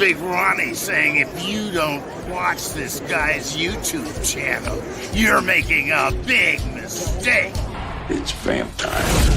Big Ronnie saying if you don't watch this guy's YouTube channel, you're making a big mistake. It's vamp time.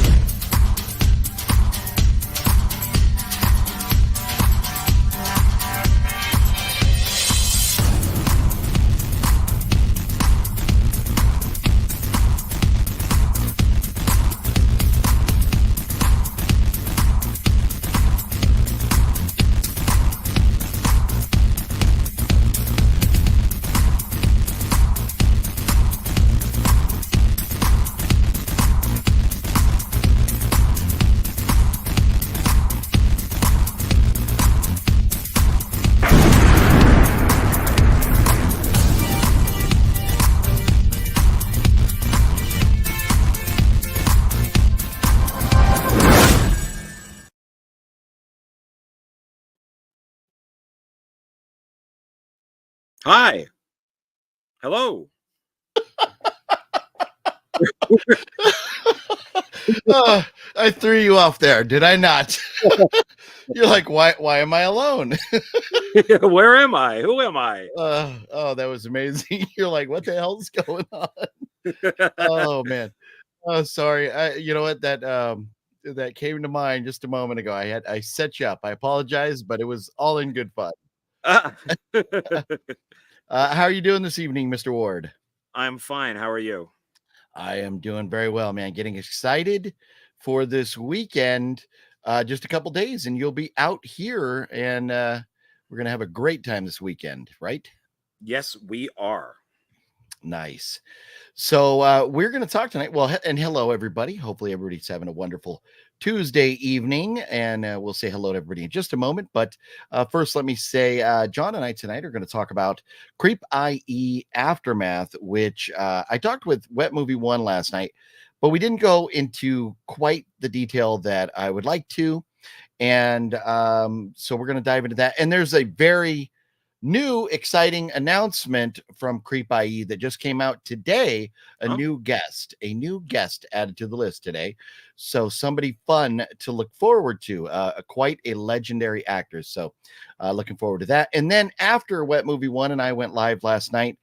Hi. Hello. I threw you off there, did I not? You're like, why am I alone? Where am I? Who am I? Oh, that was amazing. You're like, what the hell's going on? Oh man. Oh, sorry. You know what? That came to mind just a moment ago. I set you up. I apologize, but it was all in good fun. How are you doing this evening, Mr. Ward? I'm fine. How are you? I am doing very well, man. Getting excited for this weekend. Just a couple days, and you'll be out here, and we're gonna have a great time this weekend, right? Yes, we are. Nice. So we're going to talk tonight. Well, and hello, everybody. Hopefully everybody's having a wonderful Tuesday evening, and we'll say hello to everybody in just a moment. But first, let me say John and I tonight are going to talk about Creep I.E. Aftermath, which I talked with Wet Movie 1 last night, but we didn't go into quite the detail that I would like to. And so we're going to dive into that. And there's a very new exciting announcement from Creep I.E. that just came out today. A new guest added to the list today. So somebody fun to look forward to, quite a legendary actor. So looking forward to that. And then after Wet Movie 1 and I went live last night,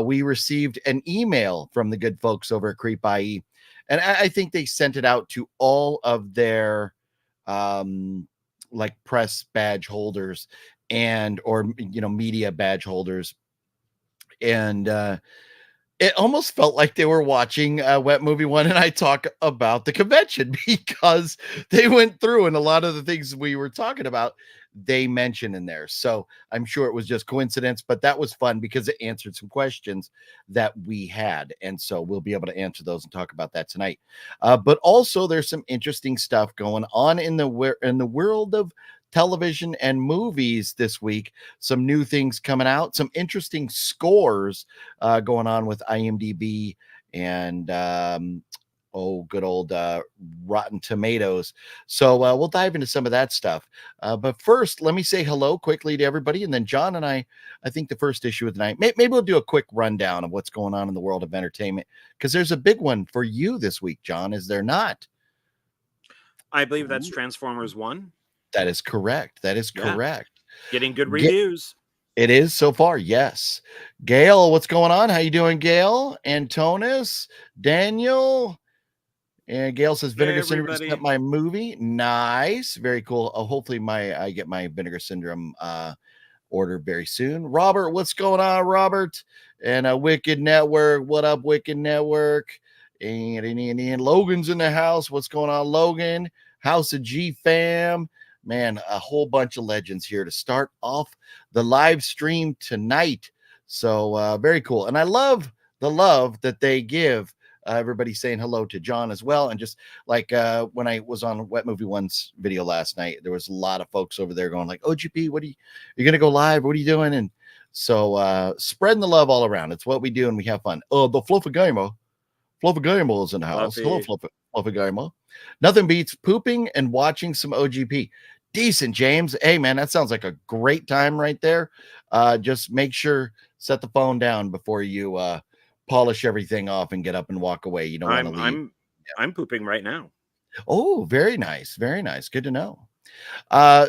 we received an email from the good folks over at Creep I.E. And I think they sent it out to all of their like press badge holders and or media badge holders, and it almost felt like they were watching Wet Movie 1 and I talk about the convention, because they went through and a lot of the things we were talking about they mentioned in there. So I'm sure it was just coincidence, but that was fun because it answered some questions that we had, and so we'll be able to answer those and talk about that tonight. But also there's some interesting stuff going on in the world of television and movies this week. Some new things coming out, some interesting scores going on with IMDb and good old Rotten Tomatoes. So we'll dive into some of that stuff. But first, let me say hello quickly to everybody. And then John and I think the first issue of the night, maybe we'll do a quick rundown of what's going on in the world of entertainment, because there's a big one for you this week, John, is there not? I believe that's Transformers 1. That is correct. That is correct. Getting good reviews. It is so far, yes. Gale, what's going on? How you doing, Gale? Antonis, Daniel, and Gale says Vinegar Syndrome is not my movie. Nice, very cool. Hopefully I get my Vinegar Syndrome order very soon. Robert, what's going on, Robert? And Wicked Network, what up, Wicked Network? And Logan's in the house. What's going on, Logan? House of G fam. Man, a whole bunch of legends here to start off the live stream tonight. So very cool. And I love the love that they give. Everybody saying hello to John as well. And just like when I was on Wet Movie 1's video last night, there was a lot of folks over there going like, OGP, you're going to go live? What are you doing? And so spreading the love all around. It's what we do and we have fun. Oh, the Fluffy Gamer is in the house. Hello, Fluffy Gamer. Nothing beats pooping and watching some OGP. Decent, James. Hey, man, that sounds like a great time right there. Just make sure, set the phone down before you polish everything off and get up and walk away. You don't want to leave. I'm pooping right now. Oh, very nice. Very nice. Good to know.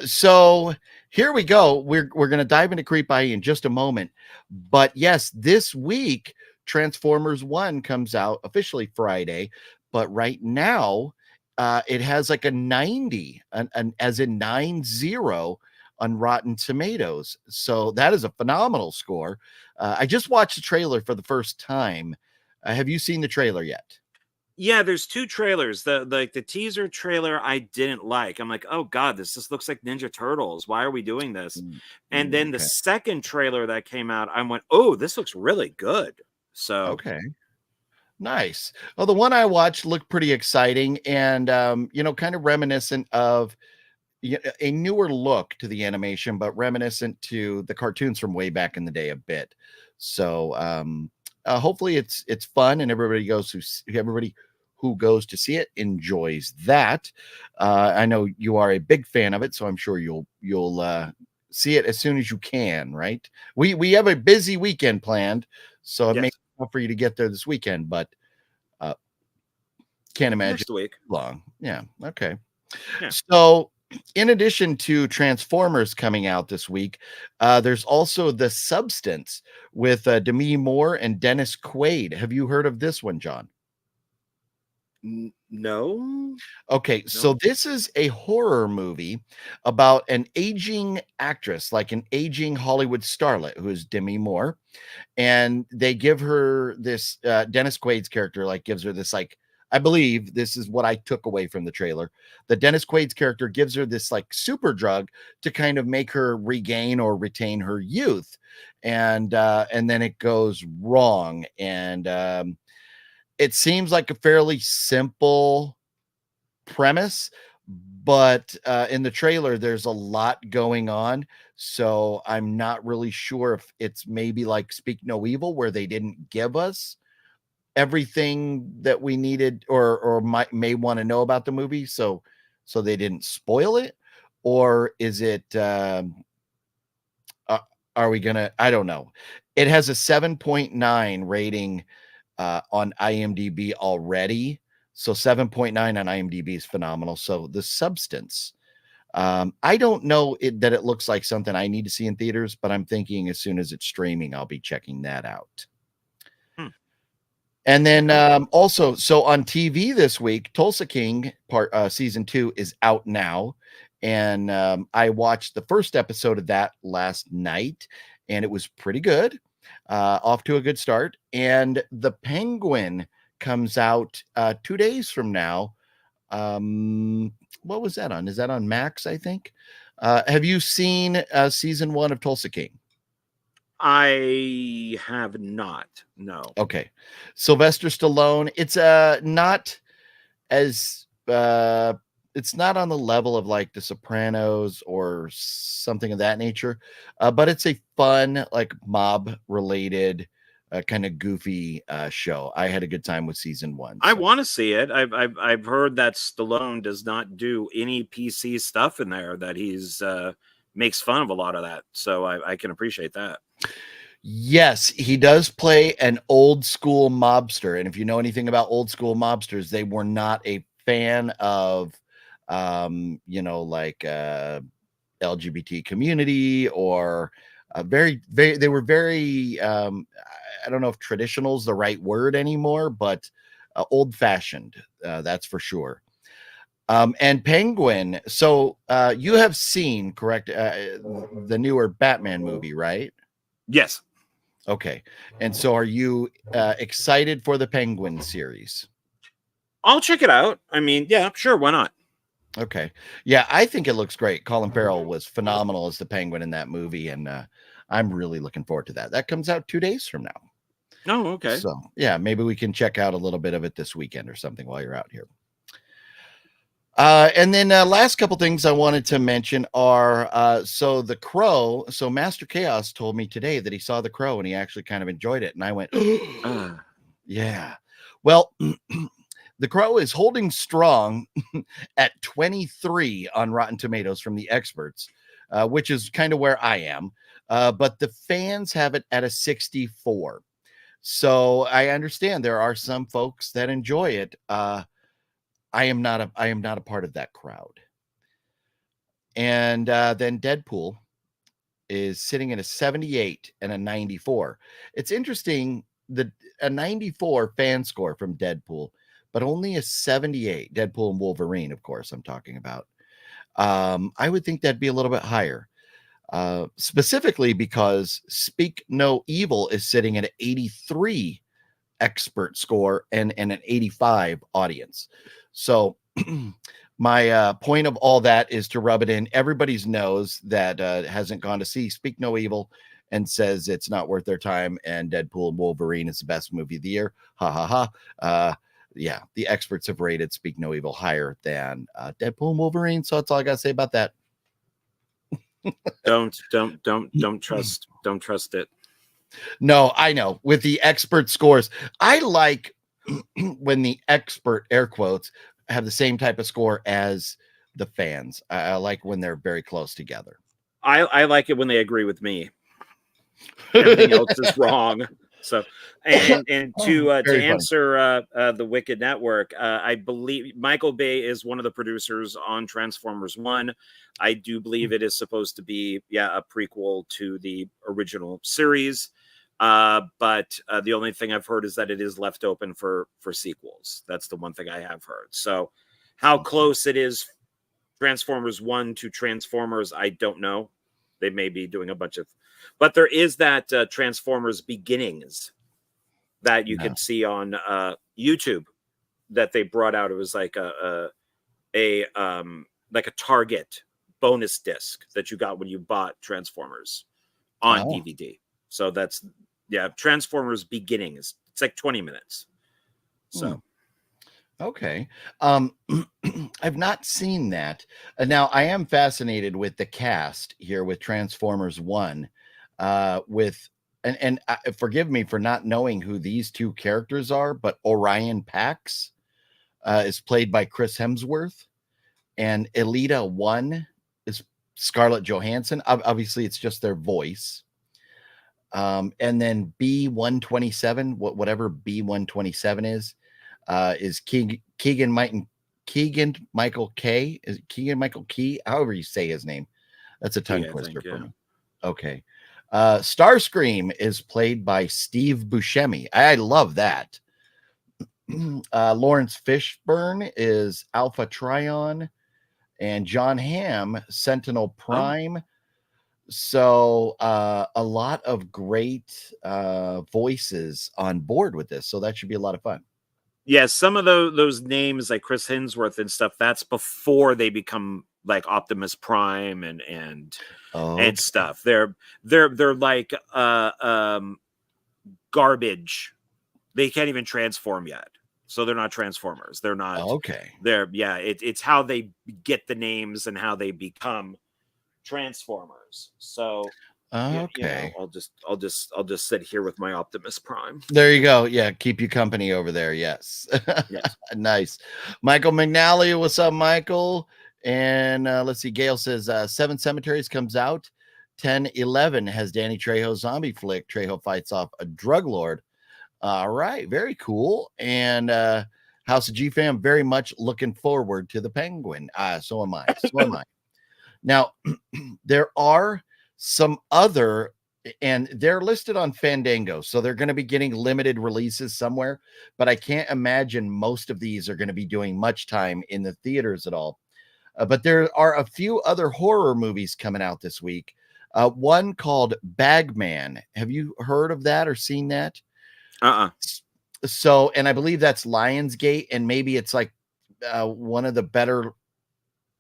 So here we go. We're going to dive into Creep I.E in just a moment. But yes, this week, Transformers 1 comes out officially Friday. But right now, it has like a 90, as in 90 on Rotten Tomatoes. So that is a phenomenal score. I just watched the trailer for the first time. Have you seen the trailer yet? Yeah, there's two trailers. The teaser trailer I didn't like. I'm like, oh god, this just looks like Ninja Turtles. Why are we doing this? And then the Okay. second trailer that came out, I went, oh, this looks really good. So Okay. Nice. Well, the one I watched looked pretty exciting and, kind of reminiscent of a newer look to the animation, but reminiscent to the cartoons from way back in the day a bit. So, hopefully it's fun and everybody who goes to see it enjoys that. I know you are a big fan of it, so I'm sure you'll see it as soon as you can. Right? We have a busy weekend planned, so it yes, makes it tough for you to get there this weekend, but uh, can't imagine next week. long. Yeah. Okay. Yeah. So, in addition to Transformers coming out this week, there's also The Substance with Demi Moore and Dennis Quaid. Have you heard of this one, John? No. Okay, so this is a horror movie about an aging actress, like an aging Hollywood starlet who is Demi Moore. And they give her this Dennis Quaid's character, like, gives her this, like, I believe this is what I took away from the trailer. The Dennis Quaid's character gives her this like super drug to kind of make her regain or retain her youth. And then it goes wrong. And it seems like a fairly simple premise, but in the trailer there's a lot going on, so I'm not really sure if it's maybe like Speak No Evil, where they didn't give us everything that we needed or may want to know about the movie, so they didn't spoil it, or is it are we gonna, I don't know. It has a 7.9 rating on IMDb already. So 7.9 on IMDb is phenomenal. So The Substance, I don't know that it looks like something I need to see in theaters, but I'm thinking as soon as it's streaming, I'll be checking that out. And then also, so on TV this week, Tulsa King season 2 is out now. And I watched the first episode of that last night, and it was pretty good. Off to a good start. And The Penguin comes out 2 days from now. What was that on? Is that on Max, I think? Have you seen season 1 of Tulsa King? I have not. No. Okay. Sylvester Stallone. It's not as it's not on the level of like The Sopranos or something of that nature, but it's a fun, like, mob related kind of goofy show. I had a good time with season 1. I want to see it. I've heard that Stallone does not do any PC stuff in there, that he's makes fun of a lot of that. So I can appreciate that. Yes, he does play an old school mobster. And if you know anything about old school mobsters, they were not a fan of, LGBT community, or they were very, I don't know if traditional is the right word anymore, but old fashioned, that's for sure. And Penguin. So you have seen, correct, the newer Batman movie, right? Yes. Okay. And so are you excited for the Penguin series? I'll check it out. I mean, yeah, sure. Why not? Okay. Yeah, I think it looks great. Colin Farrell was phenomenal as the Penguin in that movie, and I'm really looking forward to that. That comes out 2 days from now. Oh, okay. So, yeah, maybe we can check out a little bit of it this weekend or something while you're out here. And then last couple things I wanted to mention are so The Crow. So Master Chaos told me today that he saw The Crow and he actually kind of enjoyed it. And I went, yeah. Well, The Crow is holding strong at 23 on Rotten Tomatoes from the experts, which is kind of where I am. But the fans have it at a 64. So I understand there are some folks that enjoy it. I am not a part of that crowd. And then Deadpool is sitting at a 78 and a 94. It's interesting that a 94 fan score from Deadpool, but only a 78. Deadpool and Wolverine, of course, I'm talking about. I would think that'd be a little bit higher. Specifically because Speak No Evil is sitting at an 83 expert score and an 85 audience. So my point of all that is to rub it in everybody's nose that hasn't gone to see Speak No Evil and says it's not worth their time, and Deadpool and Wolverine is the best movie of the year. Ha ha ha. Yeah, the experts have rated Speak No Evil higher than Deadpool and Wolverine. So that's all I gotta say about that. Don't trust it. No, I know. With the expert scores, I like when the expert, air quotes, have the same type of score as the fans. I like when they're very close together. I like it when they agree with me. Everything else is wrong. So, and to answer the Wicked Network, I believe Michael Bay is one of the producers on Transformers 1. I do believe it is supposed to be, a prequel to the original series. But the only thing I've heard is that it is left open for sequels. That's the one thing I have heard. So how close it is Transformers 1 to Transformers, I don't know. They may be doing a bunch of, but there is that Transformers Beginnings that you can see on YouTube that they brought out. It was like a Target bonus disc that you got when you bought Transformers on DVD. So that's Transformers Beginnings. It's like 20 minutes. So okay. I've not seen that. Now I am fascinated with the cast here with Transformers 1. Forgive me for not knowing who these two characters are, but Orion Pax is played by Chris Hemsworth, and Elita 1 is Scarlett Johansson. Obviously, it's just their voice. And then B127, whatever B127 is Keegan Michael K. Is Keegan Michael Key? However you say his name. That's a tongue twister for me. Okay. Starscream is played by Steve Buscemi. I love that. Lawrence Fishburne is Alpha Trion, and John Hamm, Sentinel Prime. So a lot of great voices on board with this. So that should be a lot of fun. Yeah, some of those names like Chris Hemsworth and stuff, that's before they become like Optimus Prime and stuff. They're like garbage. They can't even transform yet. So they're not Transformers. They're not it's how they get the names and how they become Transformers. So I'll just sit here with my Optimus Prime. There you go. Yeah, keep you company over there. Yes. Yes. Nice. Michael McNally, what's up, Michael? And let's see. Gale says 7 Cemeteries comes out. 10-11 has Danny Trejo's zombie flick. Trejo fights off a drug lord. All right, very cool. And House of G fam, very much looking forward to the Penguin. So am I. Now, there are some other, and they're listed on Fandango, so they're going to be getting limited releases somewhere, but I can't imagine most of these are going to be doing much time in the theaters at all. But there are a few other horror movies coming out this week. One called Bagman. Have you heard of that or seen that? So, and I believe that's Lionsgate, and maybe it's like one of the better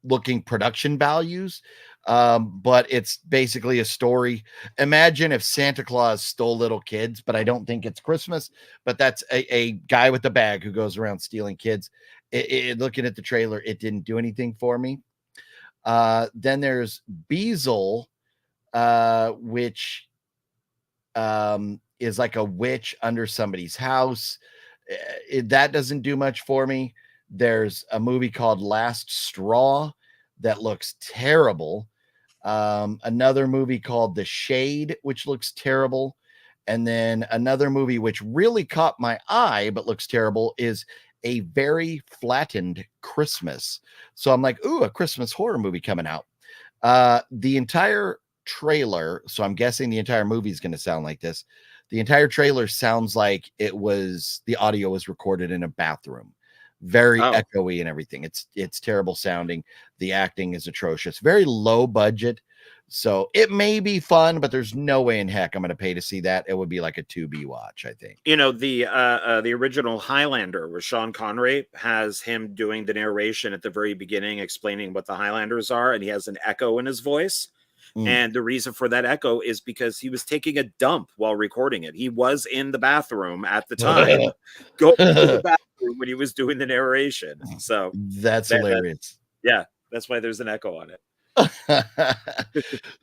looking production values, but it's basically a story. Imagine if Santa Claus stole little kids, but I don't think it's Christmas, but that's a guy with a bag who goes around stealing kids. Looking at the trailer, it didn't do anything for me. Then there's Beazle, which is like a witch under somebody's house. That doesn't do much for me. There's a movie called Last Straw that looks terrible. Another movie called The Shade, which looks terrible. And then another movie which really caught my eye but looks terrible is A Very Flattened Christmas. So I'm like, ooh, a Christmas horror movie coming out. The entire trailer, so I'm guessing the entire movie is going to sound like this. The entire trailer sounds like the audio was recorded in a bathroom. Very echoey and everything. It's terrible sounding. The acting is atrocious. Very low budget. So it may be fun, but there's no way in heck I'm going to pay to see that. It would be like a 2B watch, I think. You know, the original Highlander with Sean Connery has him doing the narration at the very beginning, explaining what the Highlanders are, and he has an echo in his voice. And the reason for that echo is because he was taking a dump while recording it. He was in the bathroom at the time, going to the bathroom when he was doing the narration. So that's hilarious. That's why there's an echo on it.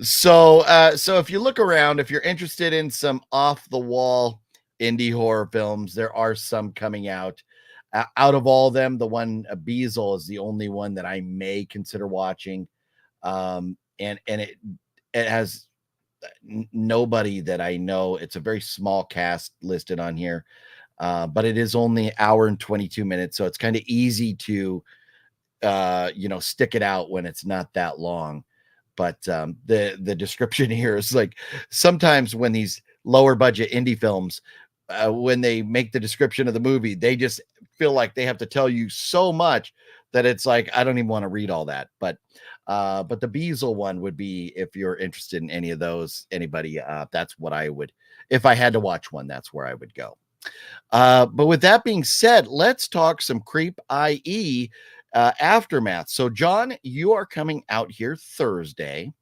So if you look around, if you're interested in some off the wall indie horror films, there are some coming out. Out of all of them, the one Beazle is the only one that I may consider watching. And it has nobody that I know. It's a very small cast listed on here, but it is only an hour and 22 minutes, so it's kind of easy to stick it out when it's not that long. But the description here is like, sometimes when these lower budget indie films, when they make the description of the movie, they just feel like they have to tell you so much that it's like, I don't even want to read all that. But the Beazle one would be, if you're interested in any of those, anybody, that's what I would, if I had to watch one, that's where I would go. But with that being said, let's talk some Creep I.E. Aftermath. So John, you are coming out here Thursday,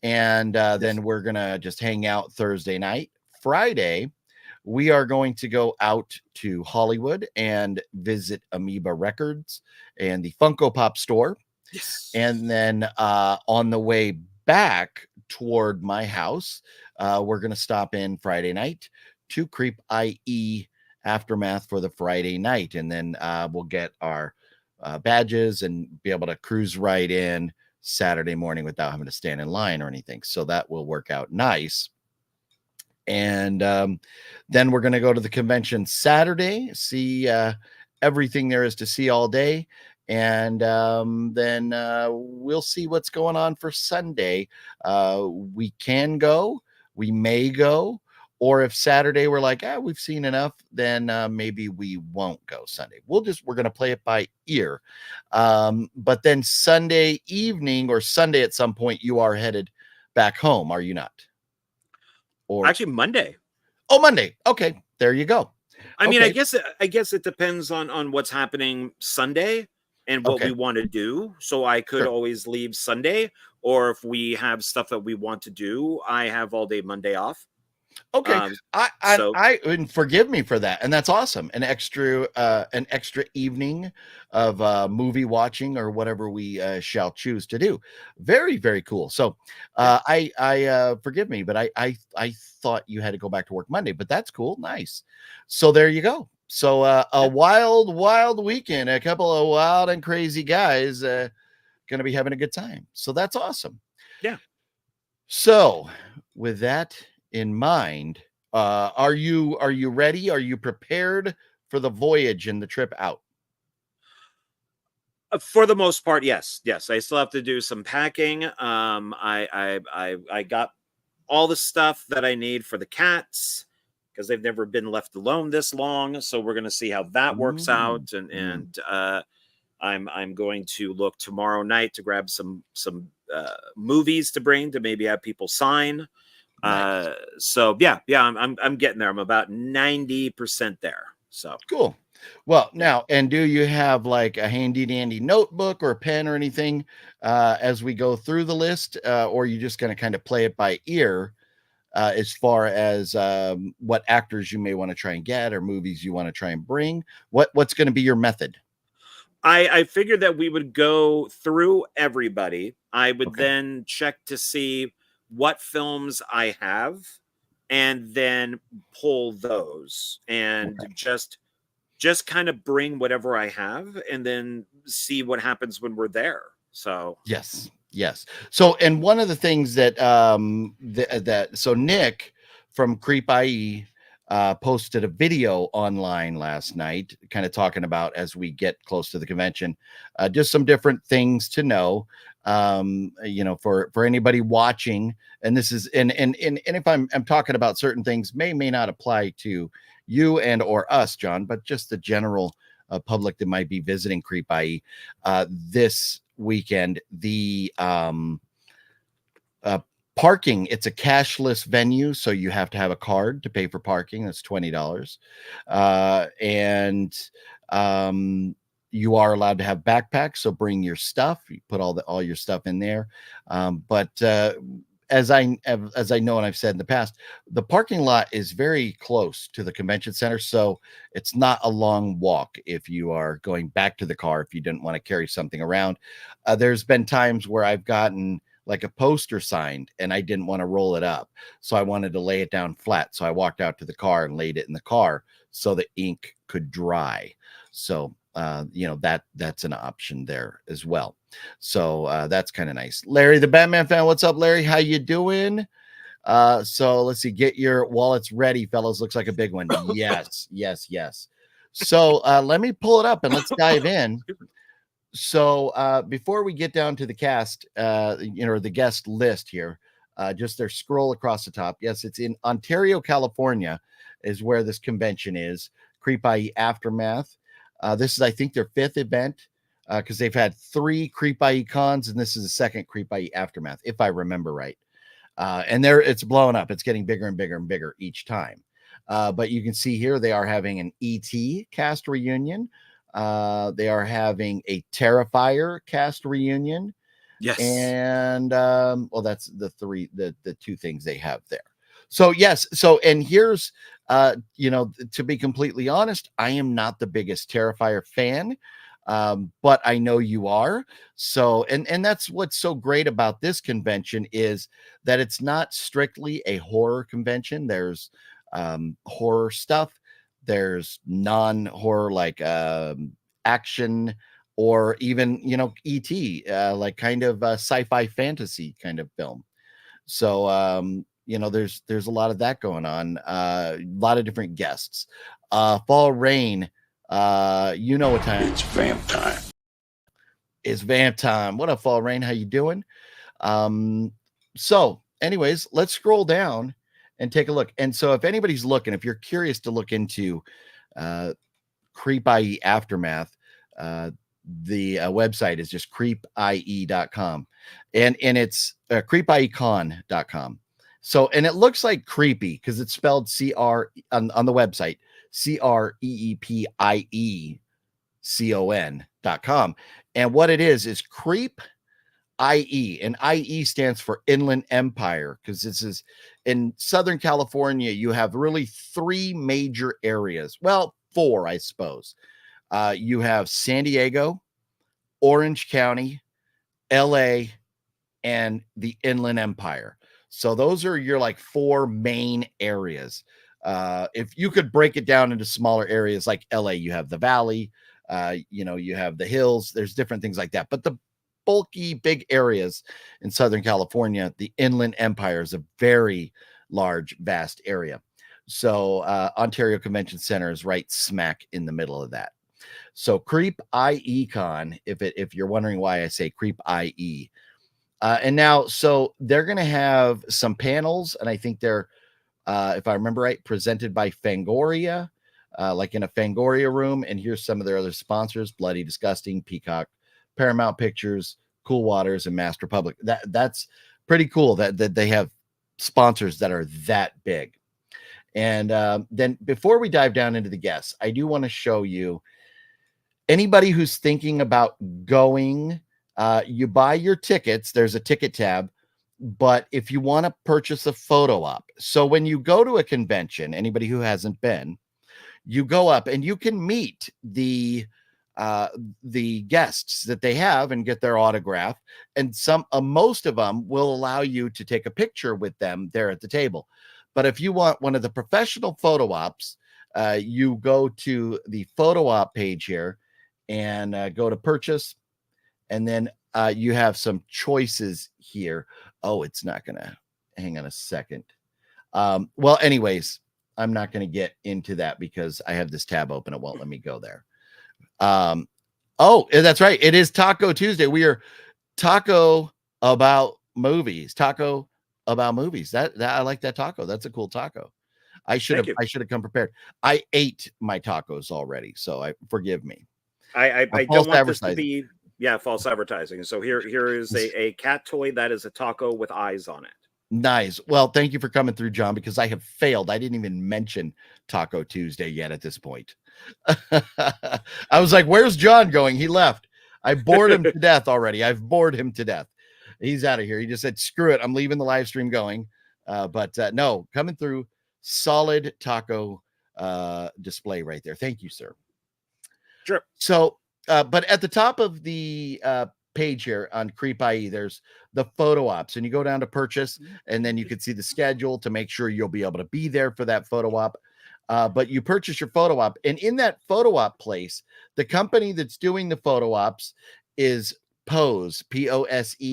and then we're gonna just hang out Thursday night. Friday, we are going to go out to Hollywood and visit Amoeba Records and the Funko Pop store. Yes. And then on the way back toward my house, we're going to stop in Friday night to Creep I.E. Aftermath for the Friday night. And then we'll get our badges and be able to cruise right in Saturday morning without having to stand in line or anything. So that will work out nice. And then we're going to go to the convention Saturday, see everything there is to see all day. And then we'll see what's going on for Sunday. We can go, we may go, or if Saturday we're like, we've seen enough, then maybe we won't go Sunday. We're going to play it by ear. But then Sunday evening or Sunday at some point, you are headed back home, are you not? Or actually Monday. Oh, Monday. Okay, there you go. I mean, I guess it depends on what's happening Sunday and what we want to do. So I could always leave Sunday, or if we have stuff that we want to do, I have all day Monday off. Okay. I and forgive me for that. And that's awesome. An extra evening of movie watching or whatever we shall choose to do. Very, very cool. So I forgive me, but I thought you had to go back to work Monday, but that's cool. Nice. So there you go. So a wild weekend, a couple of wild and crazy guys going to be having a good time. So that's awesome. Yeah. So with that in mind, are you ready? Are you prepared for the voyage and the trip out? For the most part, yes. I still have to do some packing. I got all the stuff that I need for the cats because they've never been left alone this long. So we're gonna see how that works out, and I'm going to look tomorrow night to grab some movies to bring to maybe have people sign. Nice. So I'm getting there. I'm about 90% there. So cool. Well, now, and do you have like a handy dandy notebook or a pen or anything as we go through the list, or are you just going to kind of play it by ear as far as what actors you may want to try and get or movies you want to try and bring? What's going to be your method? I figured that we would go through everybody. I would then check to see what films I have and then pull those and just kind of bring whatever I have and then see what happens when we're there. So yes. So, and one of the things that so Nick from Creep I.E. posted a video online last night, kind of talking about, as we get close to the convention, just some different things to know, for anybody watching. And this is, and if I'm talking about certain things may not apply to you and or us, John, but just the general public that might be visiting Creep I.E. This weekend. The parking, it's a cashless venue, so you have to have a card to pay for parking. That's $20. And you are allowed to have backpacks, so bring your stuff. You put all your stuff in there. But as I know, and I've said in the past, the parking lot is very close to the convention center, so it's not a long walk if you are going back to the car, if you didn't want to carry something around. There's been times where I've gotten like a poster signed and I didn't want to roll it up, so I wanted to lay it down flat. So I walked out to the car and laid it in the car so the ink could dry. So that's an option there as well. So that's kind of nice. Larry, the Batman fan, what's up, Larry? How you doing? So let's see. Get your wallets ready, fellas. Looks like a big one. Yes. So let me pull it up and let's dive in. So before we get down to the cast, the guest list here, just their scroll across the top. Yes, it's in Ontario, California, is where this convention is. Creep I.E. Aftermath. This is, I think, their 5th event, because they've had 3 Creep I.E. cons, and this is the 2nd Creep I.E. Aftermath, if I remember right. And it's blowing up. It's getting bigger and bigger and bigger each time. But you can see here they are having an E.T. cast reunion. They are having a Terrifier cast reunion. Yes. And that's the 2 things they have there. So yes. So, and here's to be completely honest, I am not the biggest Terrifier fan, but I know you are. So, and that's what's so great about this convention, is that it's not strictly a horror convention. There's horror stuff. There's non-horror, like action, or even E.T., like kind of sci-fi fantasy kind of film. So there's a lot of that going on. A lot of different guests. Fall Rain, what time It's vamp time. It's vamp time. What up, Fall Rain? How you doing? So anyways, let's scroll down and take a look. And so if anybody's looking, if you're curious to look into Creep I.E. Aftermath, the website is just creepie.com, and it's creepIEcon.com. So, and it looks like creepy because it's spelled CR on the website, CREEPIECON.com. And what it is Creep IE, and IE stands for Inland Empire, because this is in Southern California. You have really 3 major areas. Well, 4, I suppose. You have San Diego, Orange County, LA, and the Inland Empire. So those are your like 4 main areas. If you could break it down into smaller areas, like LA, you have the Valley, you have the hills, there's different things like that. But the bulky big areas in Southern California, the Inland Empire is a very large, vast area. So Ontario Convention Center is right smack in the middle of that. So Creep IE Con, if you're wondering why I say Creep IE. And now, so they're going to have some panels, and I think they're, if I remember right, presented by Fangoria, like in a Fangoria room. And here's some of their other sponsors: Bloody Disgusting, Peacock, Paramount Pictures, Cool Waters, and Master Public. That's pretty cool that they have sponsors that are that big. And then before we dive down into the guests, I do want to show you, anybody who's thinking about going, you buy your tickets. There's a ticket tab. But if you want to purchase a photo op, so when you go to a convention, anybody who hasn't been, you go up and you can meet the guests that they have and get their autograph. And most of them will allow you to take a picture with them there at the table. But if you want one of the professional photo ops, you go to the photo op page here and go to purchase. And then you have some choices here. Oh, it's not going to, hang on a second. Well, anyways, I'm not going to get into that because I have this tab open. It won't let me go there. Oh, that's right. It is Taco Tuesday. We are taco about movies. Taco about movies. That I like that taco. That's a cool taco. I should have come prepared. I ate my tacos already, so forgive me. I don't want this to be false advertising. So here is a cat toy that is a taco with eyes on it. Nice. Well, thank you for coming through, John, because I have failed. I didn't even mention Taco Tuesday yet at this point. I was like, where's John going? He left. I bored him to death already. I've bored him to death. He's out of here. He just said, screw it. I'm leaving the live stream going. But no, coming through, solid taco display right there. Thank you, sir. Sure. So, but at the top of the page here on Creep I.E, there's the photo ops, and you go down to purchase, and then you can see the schedule to make sure you'll be able to be there for that photo op. But you purchase your photo op, and in that photo op place, the company that's doing the photo ops is Pose, Pose,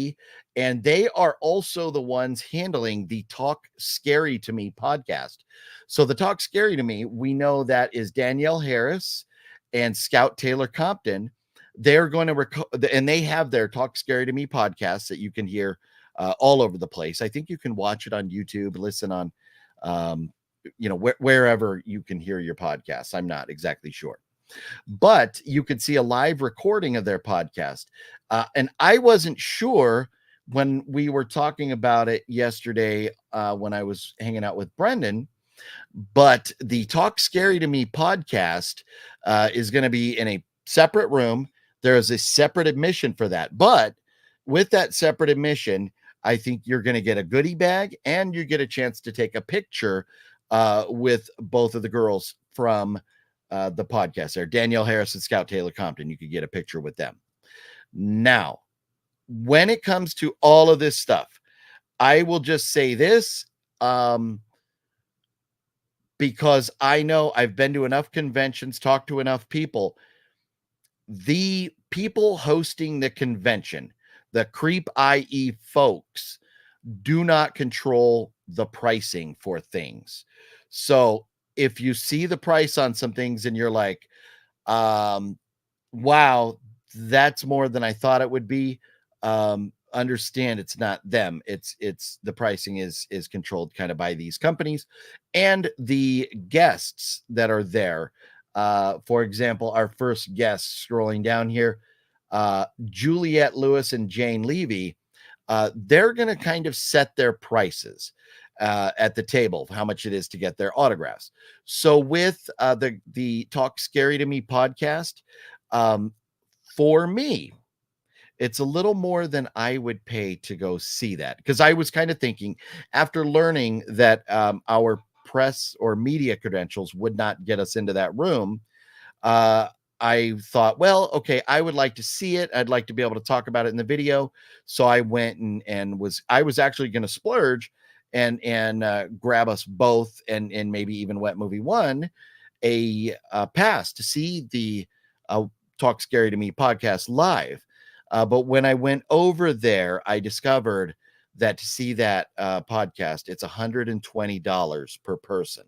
and they are also the ones handling the Talk Scary to Me podcast. So the Talk Scary to Me, we know that is Danielle Harris and Scout Taylor Compton. They're going to record, and they have their Talk Scary to Me podcast that you can hear all over the place. I think you can watch it on YouTube, listen on, wherever you can hear your podcasts. I'm not exactly sure, but you could see a live recording of their podcast. And I wasn't sure when we were talking about it yesterday when I was hanging out with Brendan, but the Talk Scary to Me podcast is going to be in a separate room. There is a separate admission for that. But with that separate admission, I think you're going to get a goodie bag and you get a chance to take a picture with both of the girls from the podcast there, Danielle Harris and Scout Taylor Compton. You could get a picture with them. Now, when it comes to all of this stuff, I will just say this, because I know I've been to enough conventions, talked to enough people. The people hosting the convention, the Creep I.E folks, do not control the pricing for things. So if you see the price on some things and you're like, wow, that's more than I thought it would be, understand it's not them. It's the pricing is controlled kind of by these companies and the guests that are there. For example, our first guests scrolling down here, Juliette Lewis and Jane Levy, they're going to kind of set their prices at the table, how much it is to get their autographs. So with the Talk Scary to Me podcast, for me, it's a little more than I would pay to go see that, because I was kind of thinking, after learning that our press or media credentials would not get us into that room, I thought, well, okay, I would like to see it. I'd like to be able to talk about it in the video. So I went and was actually going to splurge and grab us both and maybe even Wet Movie One a pass to see the Talk Scary to Me podcast live. But when I went over there, I discovered that to see that podcast, it's $120 per person.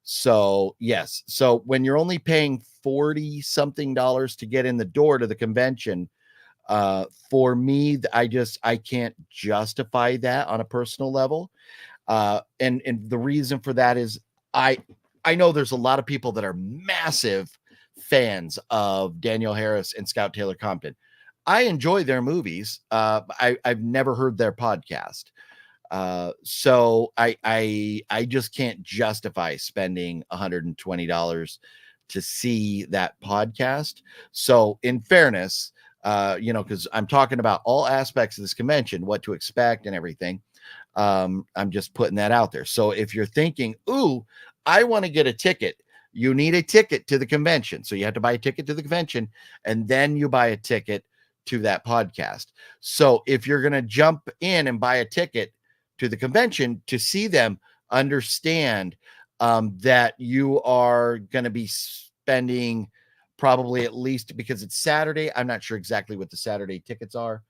So yes. So when you're only paying $40 something to get in the door to the convention, for me, I can't justify that on a personal level. And the reason for that is I know there's a lot of people that are massive fans of Danielle Harris and Scout Taylor Compton. I enjoy their movies. I've never heard their podcast. So I just can't justify spending $120 to see that podcast. So in fairness, because I'm talking about all aspects of this convention, what to expect and everything. I'm just putting that out there. So if you're thinking, ooh, I want to get a ticket, you need a ticket to the convention. So you have to buy a ticket to the convention and then you buy a ticket to that podcast. So if you're going to jump in and buy a ticket to the convention to see them, understand that you are going to be spending probably at least, because it's Saturday. I'm not sure exactly what the Saturday tickets are.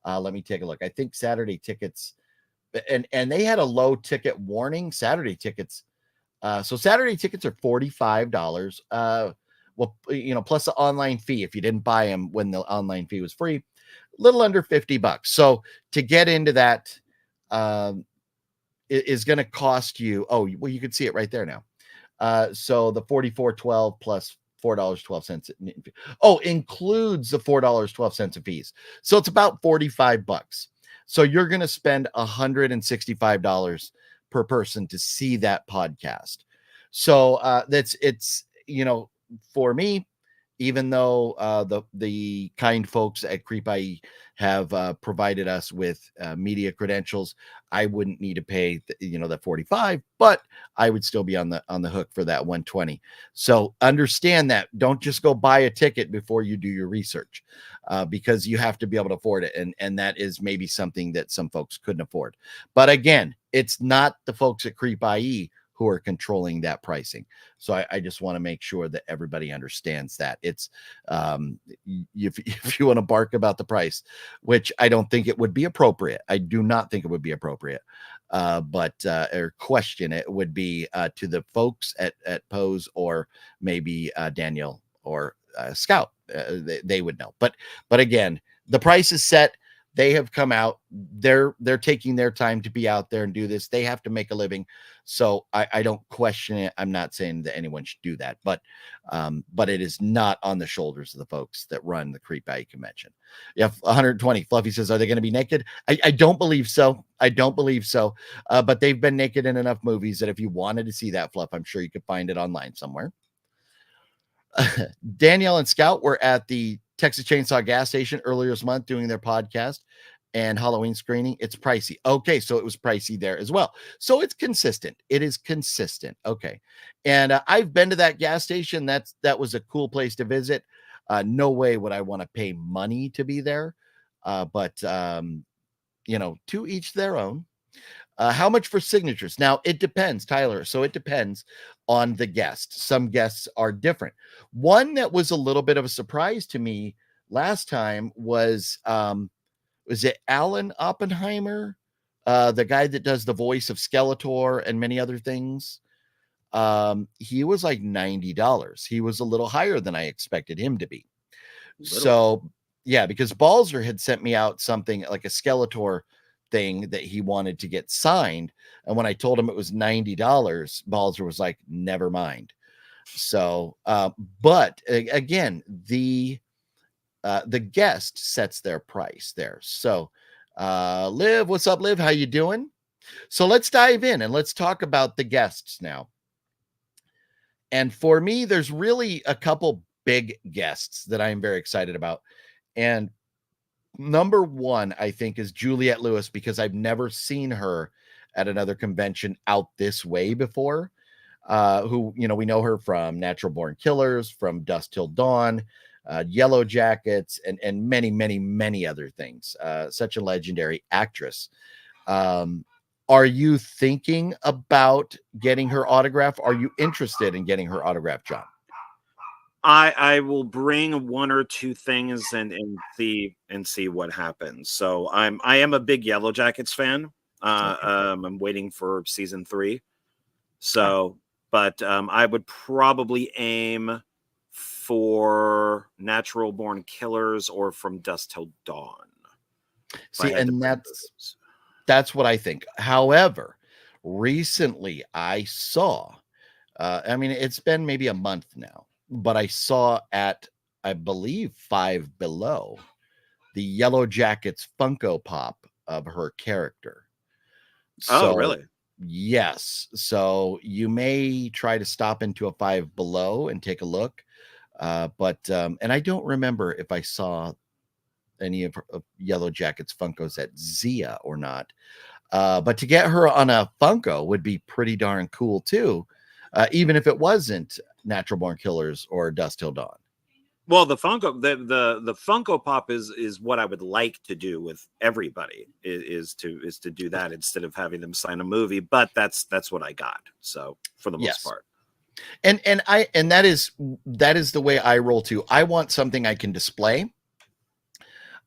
Let me take a look. I think Saturday tickets, and they had a low ticket warning. Saturday tickets, So Saturday tickets are $45. Well, plus the online fee if you didn't buy them when the online fee was free, a little under $50. So to get into that, is going to cost you. Oh, well, you can see it right there now. So the $44.12 plus $4.12. Oh, includes the $4.12 of fees. So it's about $45. So you're going to spend $165 per person to see that podcast. So it's for me, even though the kind folks at Creep I.E have provided us with media credentials, I wouldn't need to pay that 45, but I would still be on the hook for that 120. So understand that. Don't just go buy a ticket before you do your research, because you have to be able to afford it, and that is maybe something that some folks couldn't afford. But again, it's not the folks at Creep I.E who are controlling that pricing. So I just want to make sure that everybody understands that. It's if you want to bark about the price, which I don't think it would be appropriate. I do not think it would be appropriate. Or question it would be to the folks at Pose, or maybe Daniel or Scout. They would know. But again, the price is set. They have come out. They're taking their time to be out there and do this. They have to make a living. So I don't question it. I'm not saying that anyone should do that, but it is not on the shoulders of the folks that run the Creep I.E convention. Yeah, 120. Fluffy says, are they going to be naked? I don't believe so. I don't believe so. But they've been naked in enough movies that if you wanted to see that fluff, I'm sure you could find it online somewhere. Danielle and Scout were at the Texas Chainsaw gas station earlier this month doing their podcast and Halloween screening. It's pricey. Okay, so it was pricey there as well. So it's consistent. It is consistent. Okay. And I've been to that gas station. That was a cool place to visit. No way would I want to pay money to be there. But to each their own. How much for signatures? Now, it depends, Tyler. So it depends on the guest. Some guests are different. One that was a little bit of a surprise to me last time was it Alan Oppenheimer? The guy that does the voice of Skeletor and many other things. He was like $90. He was a little higher than I expected him to be. So, yeah, because Balzer had sent me out something like a Skeletor thing that he wanted to get signed, and when I told him it was $90, Balzer was like, never mind. So but again, the guest sets their price there. So Liv, what's up, Liv? How you doing? So let's dive in and let's talk about the guests now. And for me, there's really a couple big guests that I'm very excited about. And number one, I think, is Juliette Lewis, because I've never seen her at another convention out this way before. Who, we know her from Natural Born Killers, from Dusk Till Dawn, Yellow Jackets, and many, many, many other things. Such a legendary actress. Are you thinking about getting her autograph? Are you interested in getting her autograph, John? I will bring one or two things and see what happens. So I am a big Yellow Jackets fan. I'm waiting for season 3. So, but I would probably aim for Natural Born Killers or From Dusk Till Dawn. See, and that's what I think. However, recently I saw, it's been maybe a month now, but I saw at, I believe, Five Below, the Yellow Jackets Funko Pop of her character. Oh, really? Yes. So you may try to stop into a Five Below and take a look. And I don't remember if I saw any of Yellow Jackets Funkos at Zia or not. But to get her on a Funko would be pretty darn cool too. Even if it wasn't Natural Born Killers or Dusk Till Dawn. Well, the Funko, the Funko Pop is what I would like to do with everybody is to do that instead of having them sign a movie. But that's what I got. So for the most part, and that is the way I roll too. I want something I can display,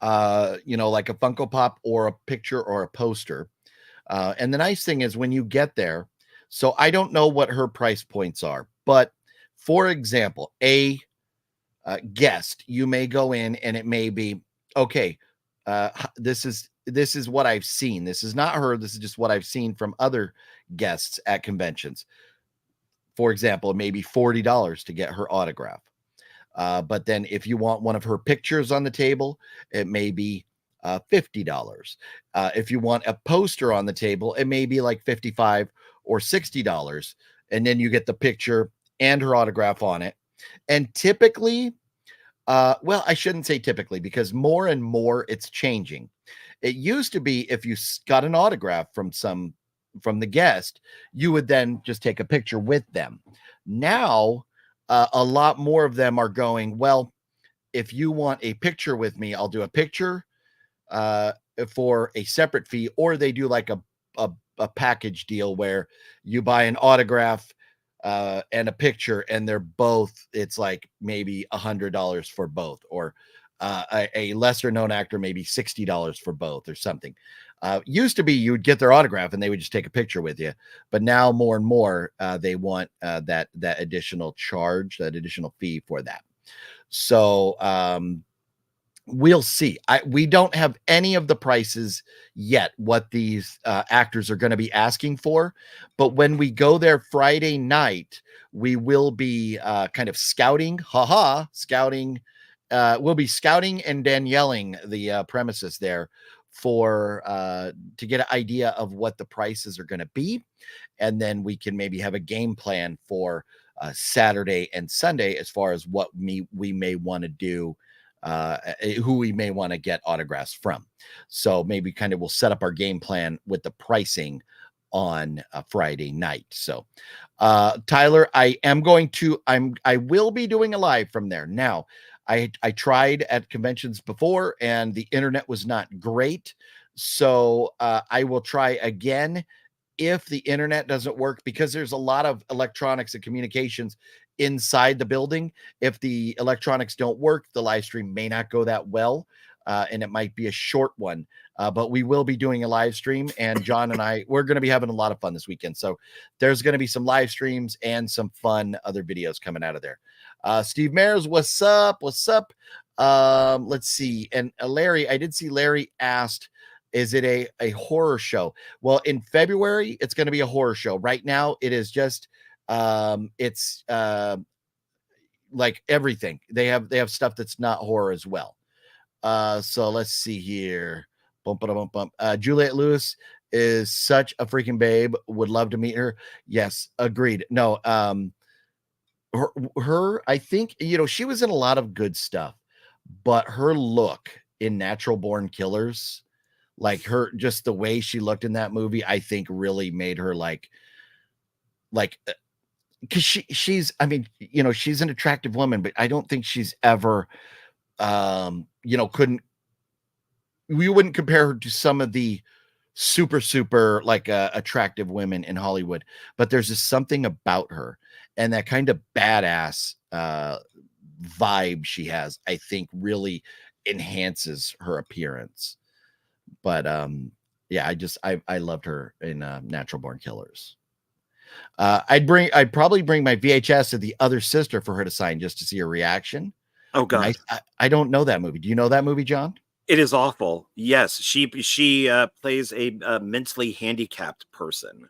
like a Funko Pop or a picture or a poster. And the nice thing is when you get there, So I don't know what her price points are, but for example, a guest, you may go in and it may be, okay, this is what I've seen. This is not her. This is just what I've seen from other guests at conventions. For example, maybe $40 to get her autograph. But then if you want one of her pictures on the table, it may be $50. If you want a poster on the table, it may be like $55 or $60. And then you get the picture and her autograph on it. And typically, well, I shouldn't say typically, because more and more it's changing. It used to be if you got an autograph from the guest, you would then just take a picture with them. Now, a lot more of them are going, well, if you want a picture with me, I'll do a picture for a separate fee, or they do like a package deal where you buy an autograph and a picture, and they're both, it's like maybe $100 for both, or a lesser known actor, maybe $60 for both or something. Used to be you would get their autograph and they would just take a picture with you, but now more and more they want that additional charge, that additional fee for that. So we'll see. We don't have any of the prices yet, what these actors are going to be asking for. But when we go there Friday night, we will be kind of scouting. Scouting. We'll be scouting and Danielling the premises there for to get an idea of what the prices are going to be. And then we can maybe have a game plan for Saturday and Sunday as far as what we may want to do, who we may want to get autographs from. So maybe kind of we'll set up our game plan with the pricing on a Friday night. So Tyler, I will be doing a live from there. Now, I tried at conventions before and the internet was not great. So I will try again if the internet doesn't work, because there's a lot of electronics and communications inside the building. If the electronics don't work, the live stream may not go that well, and it might be a short one. But we will be doing a live stream, and John and we're going to be having a lot of fun this weekend. So there's going to be some live streams and some fun other videos coming out of there. Steve Mayers, what's up? What's up? Let's see. And Larry, I did see Larry asked, is it a horror show? Well, in February, it's going to be a horror show. Right now, it is just it's like everything. They have stuff that's not horror as well. So let's see here. Juliette Lewis is such a freaking babe. Would love to meet her. Yes, agreed. No, her, I think, she was in a lot of good stuff, but her look in Natural Born Killers, like her, just the way she looked in that movie, I think really made her like, because she's, I mean, she's an attractive woman, but I don't think she's ever, we wouldn't compare her to some of the super like attractive women in Hollywood, but there's just something about her and that kind of badass vibe she has, I think really enhances her appearance. But yeah, I loved her in Natural Born Killers. I'd probably bring my VHS to the other sister for her to sign just to see her reaction. Oh God, I don't know that movie. Do you know that movie, John? It is awful. Yes, she plays a mentally handicapped person,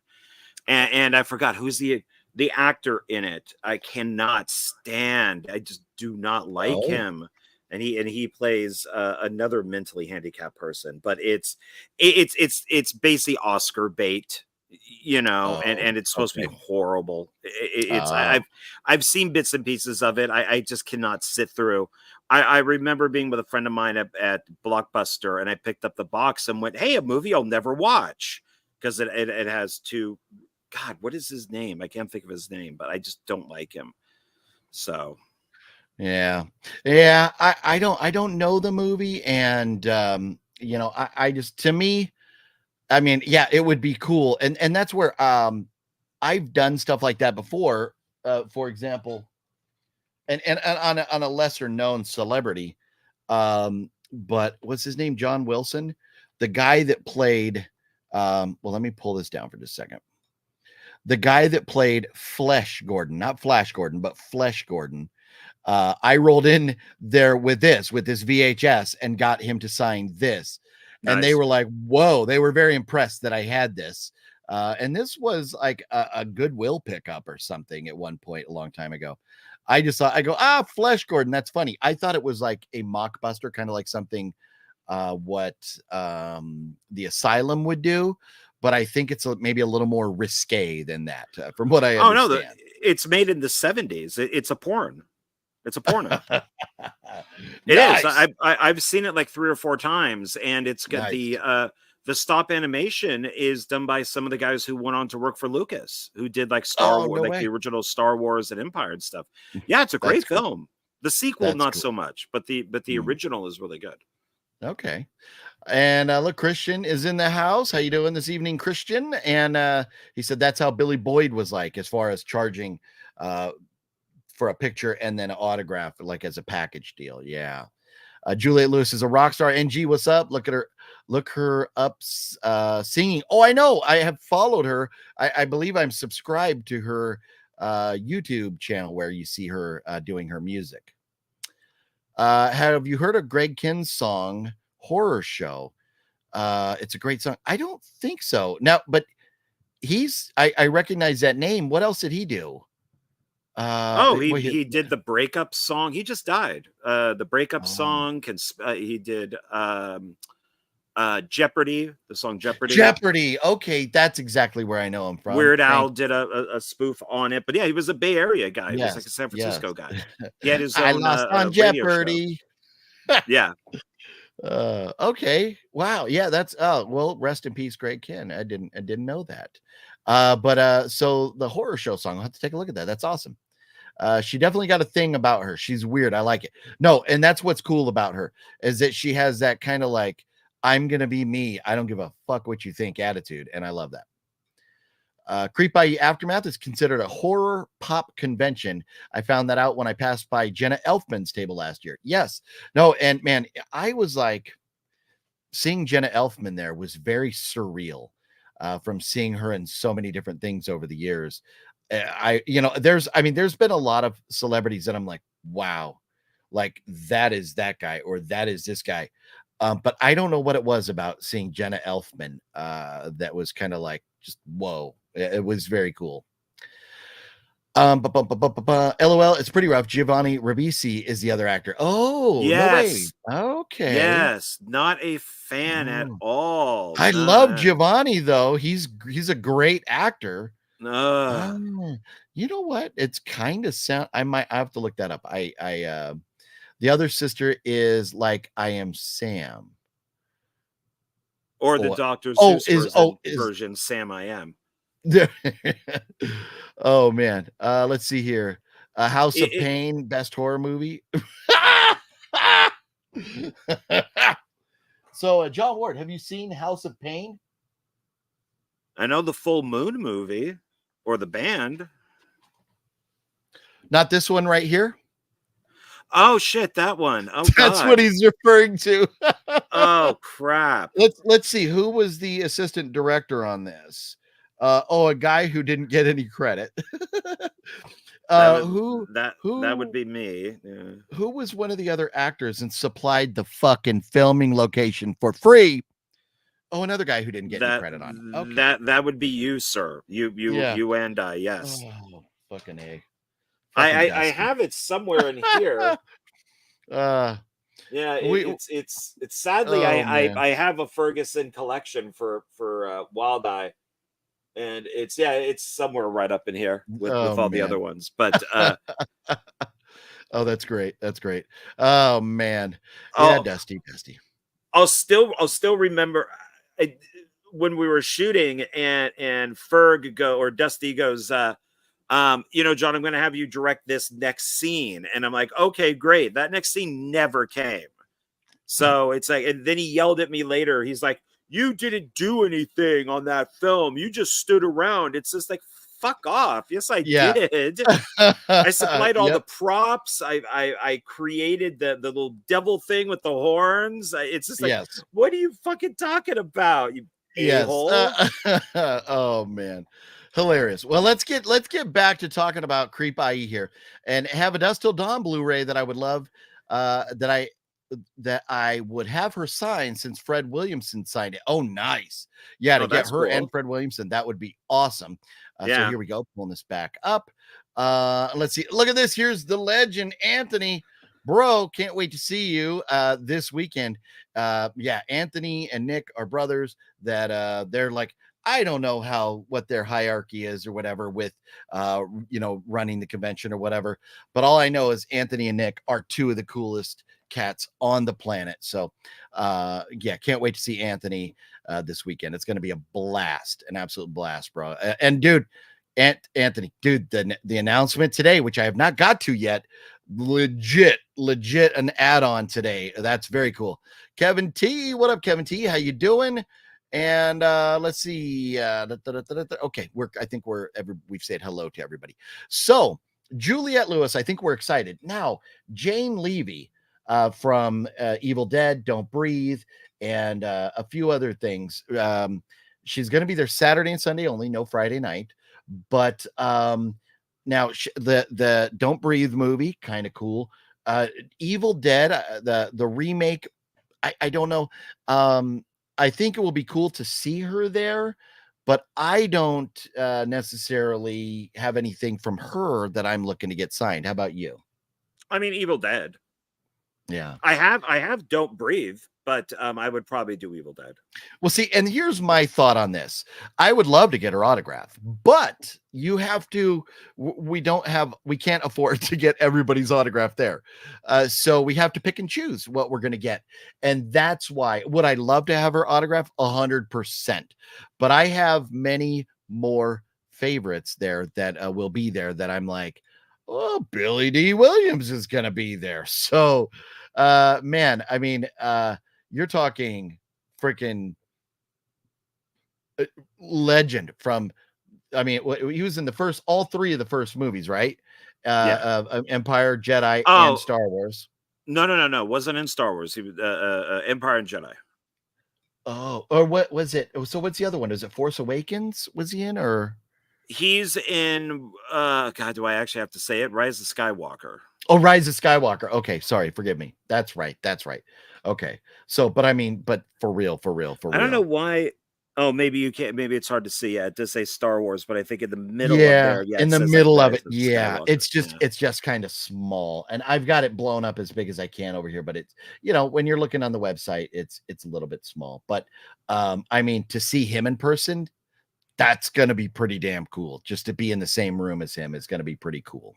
and I forgot who's the actor in it. I cannot stand. I just do not like him. And he plays another mentally handicapped person, but it's basically Oscar bait, and it's supposed to be horrible. I've seen bits and pieces of it. I just cannot sit through. I remember being with a friend of mine at Blockbuster, and I picked up the box and went, "Hey, a movie I'll never watch," because it has two. God, what is his name? I can't think of his name, but I just don't like him. So. Yeah. I don't know the movie, and I just, to me, I mean, yeah, it would be cool, and that's where I've done stuff like that before. For example, and on a lesser known celebrity, but what's his name? John Wilson, the guy that played. Well, let me pull this down for just a second. the guy that played Flesh Gordon, not Flash Gordon, but Flesh Gordon. I rolled in there with this VHS and got him to sign this. Nice. And they were like, whoa, they were very impressed that I had this. And this was like a Goodwill pickup or something at one point a long time ago. I just thought, I go, Flesh Gordon, that's funny. I thought it was like a mockbuster, kind of like something what the Asylum would do. But I think it's maybe a little more risque than that, from what I understand. Oh, no, it's made in the 70s. It's a porn. It's a porno. It Nice. is. I've seen it like 3 or 4 times, and it's got Nice. the stop animation is done by some of the guys who went on to work for Lucas, who did like Star Wars, no like way. the original Star Wars and Empire and stuff. Yeah, it's a great Cool. film. The sequel, That's not cool. so much, but the original is really good. Okay. And look, Christian is in the house. How you doing this evening, Christian? And he said that's how Billy Boyd was like, as far as charging for a picture and then an autograph, like as a package deal. Yeah. Juliet Lewis is a rock star. NG, what's up? Look her up singing. Oh, I know. I have followed her. I believe I'm subscribed to her YouTube channel where you see her doing her music. Have you heard of Greg Kinn's song Horror Show? It's a great song. I don't think so. Now, but I recognize that name. What else did he do? He did the breakup song. He just died. The breakup song he did Jeopardy, the song Jeopardy. Okay, that's exactly where I know him from. Weird Al did a spoof on it, but yeah, he was a Bay Area guy. He was like a San Francisco guy. He had his own I lost on Jeopardy. Yeah. Okay. Wow. Yeah, that's well, rest in peace, Greg Kinn. I didn't know that. But so the Horror Show song, I'll have to take a look at that. That's awesome. She definitely got a thing about her. She's weird. I like it. No, and that's what's cool about her, is that she has that kind of like, I'm gonna be me, I don't give a fuck what you think attitude, and I love that. Creep I.E. Aftermath is considered a horror pop convention. I found that out when I passed by Jenna Elfman's table last year. Yes. No, and man, I was like, seeing Jenna Elfman there was very surreal. From seeing her in so many different things over the years. There's been a lot of celebrities that I'm like, wow, like that is that guy or that is this guy. But I don't know what it was about seeing Jenna Elfman that was kind of like, just whoa. It was very cool. LOL, it's pretty rough. Giovanni Ribisi is the other actor. Oh, yes. No way. Okay. Yes, not a fan at all. I love Giovanni though. He's a great actor. You know what? It's kind of sound. I have to look that up. The other sister is like I Am Sam, or the Dr. Seuss version Sam I Am. Oh man, let's see here. House of Pain, best horror movie. So John Ward, have you seen House of Pain? I know the Full Moon movie or the band. Not this one right here. Oh shit, that one. Oh, that's God. What he's referring to. Oh crap. Let's see, who was the assistant director on this? A guy who didn't get any credit. That would be me. Yeah. Who was one of the other actors and supplied the fucking filming location for free? Oh, another guy who didn't get any credit on it. Okay. That would be you, sir. You and I. Yes. Oh, fucking A. I have it somewhere in here. Yeah, it's sadly I have a Ferguson collection for Wild Eye. And it's somewhere right up in here with all the other ones. But oh, that's great. That's great. Oh man. Yeah, Dusty. I'll still remember when we were shooting and Ferg Dusty goes, John, I'm gonna have you direct this next scene. And I'm like, okay, great. That next scene never came. So it's like, and then he yelled at me later. He's like, you didn't do anything on that film. You just stood around. It's just like, fuck off. Yes, I did. I supplied all the props. I created the little devil thing with the horns. It's just like, what are you fucking talking about? You a-hole? Oh man. Hilarious. Well, let's get back to talking about Creep IE here, and have a Dust Till Dawn Blu-ray that I would love that I would have her sign, since Fred Williamson signed it. Oh, nice. Yeah, to Oh, get that's her and cool. Fred Williamson, that would be awesome. So Yeah. here we go, pulling this back up. Let's see. Look at this. Here's the legend, Anthony. Bro, can't wait to see you this weekend. Yeah, Anthony and Nick are brothers that they're like, I don't know what their hierarchy is or whatever with running the convention or whatever, but all I know is Anthony and Nick are two of the coolest cats on the planet. So yeah, can't wait to see Anthony this weekend. It's going to be a blast, an absolute blast, bro. And dude, Anthony, dude, the announcement today, which I have not got to yet, legit an add-on today. That's very cool. Kevin T, what up, Kevin T? How you doing? And let's see. Okay, we've said hello to everybody. So Juliette Lewis, I think we're excited now. Jane Levy from Evil Dead, Don't Breathe, and a few other things. She's going to be there Saturday and Sunday only, no Friday night. But now the Don't Breathe movie, kind of cool. Evil Dead, the remake, I don't know. I think it will be cool to see her there, but I don't necessarily have anything from her that I'm looking to get signed. How about you? I mean, Evil Dead. Yeah, I have Don't Breathe, but I would probably do Evil Dead. Well, see, and here's my thought on this. I would love to get her autograph, but you have to, we can't afford to get everybody's autograph there. So we have to pick and choose what we're going to get. And that's why, would I love to have her autograph? 100%. But I have many more favorites there that will be there that I'm like, oh, Billy D. Williams is going to be there. So, man, I mean, you're talking freaking legend from, I mean, he was in all three of the first movies, right? Empire, Jedi, and Star Wars. No. Wasn't in Star Wars. He was Empire and Jedi. Oh, or what was it? So what's the other one? Is it Force Awakens? Was he in, or? He's in, God, do I actually have to say it? Rise of Skywalker. Oh, Rise of Skywalker. Okay, sorry, forgive me. That's right. Okay, so, but I mean, but for real. I don't know why. Oh, maybe you can't. Maybe it's hard to see. Yeah, it does say Star Wars, but I think in the middle of there, in the middle of it, Skywalker. it's just kind of small, and I've got it blown up as big as I can over here. But it's, when you're looking on the website, it's a little bit small. But I mean, to see him in person, that's gonna be pretty damn cool. Just to be in the same room as him is gonna be pretty cool.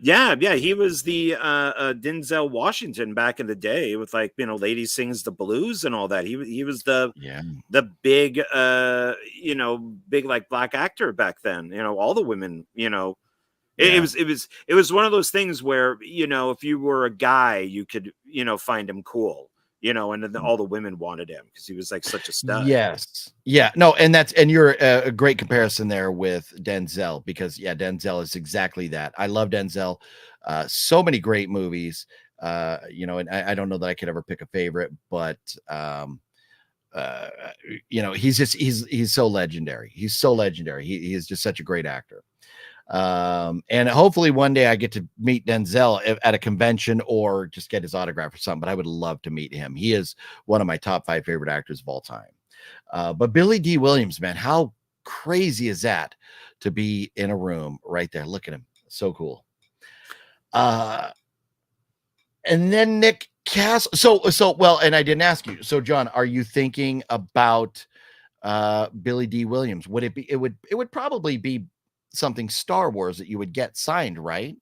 Yeah, he was the Denzel Washington back in the day with, like, Lady Sings the Blues and all that. He was the big big, like, black actor back then. All the women, it was one of those things where, if you were a guy, you could find him cool. And then all the women wanted him because he was, like, such a stud. Yes. Yeah. No, and you're a great comparison there with Denzel, because Denzel is exactly that. I love Denzel. So many great movies. And I don't know that I could ever pick a favorite, but he's so legendary. He's so legendary. He is just such a great actor. And hopefully one day I get to meet Denzel at a convention or just get his autograph or something, but I would love to meet him. He is one of my top 5 favorite actors of all time. But Billy D. Williams, man, how crazy is that to be in a room right there? Look at him. So cool. And then Nick Castle. So well, and I didn't ask you. So John, are you thinking about Billy D. Williams? It would probably be something Star Wars that you would get signed, right?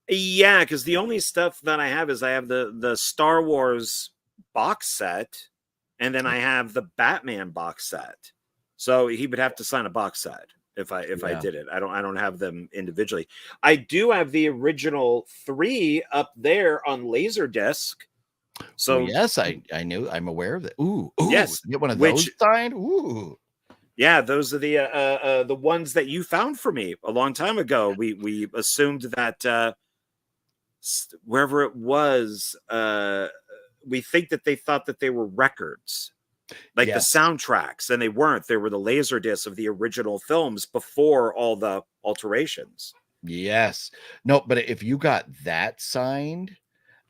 Yeah, because the only stuff that I have is I have the Star Wars box set, and then I have the Batman box set. So he would have to sign a box set if I did it. I don't have them individually. I do have the original 3 up there on Laserdisc. So yes, I knew. I'm aware of that. Ooh, yes, get one of those signed. Ooh. Yeah, those are the ones that you found for me a long time ago. We assumed that wherever it was, we think that they thought that they were records. like the Yes. soundtracks, and they weren't. They were the laser discs of the original films before all the alterations. Yes. No, but if you got that signed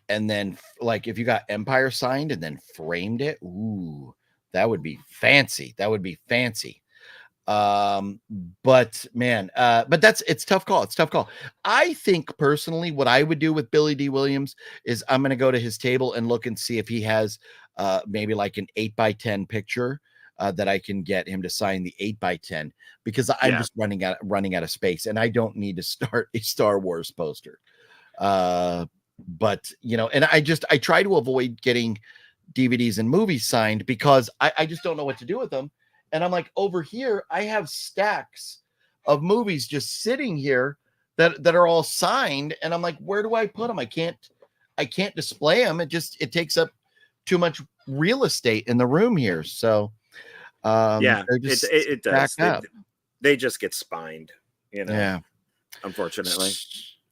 and then like if you got Empire signed and then framed it, ooh, that would be fancy. That would be fancy. But man, but it's tough call. It's tough call. I think personally, what I would do with Billy D. Williams is I'm going to go to his table and look and see if he has maybe like an 8x10 picture that I can get him to sign the 8x10 because I'm just running out of space and I don't need to start a Star Wars poster. But you know, and I try to avoid getting DVDs and movies signed because I just don't know what to do with them. And I'm like, over here, I have stacks of movies just sitting here that are all signed. And I'm like, where do I put them? I can't display them. It takes up too much real estate in the room here. So it does. They just get spined, you know. Yeah. Unfortunately.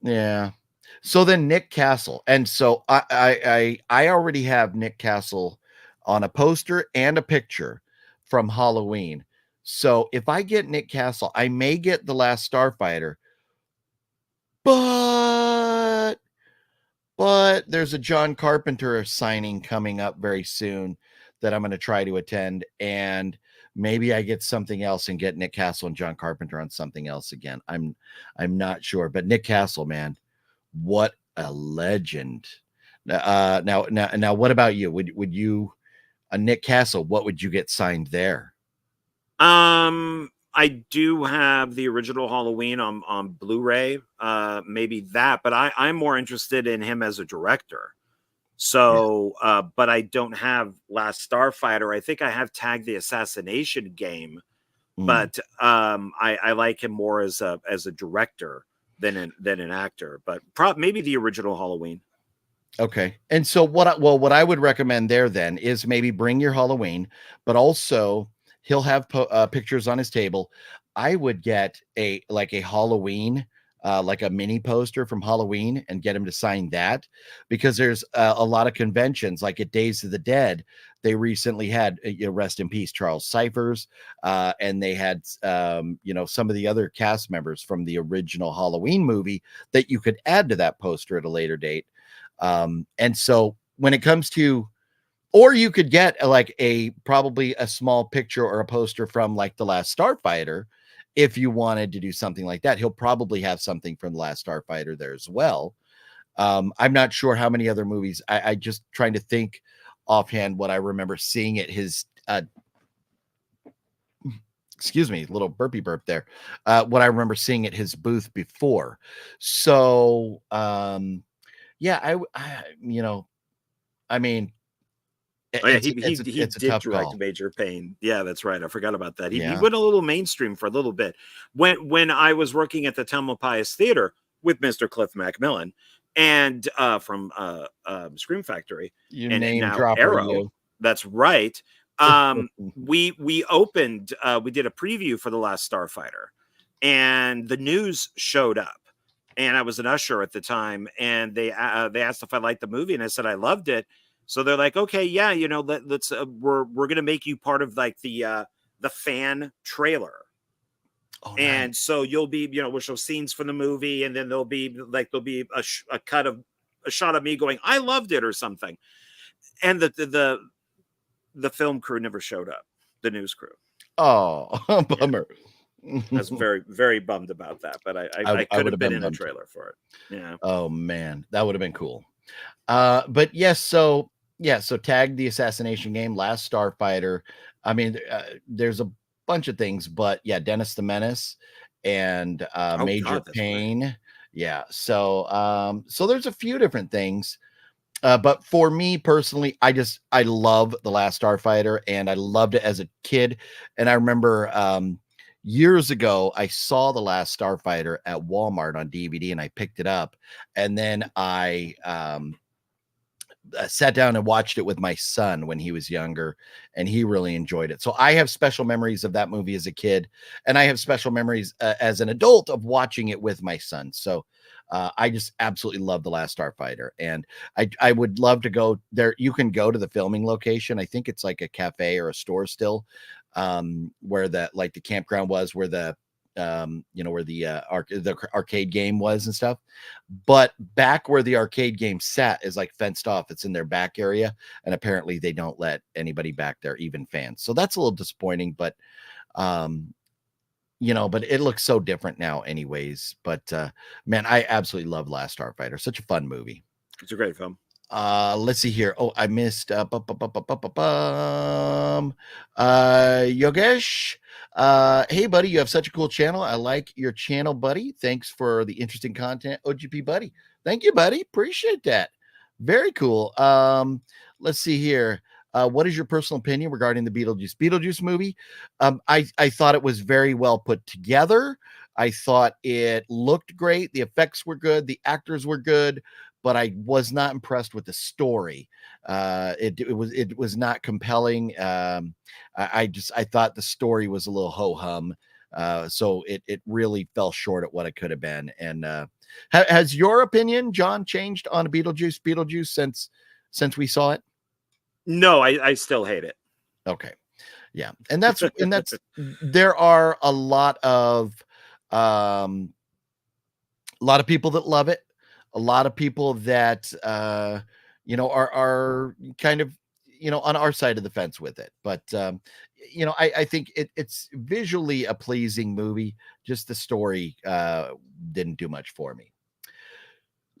Yeah. So then Nick Castle. And so I already have Nick Castle on a poster and a picture from Halloween. So if I get Nick Castle, I may get The Last Starfighter, but there's a John Carpenter signing coming up very soon that I'm going to try to attend, and maybe I get something else and get Nick Castle and John Carpenter on something else again. I'm not sure, but Nick Castle, man, what a legend. Now, what about you? Would you Nick Castle, what would you get signed there? I do have the original Halloween on Blu-ray, maybe that, but I'm more interested in him as a director. So, but I don't have Last Starfighter. I think I have Tag the Assassination Game, but I like him more as a director than an actor. But maybe the original Halloween. Okay. And so what I would recommend there then is maybe bring your Halloween, but also he'll have pictures on his table. I would get a Halloween, like a mini poster from Halloween and get him to sign that because there's a lot of conventions like at Days of the Dead. They recently had rest in peace, Charles Cyphers. And they had, some of the other cast members from the original Halloween movie that you could add to that poster at a later date. And so when it comes to, or you could get probably a small picture or a poster from like The Last Starfighter. If you wanted to do something like that, he'll probably have something from The Last Starfighter there as well. I'm not sure how many other movies. I just trying to think offhand what I remember seeing at his, excuse me, little burpy burp there. What I remember seeing at his booth before. So, yeah, I mean, He did direct Major Pain. Yeah, that's right. I forgot about that. He went a little mainstream for a little bit. When I was working at the Tamalpais Theater with Mr. Cliff Macmillan and from Scream Factory and now Arrow. That's right. We opened. We did a preview for The Last Starfighter, and the news showed up. And I was an usher at the time, and they asked if I liked the movie, and I said I loved it. So they're like, okay, yeah, let's we're gonna make you part of like the fan trailer. Oh, nice. And so you'll be, we'll show scenes from the movie, and then there'll be a cut of a shot of me going, I loved it or something. And the film crew never showed up, the news crew. Oh, bummer. Yeah. I was very, very bummed about that, but I could have been in the trailer for it. Yeah. Oh man, that would have been cool. But yes, so Tag the Assassination Game, Last Starfighter. I mean, there's a bunch of things, but yeah, Dennis the Menace and Major Pain. Right. Yeah. So there's a few different things. But for me personally, I love The Last Starfighter, and I loved it as a kid. And I remember years ago, I saw The Last Starfighter at Walmart on DVD, and I picked it up, and then I sat down and watched it with my son when he was younger, and he really enjoyed it. So I have special memories of that movie as a kid, and I have special memories as an adult of watching it with my son. So I just absolutely love The Last Starfighter, and I would love to go there. You can go to the filming location. I think it's like a cafe or a store still, where the campground was, where the where the arcade game was and stuff. But back where the arcade game sat is like fenced off. It's in their back area, and apparently they don't let anybody back there, even fans. So that's a little disappointing, but but it looks so different now anyways. But man, I absolutely love Last Starfighter. Such a fun movie. It's a great film. Let's see here. Oh, I missed Yogesh. Hey buddy, you have such a cool channel. I like your channel, buddy. Thanks for the interesting content, OGP buddy. Thank you, buddy. Appreciate that. Very cool. Let's see here. What is your personal opinion regarding the Beetlejuice movie? I thought it was very well put together. I thought it looked great. The effects were good. The actors were good, but I was not impressed with the story. It was not compelling. I thought the story was a little ho-hum. So it really fell short at what it could have been. And has your opinion, John, changed on Beetlejuice since we saw it? No, I still hate it. Okay. Yeah. And that's there are a lot of people that love it. A lot of people that are kind of on our side of the fence with it. But I think it's visually a pleasing movie. Just the story didn't do much for me.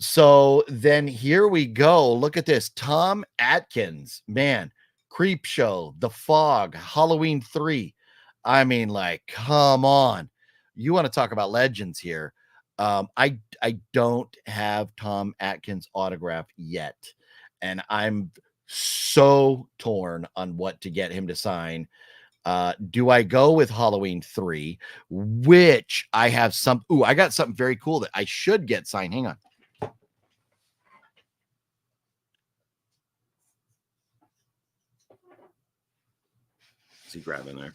So then here we go. Look at this. Tom Atkins, man, Creep Show, The Fog, Halloween 3. I mean, like, come on. You want to talk about legends here. I don't have Tom Atkins' autograph yet, and I'm so torn on what to get him to sign. Do I go with Halloween 3, which I have I got something very cool that I should get signed. Hang on. What's he grabbing there?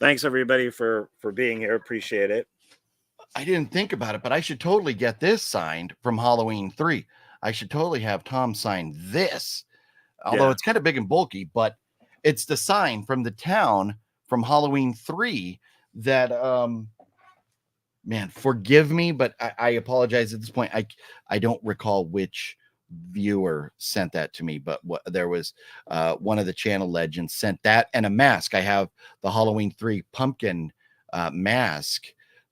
Thanks everybody for being here. Appreciate it. I didn't think about it, but I should totally get this signed from Halloween 3. I should totally have Tom sign this. Although it's kind of big and bulky, but it's the sign from the town from Halloween 3 that man, forgive me, but I apologize at this point. I don't recall which viewer sent that to me, but there was one of the channel legends sent that and a mask. I have the Halloween 3 pumpkin mask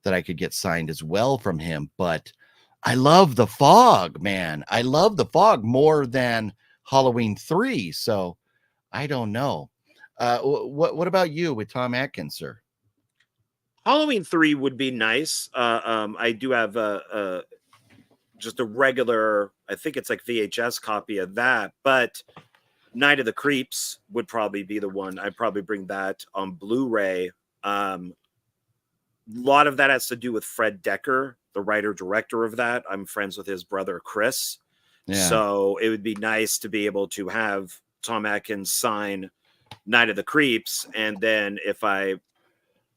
that I could get signed as well from him. But I love the Fog, man. I love the Fog more than Halloween 3. So I don't know. What about you with Tom Atkins, sir? Halloween 3 would be nice. I do have just a regular, I think it's like VHS copy of that, but Night of the Creeps would probably be the one. I'd probably bring that on Blu-ray. A lot of that has to do with Fred Decker, the writer-director of that. I'm friends with his brother, Chris. Yeah. So it would be nice to be able to have Tom Atkins sign Night of the Creeps, and then if I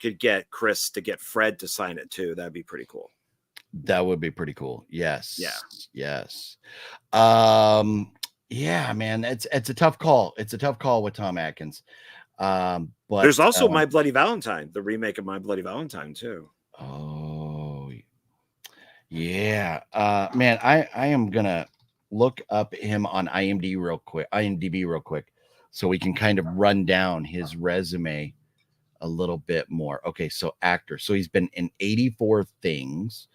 could get Chris to get Fred to sign it too, that'd be pretty cool. That would be pretty cool. Yes. Yeah. Yes. Yeah, man, it's a tough call. It's a tough call with Tom Atkins. But there's also My Bloody Valentine, the remake of My Bloody Valentine too. Oh, yeah. Man, I am gonna look up him on IMDb real quick, so we can kind of run down his resume a little bit more. Okay, so actor. So he's been in 84 things.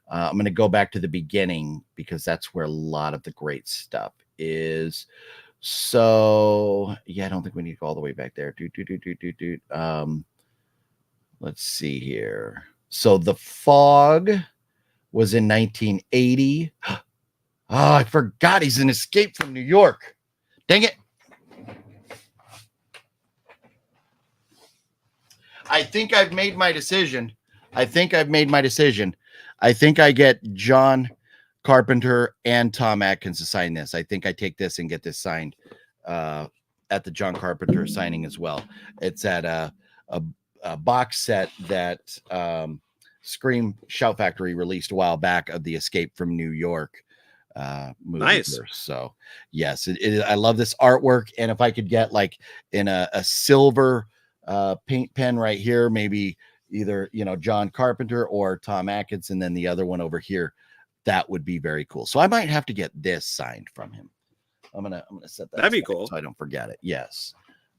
I'm going to go back to the beginning because that's where a lot of the great stuff is. So yeah, I don't think we need to go all the way back there. Let's see here. So The Fog was in 1980. Oh, I forgot he's in Escape from New York. Dang it. I think I've made my decision. I think I get John Carpenter and Tom Atkins to sign this. I think I take this and get this signed at the John Carpenter signing as well. It's at box set that Scream Shout Factory released a while back of the Escape from New York movie. Nice. So yes, I love this artwork, and if I could get like in a silver paint pen right here, maybe either John Carpenter or Tom Atkins, and then the other one over here, that would be very cool. So I might have to get this signed from him. I'm gonna set that. That'd be cool, so I don't forget it. Yes.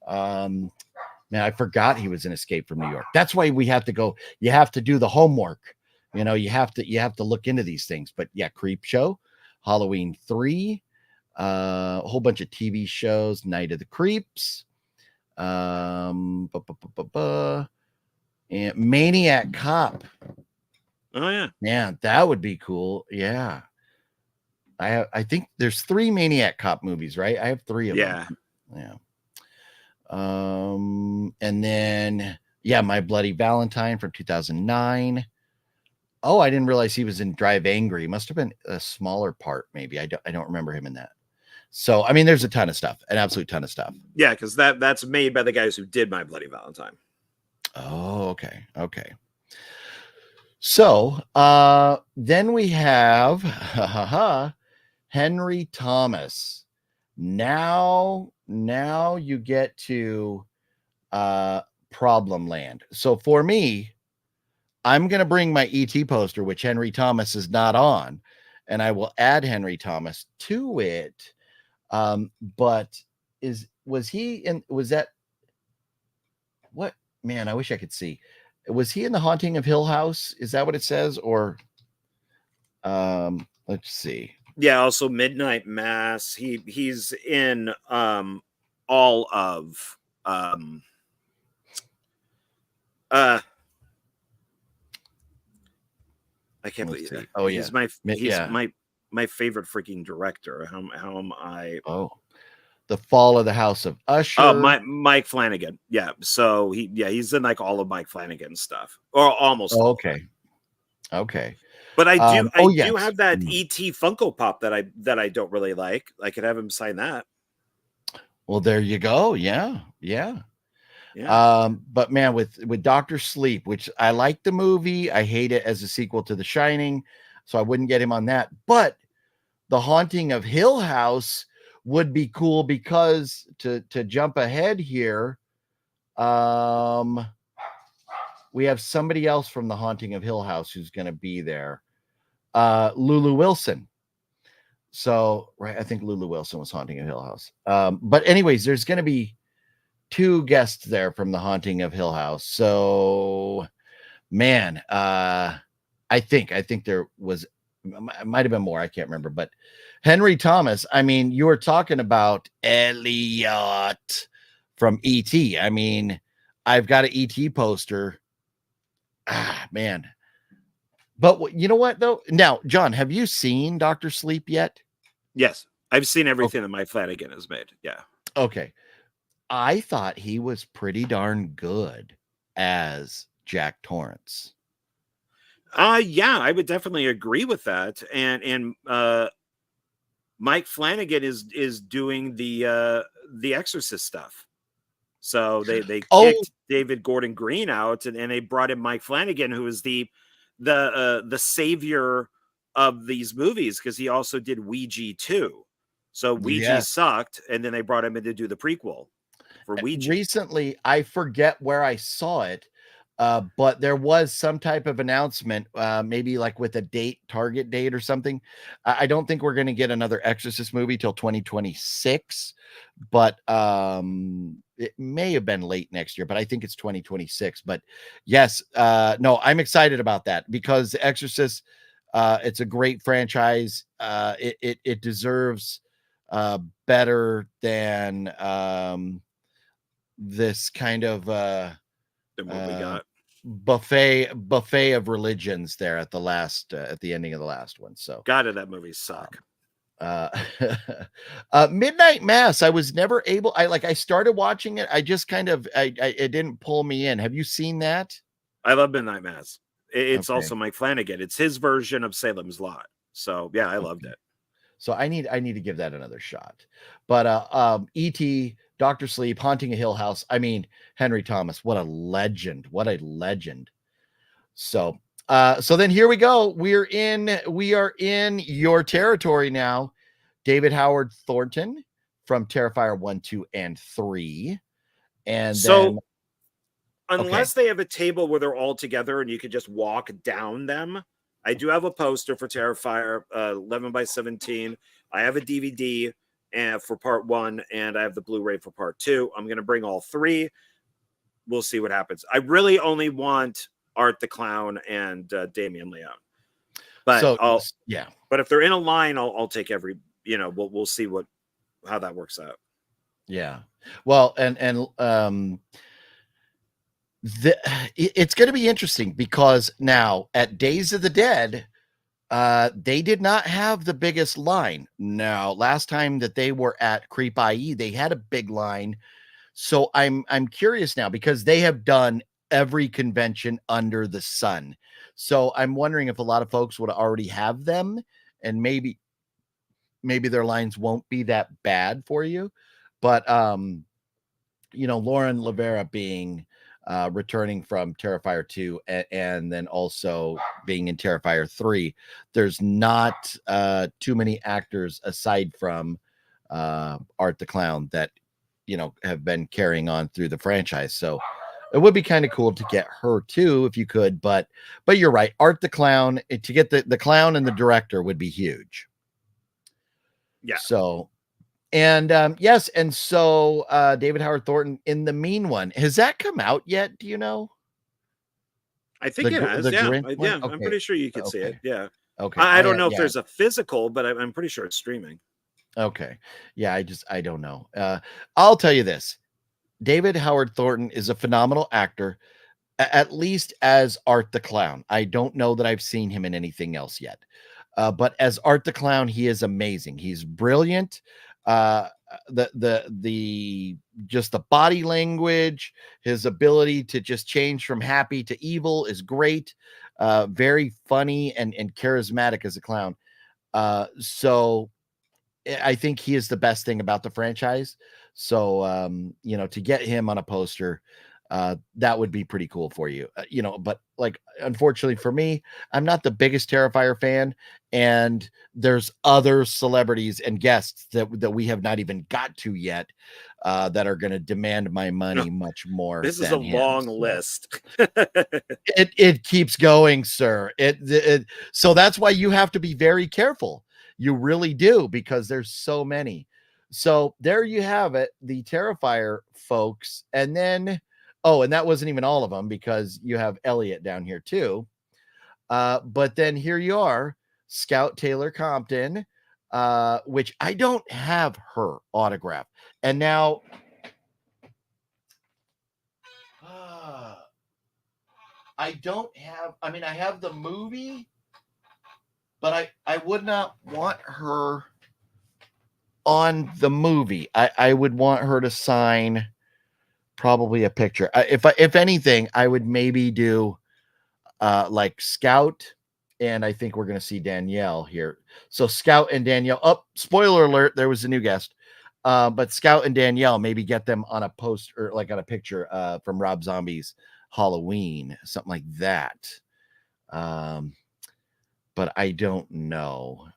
Man, I forgot he was in Escape from New York. That's why we have to go. You have to do the homework. You have to look into these things. But yeah, Creep Show, Halloween 3, a whole bunch of TV shows, Night of the Creeps, and Maniac Cop. Oh yeah, Man, that would be cool. Yeah, I think there's 3 Maniac Cop movies, right? I have 3 of them. Yeah. And then My Bloody Valentine from 2009. Oh, I didn't realize he was in Drive Angry. Must have been a smaller part, maybe. I don't remember him in that. So I mean, there's a ton of stuff, an absolute ton of stuff. Yeah, because that's made by the guys who did My Bloody Valentine. Oh, okay. So then we have Henry Thomas. Now you get to Problem Land. So for me, I'm going to bring my ET poster, which Henry Thomas is not on, and I will add Henry Thomas to it. But was that what? Man, I wish I could see. Was he in The Haunting of Hill House? Is that what it says? Or let's see. Yeah, also Midnight Mass. He's in all of I can't believe that. Oh yeah, he's my favorite freaking director. How am I? Oh, The Fall of the House of Usher. Oh, Mike Flanagan. Yeah, so he's in like all of Mike Flanagan's stuff, or almost. Oh, okay. But I do yes. have that ET Funko Pop that I don't really like. I could have him sign that. Well, there you go. Yeah. But man, with Dr. Sleep, which I like the movie, I hate it as a sequel to The Shining, so I wouldn't get him on that. But The Haunting of Hill House would be cool because to jump ahead here, we have somebody else from The Haunting of Hill House who's going to be there, Lulu Wilson. So right, I think Lulu Wilson was Haunting of Hill House. But anyways, there's going to be 2 guests there from The Haunting of Hill House. So, man, I think there was, might have been more. I can't remember, but Henry Thomas. I mean, you were talking about Elliot from E.T. I mean, I've got an E.T. poster. Man. But you know what though? Now, John, have you seen Dr. Sleep yet? Yes, I've seen everything that Mike Flanagan has made. Yeah. Okay. I thought he was pretty darn good as Jack Torrance. Yeah, I would definitely agree with that. And Mike Flanagan is doing the Exorcist stuff. So they kicked David Gordon Green out and they brought in Mike Flanagan, who is the savior of these movies, because he also did Ouija 2. So Ouija sucked, and then they brought him in to do the prequel for Ouija. Recently, I forget where I saw it, but there was some type of announcement, maybe like with a target date or something. I don't think we're going to get another Exorcist movie till 2026, but it may have been late next year, but I think it's 2026. But yes, no, I'm excited about that because The Exorcist, it's a great franchise. It deserves better than this kind of than what we got. buffet of religions there at the ending of the last one. So God, did that movie suck. Midnight Mass, I was never able, I started watching it, I just kind of it didn't pull me in. Have you seen that? I love Midnight Mass. It's also Mike Flanagan. It's his version of Salem's Lot. So yeah, I loved it. So I need to give that another shot. But E.T., Dr. Sleep, Haunting a Hill House. I mean, Henry Thomas, what a legend. What a legend. So so then here we go. We are in your territory now. David Howard Thornton from Terrifier 1, 2, and 3. And So then unless they have a table where they're all together and you could just walk down them, I do have a poster for Terrifier 11 by 17. I have a DVD for part 1, and I have the Blu-ray for part 2. I'm going to bring all 3. We'll see what happens. I really only want Art the Clown and Damien Leone. But so But if they're in a line, I'll take every. We'll see how that works out. Yeah. Well, it's going to be interesting because now at Days of the Dead, they did not have the biggest line. Now, last time that they were at Creep I.E, they had a big line. So I'm curious now because they have done every convention under the sun. So I'm wondering if a lot of folks would already have them, and maybe their lines won't be that bad for you. But Lauren Lavera being returning from Terrifier 2 and then also being in Terrifier 3, there's not too many actors aside from Art the Clown that have been carrying on through the franchise. So it would be kind of cool to get her too if you could, but you're right, Art the Clown, to get the clown and the director would be huge. Yeah. So yes, and so David Howard Thornton in The Mean One, has that come out yet? Do you know? I think it has. Yeah, Okay. I'm pretty sure you could see it. Yeah. Okay. I don't know if there's a physical, but I'm pretty sure it's streaming. Okay. Yeah, I don't know. I'll tell you this. David Howard Thornton is a phenomenal actor, at least as Art the Clown. I don't know that I've seen him in anything else yet. But as Art the Clown, he is amazing. He's brilliant. The just the body language, his ability to just change from happy to evil is great. Very funny and charismatic as a clown. So I think he is the best thing about the franchise. So to get him on a poster, that would be pretty cool for you. But like, unfortunately for me, I'm not the biggest Terrifier fan, and there's other celebrities and guests that we have not even got to yet that are going to demand my money much more. This is a long list. It keeps going, sir. So that's why you have to be very careful. You really do, because there's so many. So there you have it, the Terrifier folks. And then, and that wasn't even all of them, because you have Elliot down here too. But then here you are, Scout Taylor Compton, which I don't have her autograph. And now I have the movie, but I would not want her on the movie. I would want her to sign probably a picture. If anything, I would maybe do like Scout, and I think we're going to see Danielle here. So Scout and Danielle. Oh, spoiler alert, there was a new guest. But Scout and Danielle, maybe get them on a post or like on a picture from Rob Zombie's Halloween, something like that. But I don't know.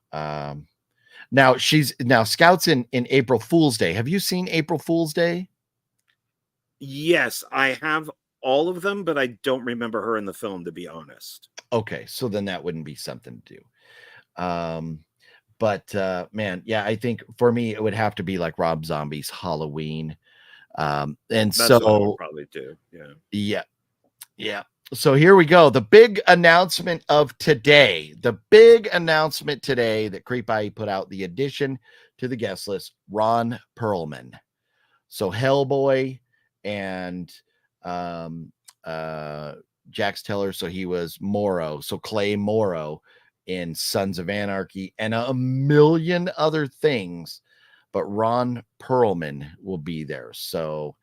Now Scout's in April Fool's Day. Have you seen April Fool's Day? Yes, I have all of them, but I don't remember her in the film, to be honest. Okay, so then that wouldn't be something to do. But man, yeah, I think for me it would have to be like Rob Zombie's Halloween. And that's so what I would probably do. Yeah. So here we go. The big announcement of today. The big announcement today that Creep I.E put out, the addition to the guest list, Ron Perlman. So Hellboy and Jax Teller. So he was Morrow. So Clay Morrow in Sons of Anarchy and a million other things. But Ron Perlman will be there. So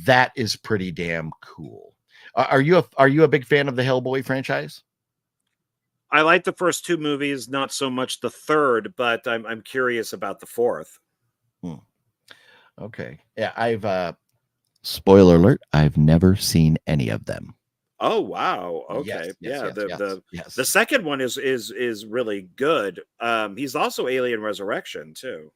that is pretty damn cool. Are you a big fan of the Hellboy franchise? I like the first 2 movies, not so much the third, but I'm curious about the fourth. Okay. Yeah, I've spoiler alert, I've never seen any of them. Oh wow. Yes, Okay. yes, Yeah. yes, The yes. the second one is really good. He's also Alien Resurrection too.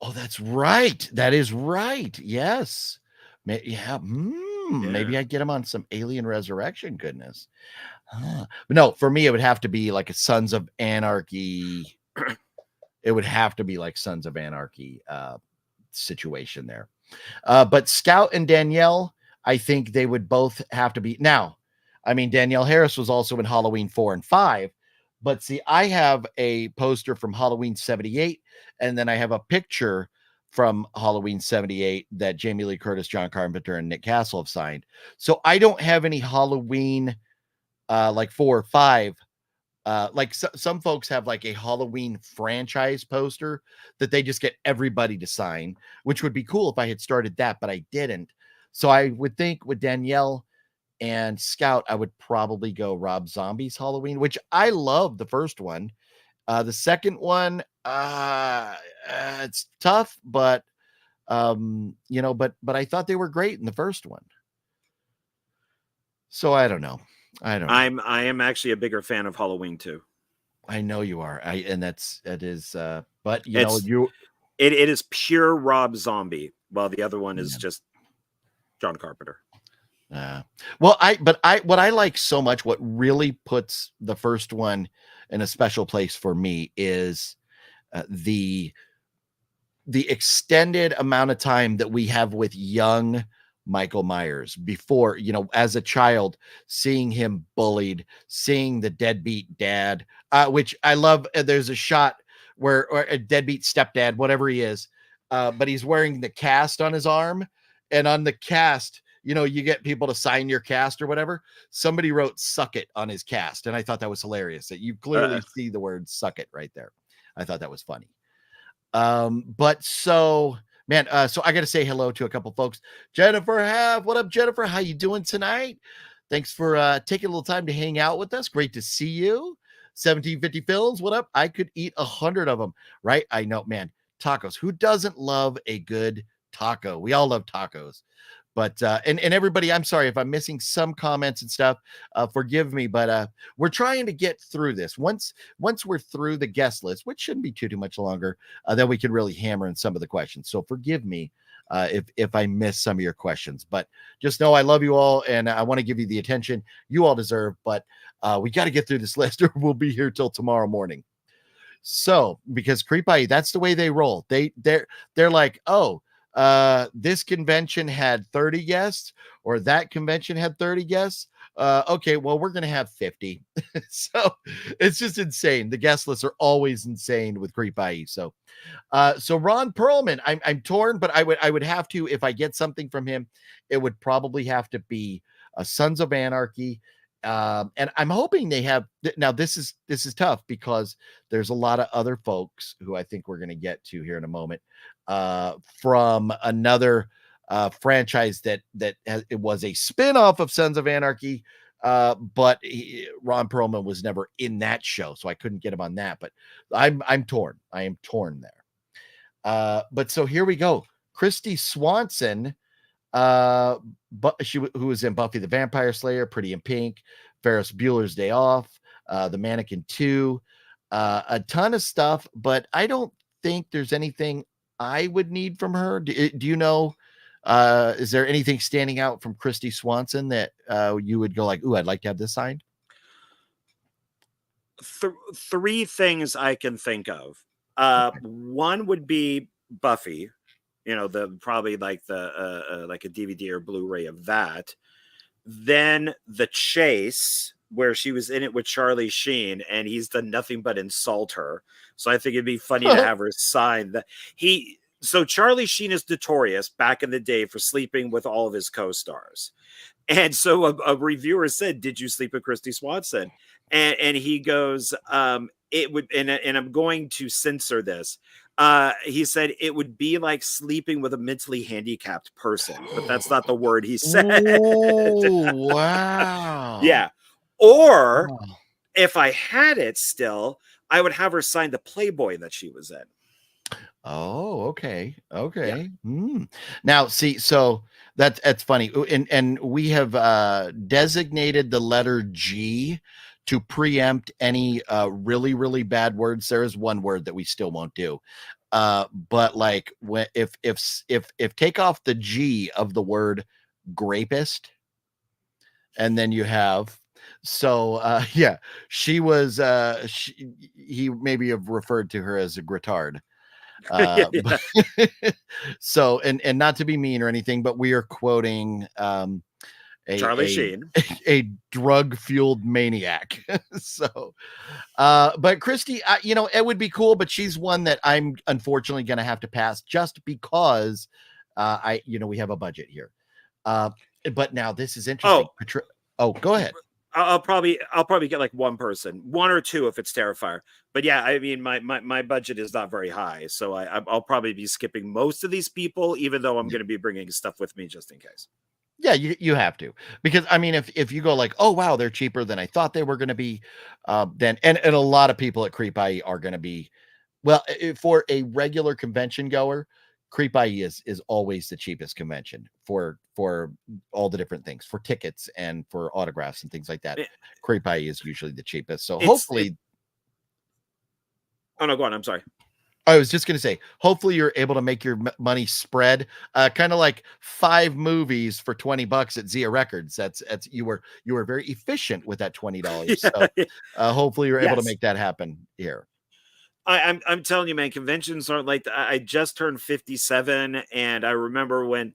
Oh, that's right. That is right. Yes. Yeah. Maybe Yeah. I get him on some Alien Resurrection. Goodness. Huh. But no, for me, it would have to be like a Sons of Anarchy. It would have to be like Sons of Anarchy situation there. But Scout and Danielle, I think they would both have to be. Now, I mean, Danielle Harris was also in Halloween 4 and 5. But see, I have a poster from Halloween 78, and then I have a picture from Halloween 78 that Jamie Lee Curtis, John Carpenter, and Nick Castle have signed. So I don't have any Halloween like 4 or 5. Like some folks have like a Halloween franchise poster that they just get everybody to sign, which would be cool if I had started that, but I didn't. So I would think with Danielle and Scout, I would probably go Rob Zombie's Halloween, which I love the first one. The second one, it's tough, but but I thought they were great in the first one. So I don't know. I am actually a bigger fan of Halloween too. I know you are. That is but it is pure Rob Zombie, while the other one is just John Carpenter. What I like so much, what really puts the first one in a special place for me is the extended amount of time that we have with young Michael Myers before, as a child, seeing him bullied, seeing the deadbeat dad, which I love. There's a shot or a deadbeat stepdad, whatever he is, but he's wearing the cast on his arm, and on the cast, you get people to sign your cast or whatever. Somebody wrote "suck it" on his cast, and I thought that was hilarious. That you clearly see the word "suck it" right there. I thought that was funny. But so man, so I gotta say hello to a couple folks. Jennifer what up, Jennifer? How you doing tonight? Thanks for taking a little time to hang out with us. Great to see you. 1750 Films, what up? I could eat 100 of them, right? I know, man. Tacos. Who doesn't love a good taco? We all love tacos. But and everybody, I'm sorry if I'm missing some comments and stuff. Forgive me, but we're trying to get through this. Once we're through the guest list, which shouldn't be too much longer, then we can really hammer in some of the questions. So forgive me if I miss some of your questions. But just know I love you all, and I want to give you the attention you all deserve. But we got to get through this list, or we'll be here till tomorrow morning. So because Creep I.E, that's the way they roll. They're like, oh, this convention had 30 guests, or that convention had 30 guests. Okay, well, we're gonna have 50. So it's just insane. The guest lists are always insane with Creep I.E. So Ron Perlman, I'm torn, but I would have to, if I get something from him, it would probably have to be Sons of Anarchy. And I'm hoping they have now. This is tough because there's a lot of other folks who I think we're going to get to here in a moment from another franchise that it was a spin-off of Sons of Anarchy, but Ron Perlman was never in that show, so I couldn't get him on that. But I'm torn. I am torn there. But so here we go. Christy Swanson, but who was in Buffy the Vampire Slayer, Pretty in Pink, Ferris Bueller's Day Off, The Mannequin 2, a ton of stuff, but I don't think there's anything I would need from her. Do you know, is there anything standing out from Christy Swanson that you would go like, ooh, I'd like to have this signed? Three things I can think of. One would be Buffy. Probably like like a DVD or Blu-ray of that. Then The Chase, where she was in it with Charlie Sheen, and he's done nothing but insult her. So I think it'd be funny to have her sign that. So Charlie Sheen is notorious back in the day for sleeping with all of his co-stars. And so a reviewer said, "Did you sleep with Christy Swanson?" And he goes, "It would," and I'm going to censor this. He said it would be like sleeping with a mentally handicapped person, but that's not the word he said. Oh, wow. Yeah. Or if I had it still, I would have her sign the Playboy that she was in. Oh, okay. Yeah. Okay. Now, see, so that's funny. And we have designated the letter G to preempt any really, really bad words. There is one word that we still won't do. But like if take off the G of the word grapist, and then you have yeah, she was he maybe have referred to her as a gritard. Yeah. So and not to be mean or anything, but we are quoting Charlie a Sheen. a drug fueled maniac. So but Christy, you know, it would be cool, but she's one that I'm unfortunately going to have to pass just because we have a budget here. But now this is interesting. Oh, go ahead. I'll probably get like one or two if it's Terrifier. But yeah, I mean, my budget is not very high, so I'll probably be skipping most of these people, even though I'm going to be bringing stuff with me just in case. Yeah, you have to, because I mean, if you go like, oh wow, they're cheaper than I thought they were going to be, then and a lot of people at Creep I.E are going to be, well, for a regular convention goer, Creep I.E is always the cheapest convention for all the different things, for tickets and for autographs and things like that. Creep I.E is usually the cheapest. So hopefully. Oh no, go on. I'm sorry. I was just going to say, hopefully you're able to make your money spread, kind of like 5 movies for $20 at Zia Records. That's you were very efficient with that $20. So hopefully you're able to make that happen here. I'm telling you, man, conventions aren't like I just turned 57, and I remember when,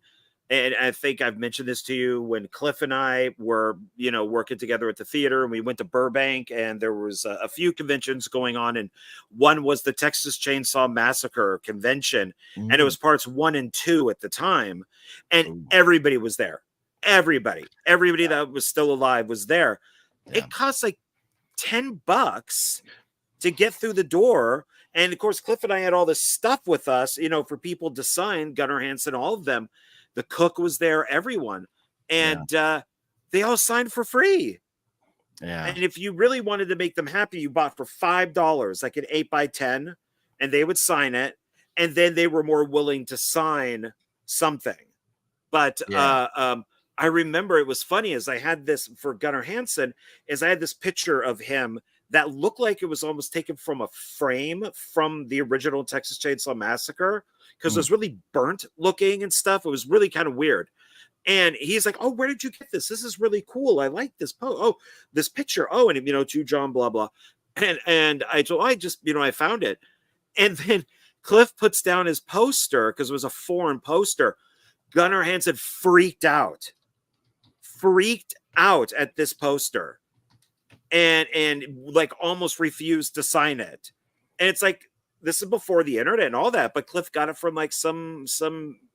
and I think I've mentioned this to you, when Cliff and I were, working together at the theater, and we went to Burbank, and there was a few conventions going on, and one was the Texas Chainsaw Massacre convention, and it was parts 1 and 2 at the time, and everybody was there. Everybody that was still alive was there. Yeah. It cost like $10 to get through the door. And of course, Cliff and I had all this stuff with us, for people to sign, Gunnar Hansen, all of them. The cook was there, everyone. And they all signed for free. Yeah. And if you really wanted to make them happy, you bought for $5, like an 8x10, and they would sign it. And then they were more willing to sign something. But I remember it was funny, as I had this for Gunnar Hansen, is I had this picture of him that looked like it was almost taken from a frame from the original Texas Chainsaw Massacre, because it was really burnt looking and stuff. It was really kind of weird. And he's like, oh, where did you get this? This is really cool. I like this. Oh, this picture. Oh, and, to John, blah, blah. And I told, I just, I found it. And then Cliff puts down his poster, because it was a foreign poster. Gunnar Hansen freaked out at this poster. And like almost refused to sign it. And it's like, this is before the internet and all that, but Cliff got it from like some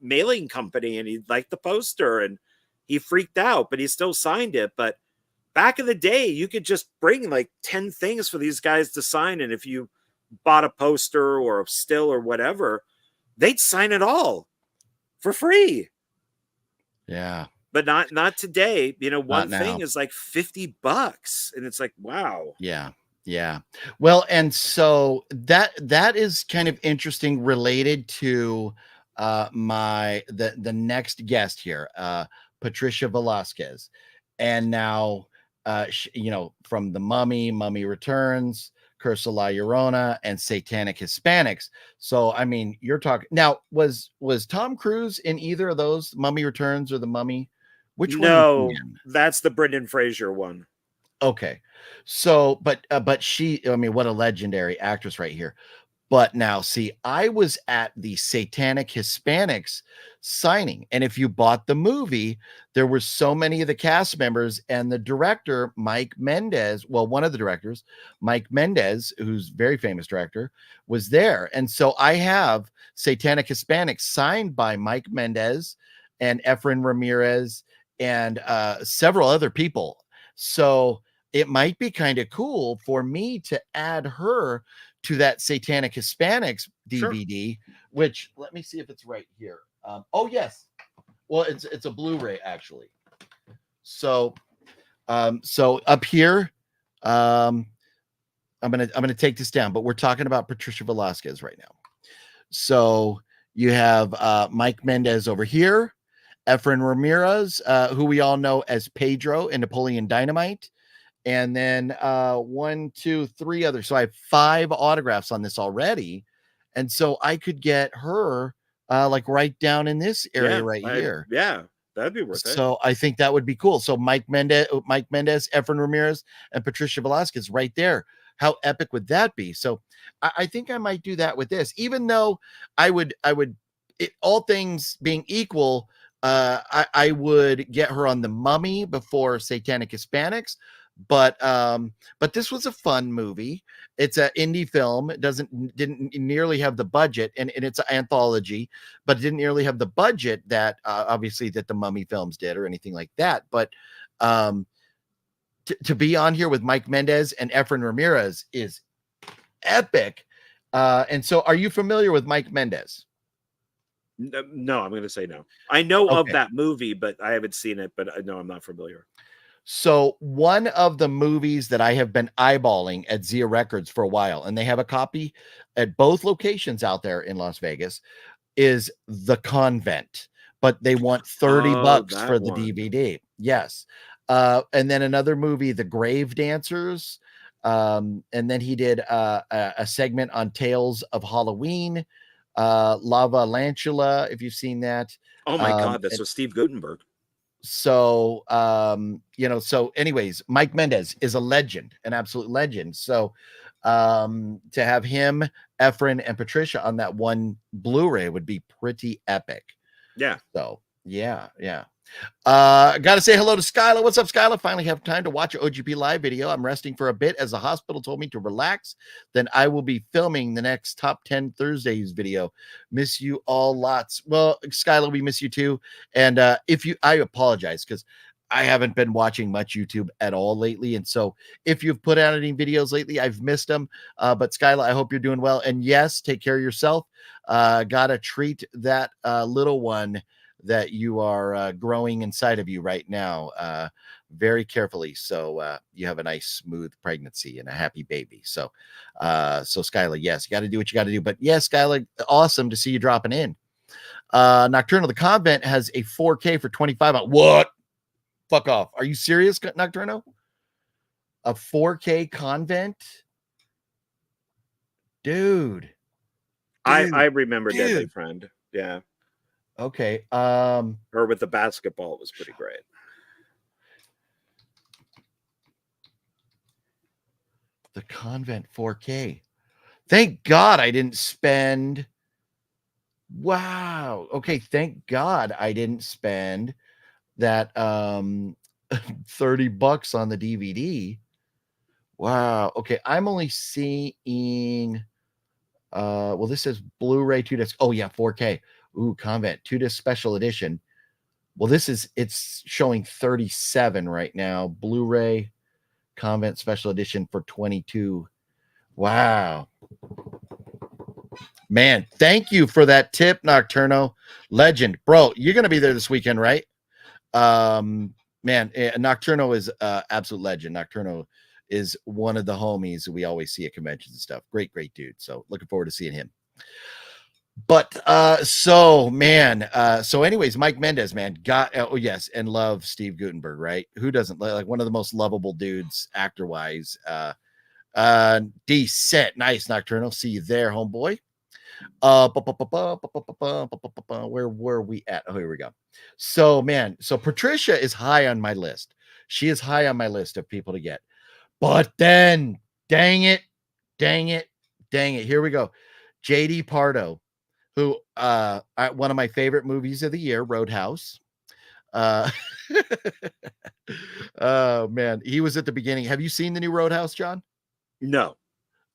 mailing company, and he liked the poster and he freaked out, but he still signed it. But back in the day, you could just bring like 10 things for these guys to sign, and if you bought a poster or a still or whatever, they'd sign it all for free. Yeah. But not today. One thing is like $50, and it's like, wow. Yeah. Yeah. Well, and so that is kind of interesting, related to the next guest here, Patricia Velasquez. And now from the Mummy Returns, Curse of La Llorona, and Satanic Hispanics. So I mean, you're talking now, was Tom Cruise in either of those, Mummy Returns or the Mummy? Which one? No, that's the Brendan Fraser one. Okay. So, but she, I mean, what a legendary actress right here. But now, see, I was at the Satanic Hispanics signing, and if you bought the movie, there were so many of the cast members, and the director, Mike Mendez, well, one of the directors, Mike Mendez, who's a very famous director, was there. And so I have Satanic Hispanics signed by Mike Mendez and Efren Ramirez and several other people. So it might be kind of cool for me to add her to that Satanic Hispanics DVD, which, let me see if it's right here. Oh yes, well, it's a Blu-ray actually. So so up here, I'm gonna take this down, but we're talking about Patricia Velasquez right now. So you have Mike Mendez over here, Efren Ramirez, who we all know as Pedro in Napoleon Dynamite. And then 1, 2, 3 others. So I have 5 autographs on this already. And so I could get her like right down in this area here. Yeah, that'd be worth it. So I think that would be cool. So Mike Mendez, Efren Ramirez, and Patricia Velasquez right there. How epic would that be? So I think I might do that with this, even though I would all things being equal, I would get her on the Mummy before Satanic Hispanics. But this was a fun movie. It's an indie film. It didn't nearly have the budget, and it's an anthology, but it didn't nearly have the budget that obviously that the Mummy films did or anything like that. But to be on here with Mike Mendez and Efren Ramirez is epic. And so, are you familiar with Mike Mendez? No, I'm going to say no. I know of that movie, but I haven't seen it. But no, I'm not familiar. So one of the movies that I have been eyeballing at Zia Records for a while, and they have a copy at both locations out there in Las Vegas, is The Convent, but they want $30 for the DVD. Yes. And then another movie, The Grave Dancers. And then he did a segment on Tales of Halloween, Lava Lantula, if you've seen that. Oh my God, that's with Steve Guttenberg. So, so anyways, Mike Mendez is a legend, an absolute legend. So, to have him, Efren, and Patricia on that one Blu-ray would be pretty epic. Yeah. So, yeah. Got to say hello to Skyla. What's up, Skyla? Finally have time to watch an OGP live video. I'm resting for a bit as the hospital told me to relax. Then I will be filming the next Top 10 Thursdays video. Miss you all lots. Well, Skyla, we miss you too. And I apologize because I haven't been watching much YouTube at all lately. And so if you've put out any videos lately, I've missed them. But Skyla, I hope you're doing well. And yes, take care of yourself. Gotta treat that little one that you are growing inside of you right now very carefully, so you have a nice smooth pregnancy and a happy baby. So Skyla, yes, you got to do what you got to do. But yes, Skyla, awesome to see you dropping in. Nocturnal the Convent has a 4K for 25. What? Fuck off. Are you serious, Nocturnal? A 4K Convent? Dude. I remember Deadly Friend. Yeah. Okay. Or with the basketball, it was pretty great. The Convent 4K. Thank God I didn't spend. Wow. Okay. Thank God I didn't spend that $30 on the DVD. Wow. Okay. I'm only seeing well, this says Blu-ray 2 disc. Oh yeah, 4K. Ooh, Convent 2 disc special edition. Well, it's showing 37 right now. Blu-ray Convent special edition for 22. Wow. Man, thank you for that tip, Nocturno. Legend. Bro, you're going to be there this weekend, right? Man, Nocturno is absolute legend. Nocturno is one of the homies we always see at conventions and stuff. Great dude. So looking forward to seeing him. But so anyways, Mike Mendez, man, yes, and love Steve Guttenberg, right? Who doesn't? Like one of the most lovable dudes actor wise. Decent, nice. Nocturnal, see you there, homeboy. Where were we at? Oh, here we go. So Patricia is high on my list. She is high on my list of people to get. But then, dang it, here we go. JD Pardo, who one of my favorite movies of the year, Roadhouse. Oh man, he was at the beginning. Have you seen the new Roadhouse, John? No.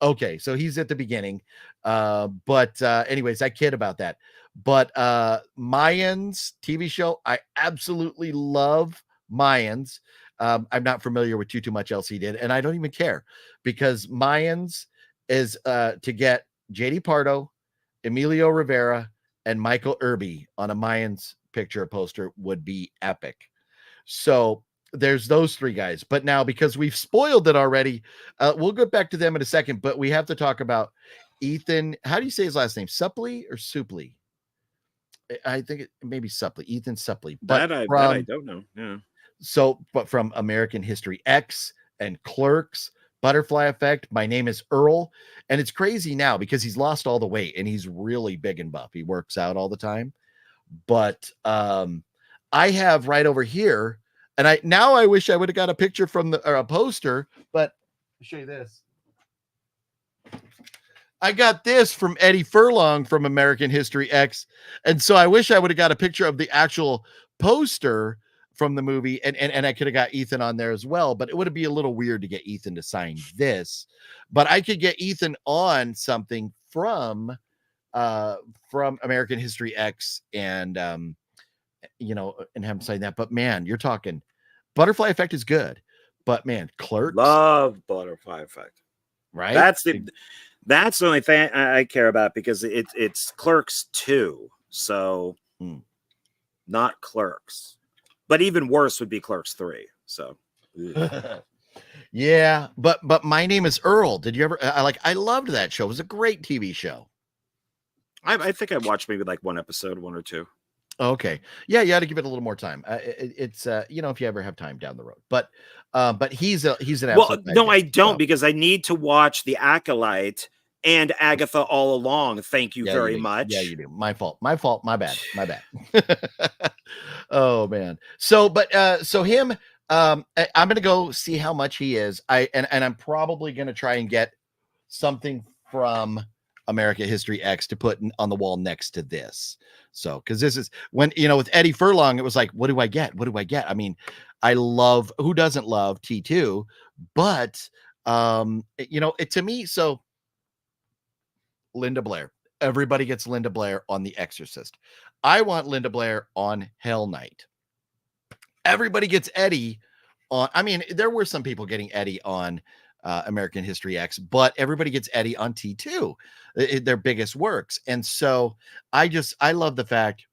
Okay, so he's at the beginning. But anyways, I kid about that. But Mayans TV show, I absolutely love Mayans. I'm not familiar with too much else he did, and I don't even care because Mayans is to get JD Pardo, Emilio Rivera, and Michael Irby on a Mayans picture poster would be epic. So there's those three guys. But now, because we've spoiled it already, we'll get back to them in a second. But we have to talk about Ethan, how do you say his last name? Suppley or Supley? I think it maybe Suppley, Ethan Suppley. But that I don't know. Yeah. So, but from American History X and Clerks, Butterfly Effect, My Name is Earl. And it's crazy now because he's lost all the weight and he's really big and buff. He works out all the time. But I have right over here, and I wish I would have got a picture from a poster, but I'll show you this. I got this from Eddie Furlong from American History X. And so I wish I would have got a picture of the actual poster from the movie, and I could have got Ethan on there as well, but it would be a little weird to get Ethan to sign this. But I could get Ethan on something from American History X and and have him sign that. But man, you're talking Butterfly Effect is good, but man, Clerks, love Butterfly Effect. Right? That's the only thing I care about, because it's Clerks 2, so not Clerks. But even worse would be Clerks 3. So, yeah. But My Name is Earl. Did you ever? I loved that show. It was a great TV show. I think I watched maybe like one episode, one or two. Okay. Yeah, you had to give it a little more time. It's if you ever have time down the road. But he's an well, no, I don't, because I need to watch The Acolyte and Agatha All Along. Thank you very much. Yeah, you do. My fault. My bad. Oh man. So him, I'm gonna go see how much he is. And I'm probably gonna try and get something from American History X to put on the wall next to this. So, because this is when with Eddie Furlong, it was like, what do I get? I mean, I love, who doesn't love T2, but to me, so Linda Blair. Everybody gets Linda Blair on The Exorcist. I want Linda Blair on Hell Night. Everybody gets Eddie on. I mean, there were some people getting Eddie on American History X, but everybody gets Eddie on T2, their biggest works. And so I love the fact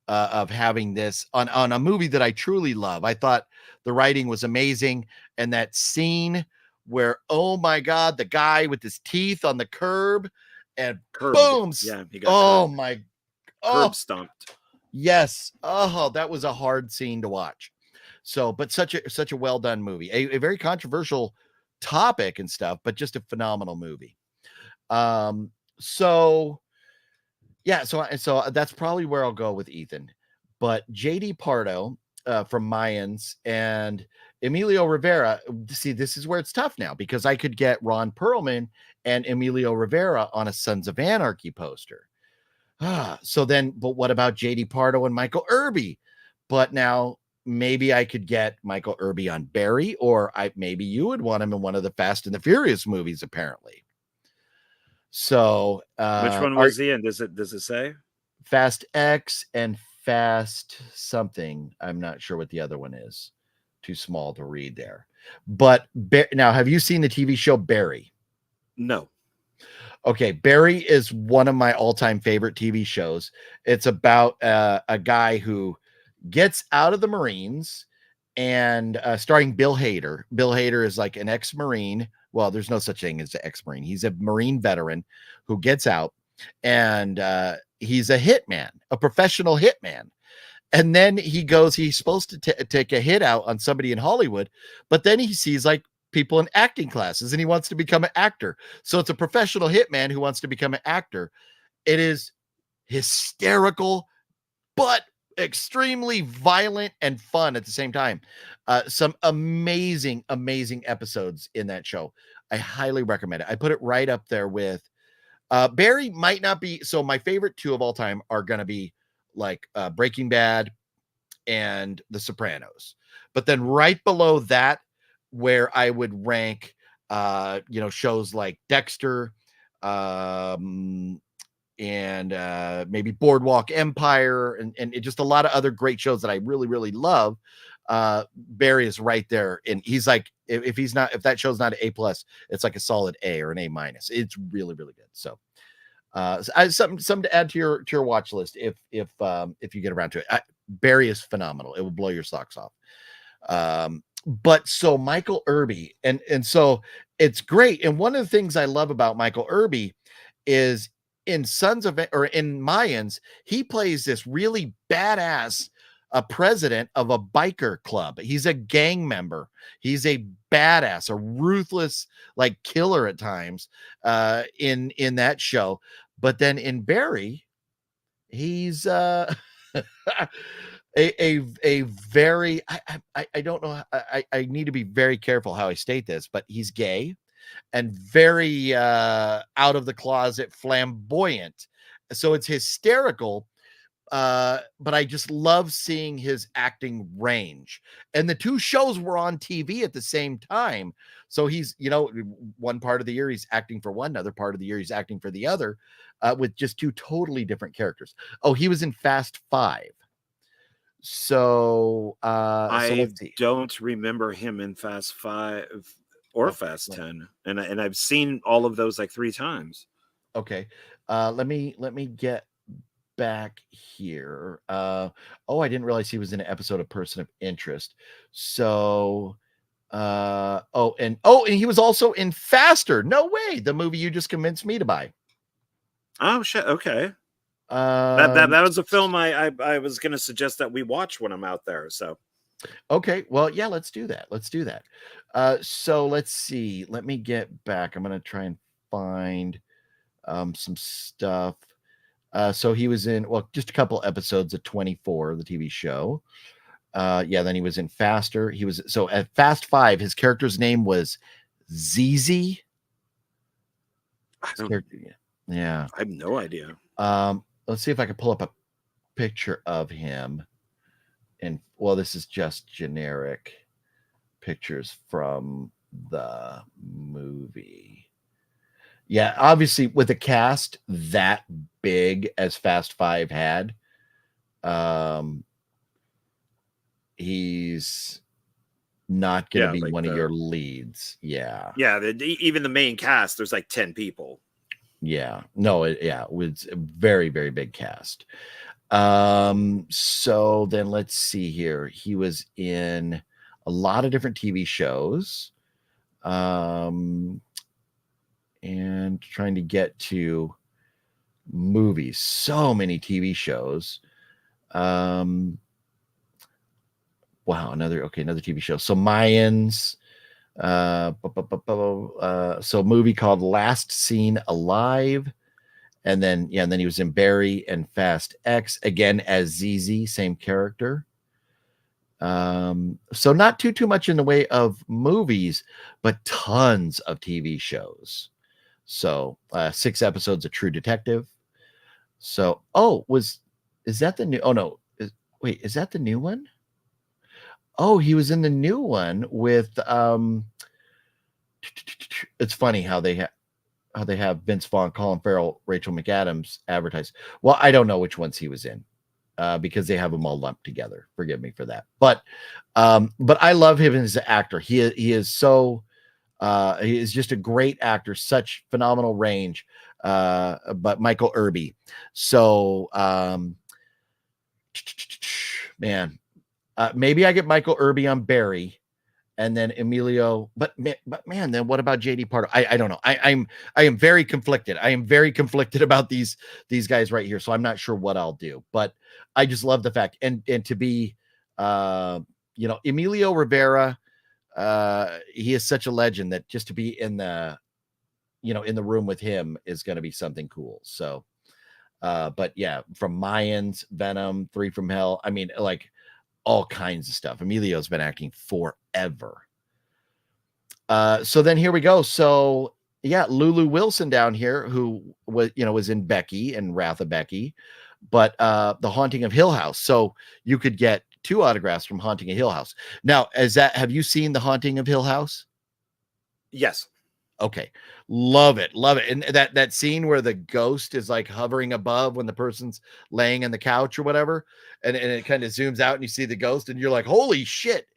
of having this on a movie that I truly love. I thought the writing was amazing. And that scene where, oh my God, the guy with his teeth on the curb and boom. Yeah, he got curb stomped. Yes. Oh, that was a hard scene to watch. So, but such a well done movie, a very controversial topic and stuff, but just a phenomenal movie. So that's probably where I'll go with Ethan. But JD Pardo from Mayans and Emilio Rivera. See, this is where it's tough now, because I could get Ron Perlman and Emilio Rivera on a Sons of Anarchy poster. So then, but what about JD Pardo and Michael Irby? But now maybe I could get Michael Irby on Barry, or maybe you would want him in one of the Fast and the Furious movies, apparently. So which one was he in? Does it say? Fast X and Fast something. I'm not sure what the other one is. Too small to read there. But now, have you seen the TV show Barry? No. Okay, Barry is one of my all-time favorite TV shows. It's about a guy who gets out of the Marines, and starring Bill Hader. Bill Hader is like an ex-Marine. Well, there's no such thing as an ex-Marine. He's a Marine veteran who gets out, and he's a hitman, a professional hitman. And then he's supposed to take a hit out on somebody in Hollywood, but then he sees like people in acting classes and he wants to become an actor. So it's a professional hitman who wants to become an actor. It is hysterical, but extremely violent and fun at the same time. Some amazing episodes in that show. I highly recommend it. I put it right up there with Barry. Might not be. So my favorite two of all time are going to be like Breaking Bad and The Sopranos. But then right below that, where I would rank shows like Dexter, and maybe Boardwalk Empire, and just a lot of other great shows that I really, really love. Barry is right there. And he's like, if that show's not an A+, it's like a solid A or an A-. It's really, really good. So something to add to your watch list if you get around to it. Barry is phenomenal. It will blow your socks off. But so Michael Irby, and so it's great. And one of the things I love about Michael Irby is in Sons of or in Mayans, he plays this really badass president of a biker club. He's a gang member. He's a badass, a ruthless like killer at times in that show. But then in Barry, he's a very I don't know, I need to be very careful how I state this, but he's gay and very out of the closet, flamboyant. So it's hysterical, but I just love seeing his acting range. And the two shows were on TV at the same time. So he's, one part of the year he's acting for one, other part of the year he's acting for the other, with just two totally different characters. Oh, he was in Fast Five. So I don't remember him in Fast Five or Fast 10, and I've seen all of those like 3 times. Okay, let me get back here. I didn't realize he was in an episode of Person of Interest. So and he was also in Faster. No way, the movie you just convinced me to buy. Oh shit, okay. That was a film I was going to suggest that we watch when I'm out there. So, okay, well, yeah, let's do that. So let's see. Let me get back. I'm going to try and find some stuff. So he was in just a couple episodes of 24, the TV show. Then he was in Faster. He was at Fast 5. His character's name was ZZ. Yeah, I have no idea. Let's see if I can pull up a picture of him. And this is just generic pictures from the movie. Yeah, obviously with a cast that big as Fast 5 had, he's not going to be like one of your leads. Yeah. Yeah, even the main cast, there's like 10 people. Yeah. No, it was a very, very big cast. So then let's see here. He was in a lot of different TV shows. And trying to get to movies. So many TV shows. Wow, another TV show. So Mayans. So a movie called Last Seen Alive, and then he was in Barry and Fast X again as ZZ, same character. So not too much in the way of movies, but tons of TV shows. So 6 episodes of True Detective. So is that the new? Oh no, is that the new one? Oh, he was in the new one with it's funny how they have Vince Vaughn, Colin Farrell, Rachel McAdams advertised. Well, I don't know which ones he was in because they have them all lumped together. Forgive me for that. But I love him as an actor. He is so he is just a great actor, such phenomenal range. But Michael Irby. So man. Maybe I get Michael Irby on Barry, and then Emilio. But man, then what about JD Pardo? I don't know. I am very conflicted. I am very conflicted about these guys right here. So I'm not sure what I'll do. But I just love the fact and to be, Emilio Rivera. He is such a legend that just to be in the room with him is going to be something cool. So, but yeah, from Mayans, Venom, 3 from Hell. I mean, like. All kinds of stuff. Emilio's been acting forever. So then here we go. So yeah, Lulu Wilson down here, who was in Becky and Wrath of Becky, but The Haunting of Hill House. So you could get 2 autographs from Haunting of Hill House. Now, have you seen The Haunting of Hill House? Yes. Okay. Love it. And that scene where the ghost is like hovering above when the person's laying on the couch or whatever, and it kind of zooms out and you see the ghost and you're like, holy shit.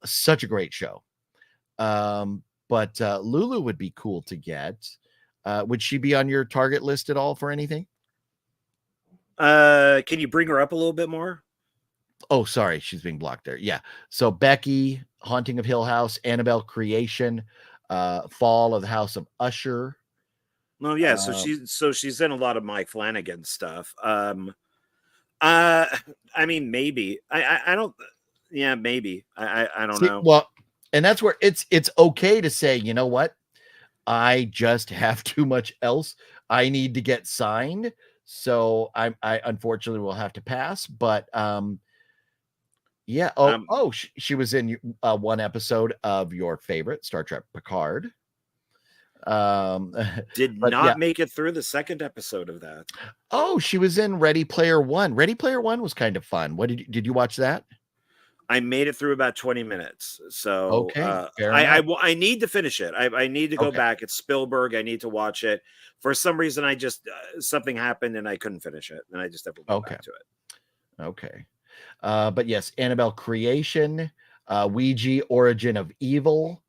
Such a great show. But Lulu would be cool to get. Would she be on your target list at all for anything? Can you bring her up a little bit more? Oh, sorry. She's being blocked there. Yeah. So Becky, Haunting of Hill House, Annabelle Creation, Fall of the House of Usher. Well, yeah. So she's in a lot of Mike Flanagan stuff. I mean, maybe. I don't. Yeah, maybe. I don't know. Well, and that's where it's okay to say, you know what? I just have too much else I need to get signed. So I unfortunately will have to pass. But yeah. She was in one episode of your favorite Star Trek Picard. Did but not make it through the second episode of that. Oh, she was in Ready Player One. Ready Player One was kind of fun. What did you watch that? I made it through about 20 minutes. So okay, I need to finish it. I need to go back. It's Spielberg. I need to watch it. For some reason, I just something happened and I couldn't finish it, and I just have to go back to it. Okay. But yes, Annabelle Creation, Ouija Origin of Evil,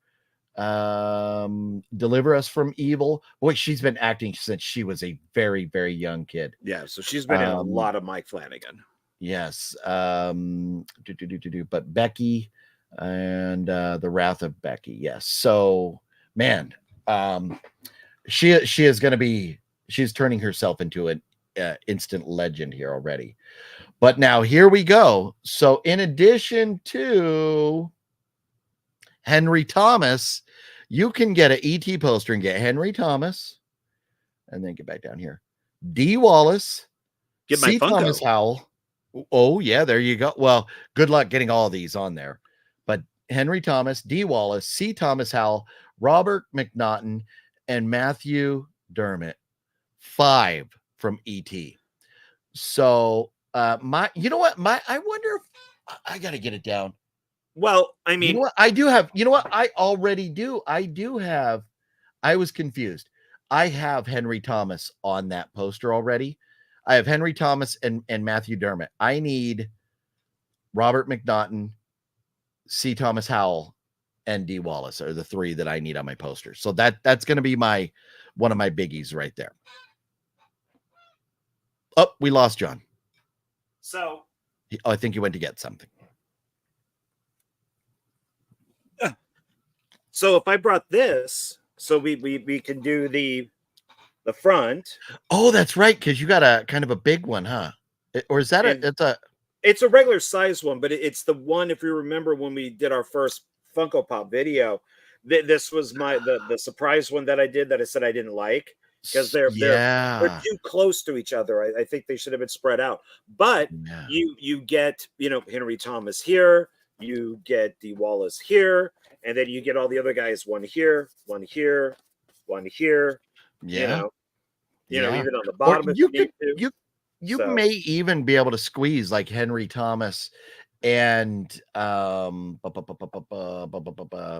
Deliver Us from Evil. Boy, she's been acting since she was a very, very young kid. Yeah, so she's been in a lot of Mike Flanagan. Yes. But Becky and The Wrath of Becky. Yes. So, man, she is going to be, she's turning herself into an instant legend here already. But now here we go. So in addition to Henry Thomas, you can get an ET poster and get Henry Thomas, and then get back down here. D. Wallace, get my C. Funko. Thomas Howell. Oh, yeah, there you go. Well, good luck getting all these on there. But Henry Thomas, D. Wallace, C. Thomas Howell, Robert McNaughton, and Matthew Dermott. 5 from ET. So you know what? I wonder if I got to get it down. Well, I mean, you know what? I do have, you know what? I already do. I was confused. I have Henry Thomas on that poster already. I have Henry Thomas and Matthew Dermott. I need Robert McNaughton, C. Thomas Howell, and D. Wallace are the 3 that I need on my poster. So that's going to be one of my biggies right there. Oh, we lost John. So I think he went to get something. So if I brought this, so we can do the front. Oh, that's right, because you got a kind of a big one, huh? Or is that it's a regular size one, but it's the one, if you remember when we did our first Funko Pop video, this was the surprise one that I did that I said I didn't like because they're too close to each other. I think they should have been spread out. But you get, Henry Thomas here, you get D. Wallace here, and then you get all the other guys, one here, one here, one here. Yeah. Even on the bottom. You may even be able to squeeze like Henry Thomas and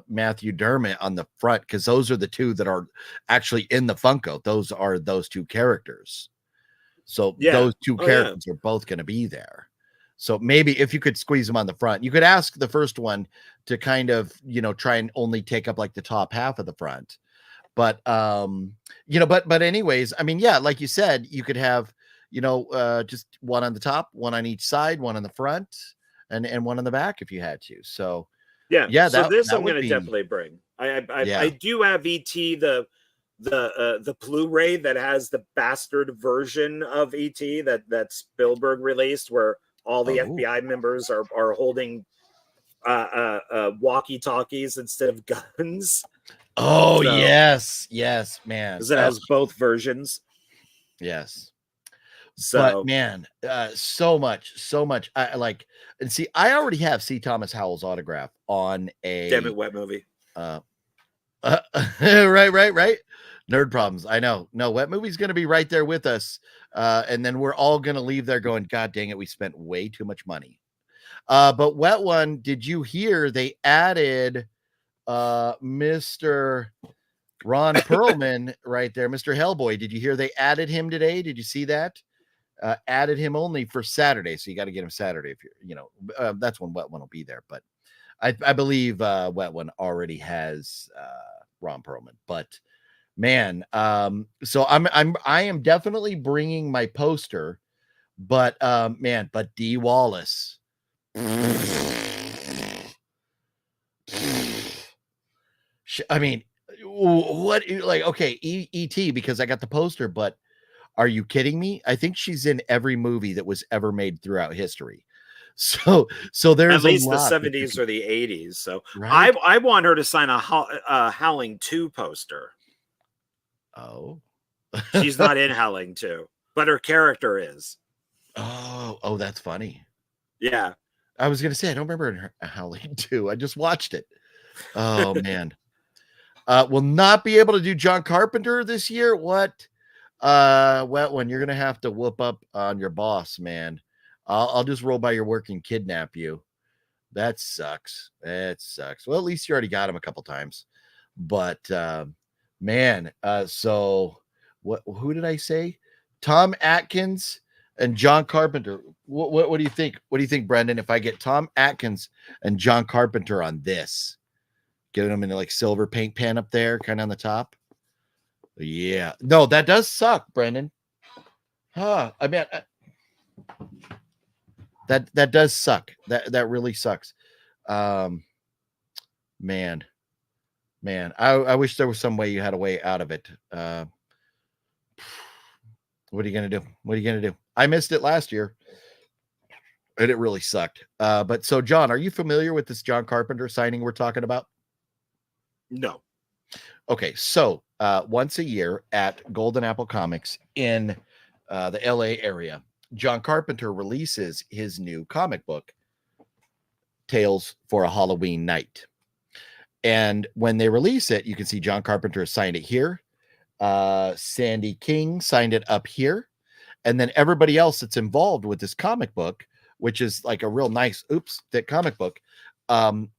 Matthew Dermott on the front, because those are the 2 that are actually in the Funko. Those are those 2 characters. So those 2 characters are both going to be there. So maybe if you could squeeze them on the front, you could ask the first one to kind of, try and only take up like the top half of the front. But, but anyways, I mean, yeah, like you said, you could have, just one on the top, one on each side, one on the front, and one on the back if you had to. So, yeah. So this I'm going to definitely bring. I do have ET, the Blu-ray that has the bastard version of ET that Spielberg released, where all the FBI members are holding walkie-talkies instead of guns. Oh, so, yes, man. Because it has both versions. Yes. So, but man, so much. I like, and see, I already have C. Thomas Howell's autograph on a Damn it, Wet Movie. Right. Nerd problems. I know. No, Wet Movie's going to be right there with us. And then we're all going to leave there going, God dang it, we spent way too much money. But Wet One, did you hear they added Mr. Ron Perlman right there, Mr. Hellboy? Did you hear they added him today? Did you see that? Added him only for Saturday, so you got to get him Saturday if you're, that's when Wet One will be there. But I believe Wet One already has Ron Perlman. But man, so I am definitely bringing my poster. But but D. Wallace. I mean, What, like, okay, E.T. because I got the poster, but are you kidding me? I think she's in every movie that was ever made throughout history. So there's At a least the lot that 70s or the 80s. So right? I want her to sign a Howling 2 poster. Oh. She's not in Howling 2, but her character is. Oh, that's funny. Yeah. I was gonna say I don't remember Howling 2. I just watched it. Oh man. Will not be able to do John Carpenter this year. What? Wet one, you're gonna have to whoop up on your boss, man. I'll just roll by your work and kidnap you. That sucks. That sucks. Well, at least you already got him a couple times. But man, so what? Who did I say? Tom Atkins and John Carpenter. What do you think? What do you think, Brendan? If I get Tom Atkins and John Carpenter on this, giving them in like silver paint pan up there, kind of on the top. Yeah, no, that does suck, Brendan. Huh? I mean, that does suck. That really sucks. Man, I wish there was some way you had a way out of it. What are you gonna do? What are you gonna do? I missed it last year, and it really sucked. But so, John, are you familiar with this John Carpenter signing we're talking about? No. Okay, so once a year at Golden Apple Comics in the LA area, John Carpenter releases his new comic book, Tales for a Halloween Night. And when they release it, you can see John Carpenter signed it here. Sandy King signed it up here. And then everybody else that's involved with this comic book, which is like a real nice, thick comic book,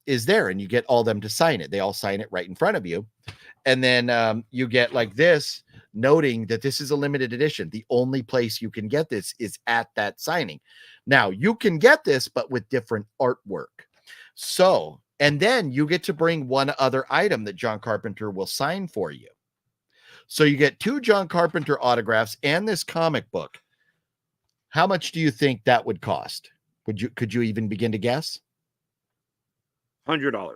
is there. And you get all them to sign it. They all sign it right in front of you. And then you get like this, noting that this is a limited edition. The only place you can get this is at that signing. Now, you can get this, but with different artwork. So, and then you get to bring one other item that John Carpenter will sign for you. So you get 2 John Carpenter autographs and this comic book. How much do you think that would cost? Could you even begin to guess? $100.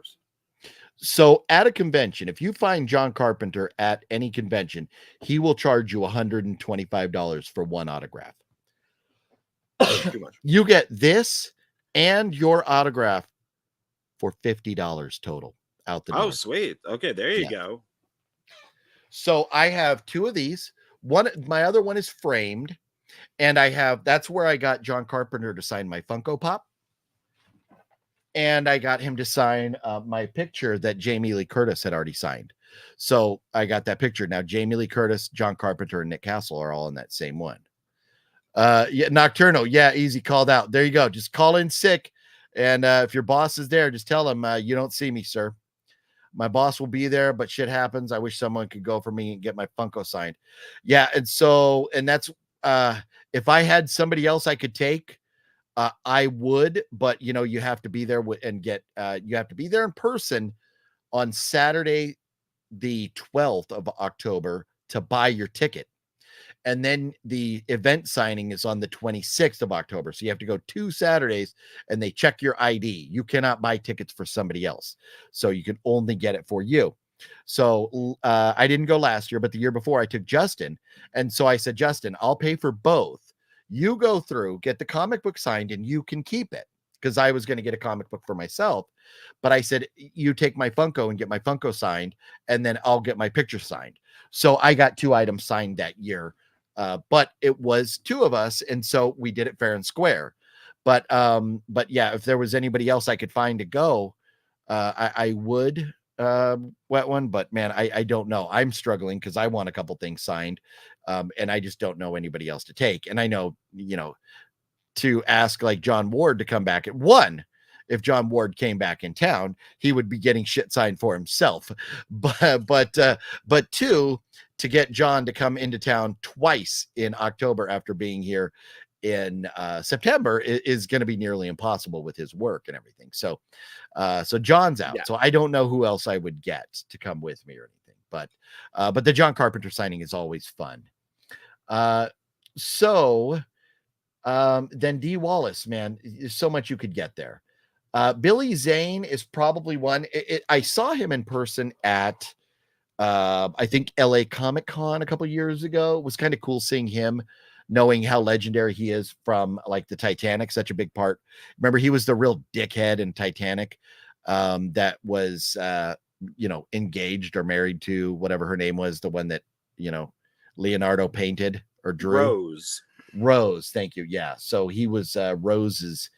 So at a convention, if you find John Carpenter at any convention, he will charge you $125 for one autograph. Too much. You get this and your autograph for $50 total out the door. Oh, sweet. Okay, there you go. So I have 2 of these. My other one is framed, and that's where I got John Carpenter to sign my Funko Pop. And I got him to sign my picture that Jamie Lee Curtis had already signed. So I got that picture. Now, Jamie Lee Curtis, John Carpenter, and Nick Castle are all in that same one. Yeah, Nocturno. Yeah, easy, called out. There you go. Just call in sick. And if your boss is there, just tell him you don't see me, sir. My boss will be there, but shit happens. I wish someone could go for me and get my Funko signed. Yeah, and that's if I had somebody else I could take, I would, but you have to be there and get you have to be there in person on Saturday, the 12th of October to buy your ticket. And then the event signing is on the 26th of October. So you have to go 2 Saturdays and they check your ID. You cannot buy tickets for somebody else. So you can only get it for you. So I didn't go last year, but the year before I took Justin. And so I said, Justin, I'll pay for both. You go through, get the comic book signed, and you can keep it. Because I was going to get a comic book for myself. But I said, you take my Funko and get my Funko signed, and then I'll get my picture signed. So I got 2 items signed that year. But it was 2 of us, and so we did it fair and square. But yeah, if there was anybody else I could find to go, I would wet one. But man, I don't know. I'm struggling because I want a couple things signed, and I just don't know anybody else to take. And I know, to ask like John Ward to come back at 1. If John Ward came back in town, he would be getting shit signed for himself. But 2, to get John to come into town twice in October after being here in September is going to be nearly impossible with his work and everything. So John's out. Yeah. So I don't know who else I would get to come with me or anything. But the John Carpenter signing is always fun. Then D. Wallace, man, there's so much you could get there. Billy Zane is probably one. I saw him in person at I think LA Comic Con a couple years ago. It was kind of cool seeing him, knowing how legendary he is from like the Titanic, such a big part. Remember, he was the real dickhead in Titanic, that was engaged or married to whatever her name was, the one that Leonardo painted or drew. Rose, thank you. Yeah, so he was Rose's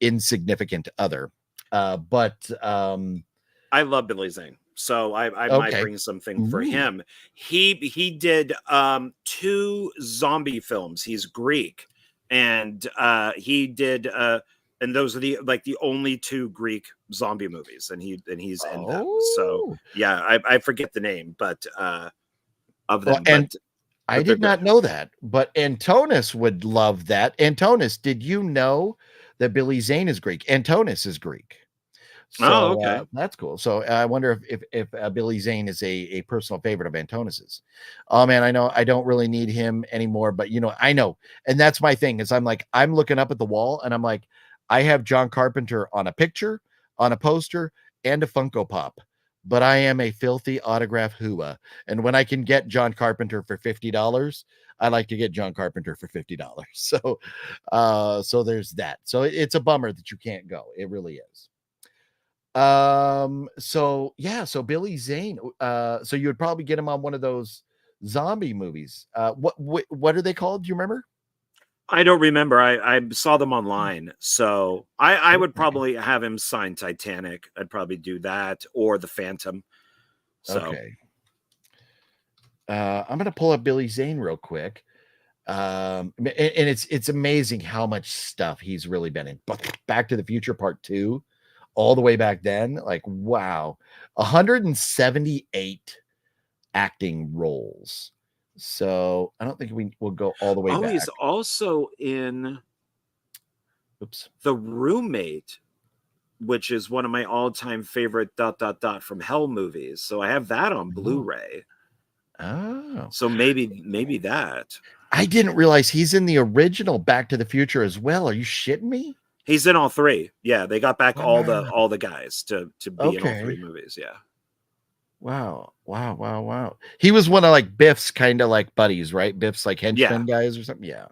insignificant other. But I love Billy Zane, so I might okay. bring something for Ooh. him. He did 2 zombie films. He's Greek, and he did and those are the only 2 Greek zombie movies, and he's in them. So yeah, I forget the name, but of them. And but I did not know that, but Antonis would love that. Antonis, did you know that Billy Zane is Greek? Antonis is Greek. So okay. that's cool. So I wonder if Billy Zane is a personal favorite of Antonis's. Oh man, I know I don't really need him anymore, but I know, and that's my thing. Is I'm looking up at the wall, and I'm like, I have John Carpenter on a picture, on a poster, and a Funko Pop. But I am a filthy autograph hua, and when I can get John Carpenter for $50, I like to get John Carpenter for $50. So there's that. So it's a bummer that you can't go. It really is. So Billy Zane, so you would probably get him on one of those zombie movies. What are they called? Do you remember? I don't remember. I saw them online, so I would probably have him sign Titanic. I'd probably do that, or the Phantom. So okay. I'm gonna pull up Billy Zane real quick. And it's amazing how much stuff he's really been in. Back to the Future Part 2, all the way back then, like wow, 178 acting roles. So I don't think we'll go all the way back. he's also in The Roommate, which is one of my all-time favorite ... from Hell movies. So I have that on Blu-ray. Oh, so maybe that. I didn't realize he's in the original Back to the Future as well. Are you shitting me? He's in all 3. Yeah, they got back all the guys to be in all 3 movies. Yeah. Wow. He was one of like Biff's kind of like buddies, right? Biff's like henchmen guys or something. Yeah.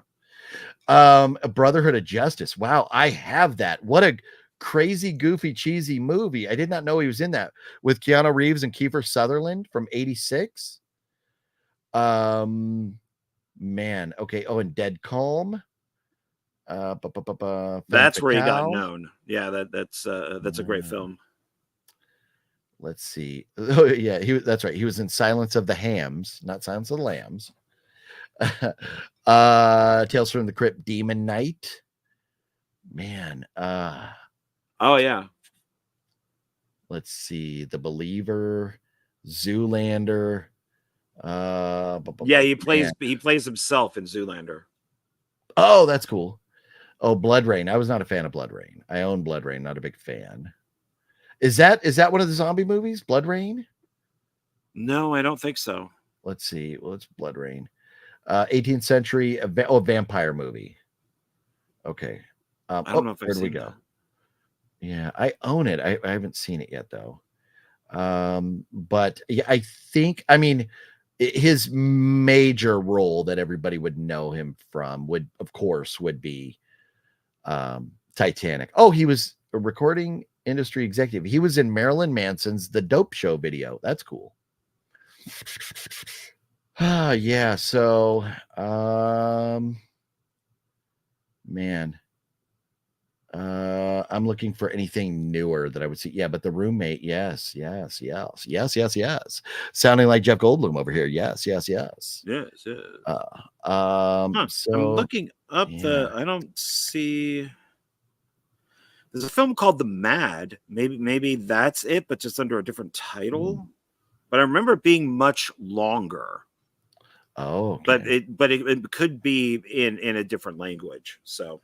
A Brotherhood of Justice. Wow, I have that. What a crazy, goofy, cheesy movie. I did not know he was in that with Keanu Reeves and Kiefer Sutherland from 86. Man. Okay. Oh, and Dead Calm. That's where he got known. Yeah, that's a great film. Let's see. Oh yeah, that's right. He was in Silence of the Hams, not Silence of the Lambs. Tales from the Crypt, Demon Knight. Man. Oh yeah. Let's see. The Believer, Zoolander. Yeah, he plays himself in Zoolander. Oh, that's cool. Oh, Blood Rain. I was not a fan of Blood Rain. I own Blood Rain, not a big fan. Is that one of the zombie movies, Blood Rain? No, I don't think so. Let's see. Well, it's Blood Rain. 18th century vampire movie. Okay. I don't know if where do we go? That. Yeah, I own it. I haven't seen it yet though. But yeah, I think his major role that everybody would know him from would be Titanic. Oh, he was a recording industry executive. He was in Marilyn Manson's The Dope Show video. That's cool. Yeah. So, man, I'm looking for anything newer that I would see. Yeah, but The Roommate. Yes. Sounding like Jeff Goldblum over here. Yes. So I'm looking up I don't see. There's a film called The Mad. Maybe that's it, but just under a different title. But I remember it being much longer. Oh, okay. But it could be in a different language. So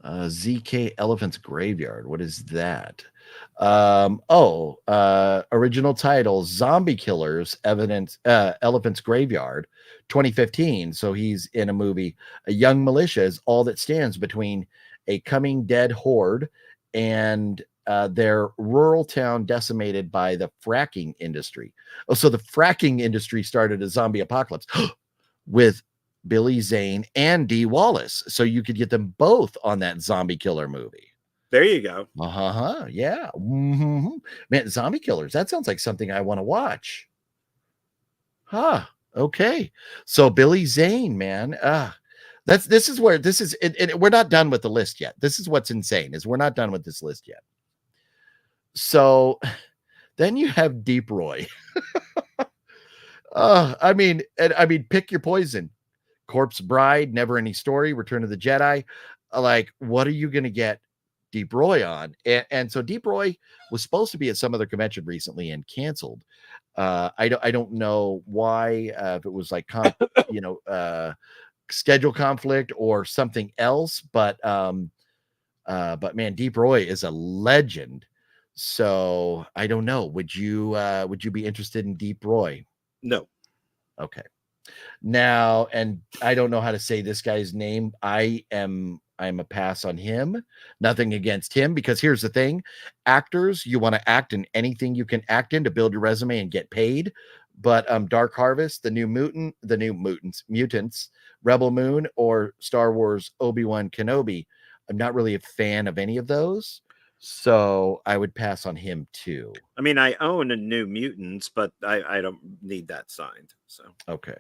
ZK Elephant's Graveyard. What is that? Original title Zombie Killers Elephant's Graveyard 2015. So he's in a movie. A young militia is all that stands between a coming dead horde and their rural town decimated by the fracking industry. Oh, so the fracking industry started a zombie apocalypse with Billy Zane and Dee Wallace. So you could get them both on that zombie killer movie. There you go. Yeah. Mm-hmm. Man, zombie killers. That sounds like something I want to watch. Okay. So Billy Zane, man. This is where this is. We're not done with the list yet. This is what's insane is we're not done with this list yet. So then you have Deep Roy. I mean, pick your poison. Corpse Bride, Never Ending Story, Return of the Jedi. Like, what are you going to get Deep Roy on? And so Deep Roy was supposed to be at some other convention recently and canceled. I don't know why, if it was like schedule conflict or something else, but man, Deep Roy is a legend. So I don't know. Would you be interested in Deep Roy? No. Okay. Now, and I don't know how to say this guy's name. I'm a pass on him. Nothing against him, because here's the thing. Actors, you want to act in anything you can act in to build your resume and get paid. But Dark Harvest, the new mutants, Rebel Moon, or Star Wars Obi-Wan Kenobi, I'm not really a fan of any of those. So I would pass on him too. I mean, I own a New Mutants, but I don't need that signed. So okay.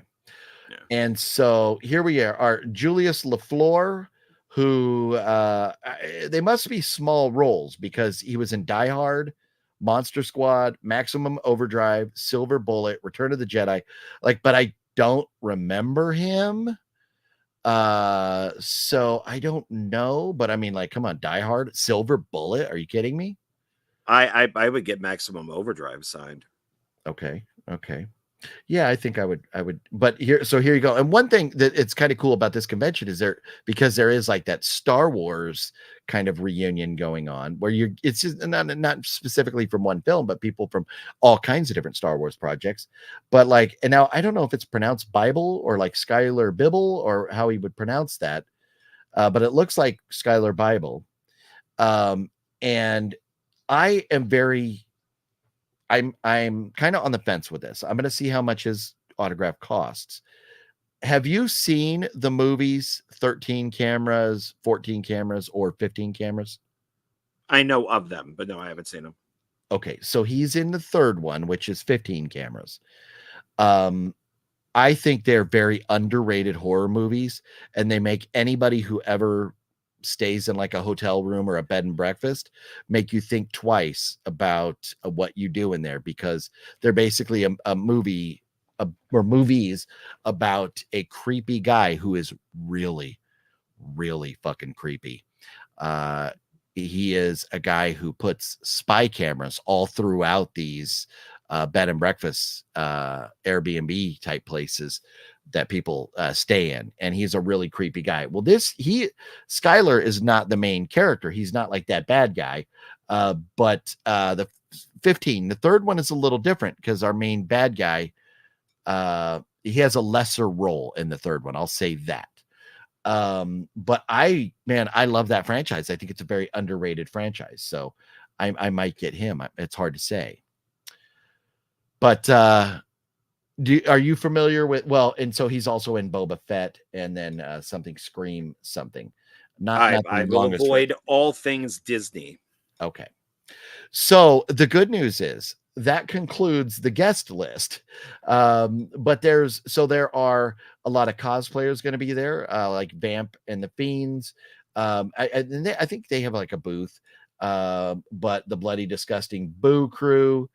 Yeah. And so here we are Julius LaFleur, who they must be small roles because he was in Die Hard, Monster Squad, Maximum Overdrive, Silver Bullet, Return of the Jedi. But I don't remember him. So I don't know, but I mean, come on, Die Hard, Silver Bullet. Are you kidding me? I would get Maximum Overdrive signed. Okay. Yeah, I think I would, but here you go. And one thing that it's kind of cool about this convention is because there is like that Star Wars kind of reunion going on where it's just not specifically from one film, but people from all kinds of different Star Wars projects. But and now I don't know if it's pronounced Bible or like Skylar Bibble or how he would pronounce that. But it looks like Skylar Bible. And I am I'm kind of on the fence with this. I'm going to see how much his autograph costs. Have you seen the movies 13 cameras, 14 cameras, or 15 cameras? I know of them, but no, I haven't seen them. Okay, so he's in the third one, which is 15 cameras. I think they're very underrated horror movies, and they make anybody who ever stays in like a hotel room or a bed and breakfast make you think twice about what you do in there, because they're basically a movie or movies about a creepy guy who is really, really fucking creepy. He is a guy who puts spy cameras all throughout these bed and breakfast Airbnb type places that people stay in, and he's a really creepy guy. Well, Skylar is not the main character. He's not like that bad guy. But the 15, the third one is a little different because our main bad guy, he has a lesser role in the third one. I'll say that. But I love that franchise. I think it's a very underrated franchise. So I might get him. It's hard to say. But are you familiar with? Well, and so he's also in Boba Fett, and then something Scream something. I will avoid all things Disney. Okay. So the good news is that concludes the guest list. But there are a lot of cosplayers going to be there, like Vamp and the Fiends. I think they have like a booth. But the Bloody Disgusting Boo Crew,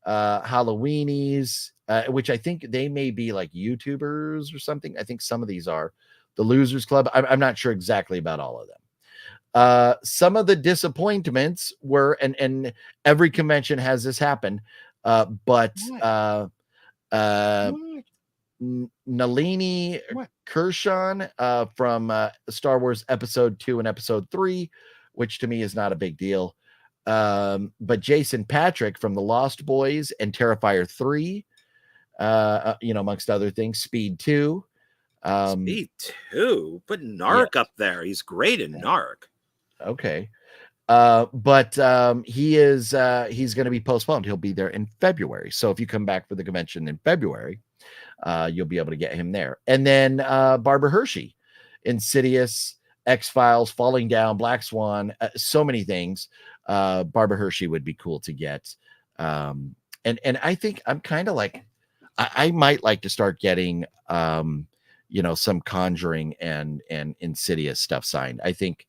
Halloweenies, which I think they may be like YouTubers or something. I think some of these are the Losers Club. I'm not sure exactly about all of them. Some of the disappointments were, and every convention has this happen, but Nalini Kershaw from Star Wars Episode 2 and Episode 3, which to me is not a big deal. But Jason Patrick from The Lost Boys and Terrifier 3, amongst other things, Speed 2. Speed 2? Put Narc up there. He's great in Narc. Okay. But he's going to be postponed. He'll be there in February. So if you come back for the convention in February, you'll be able to get him there. And then Barbara Hershey, Insidious, X-Files, Falling Down, Black Swan, so many things. Barbara Hershey would be cool to get. And I think I'm kind of like, I might like to start getting, some Conjuring and Insidious stuff signed. I think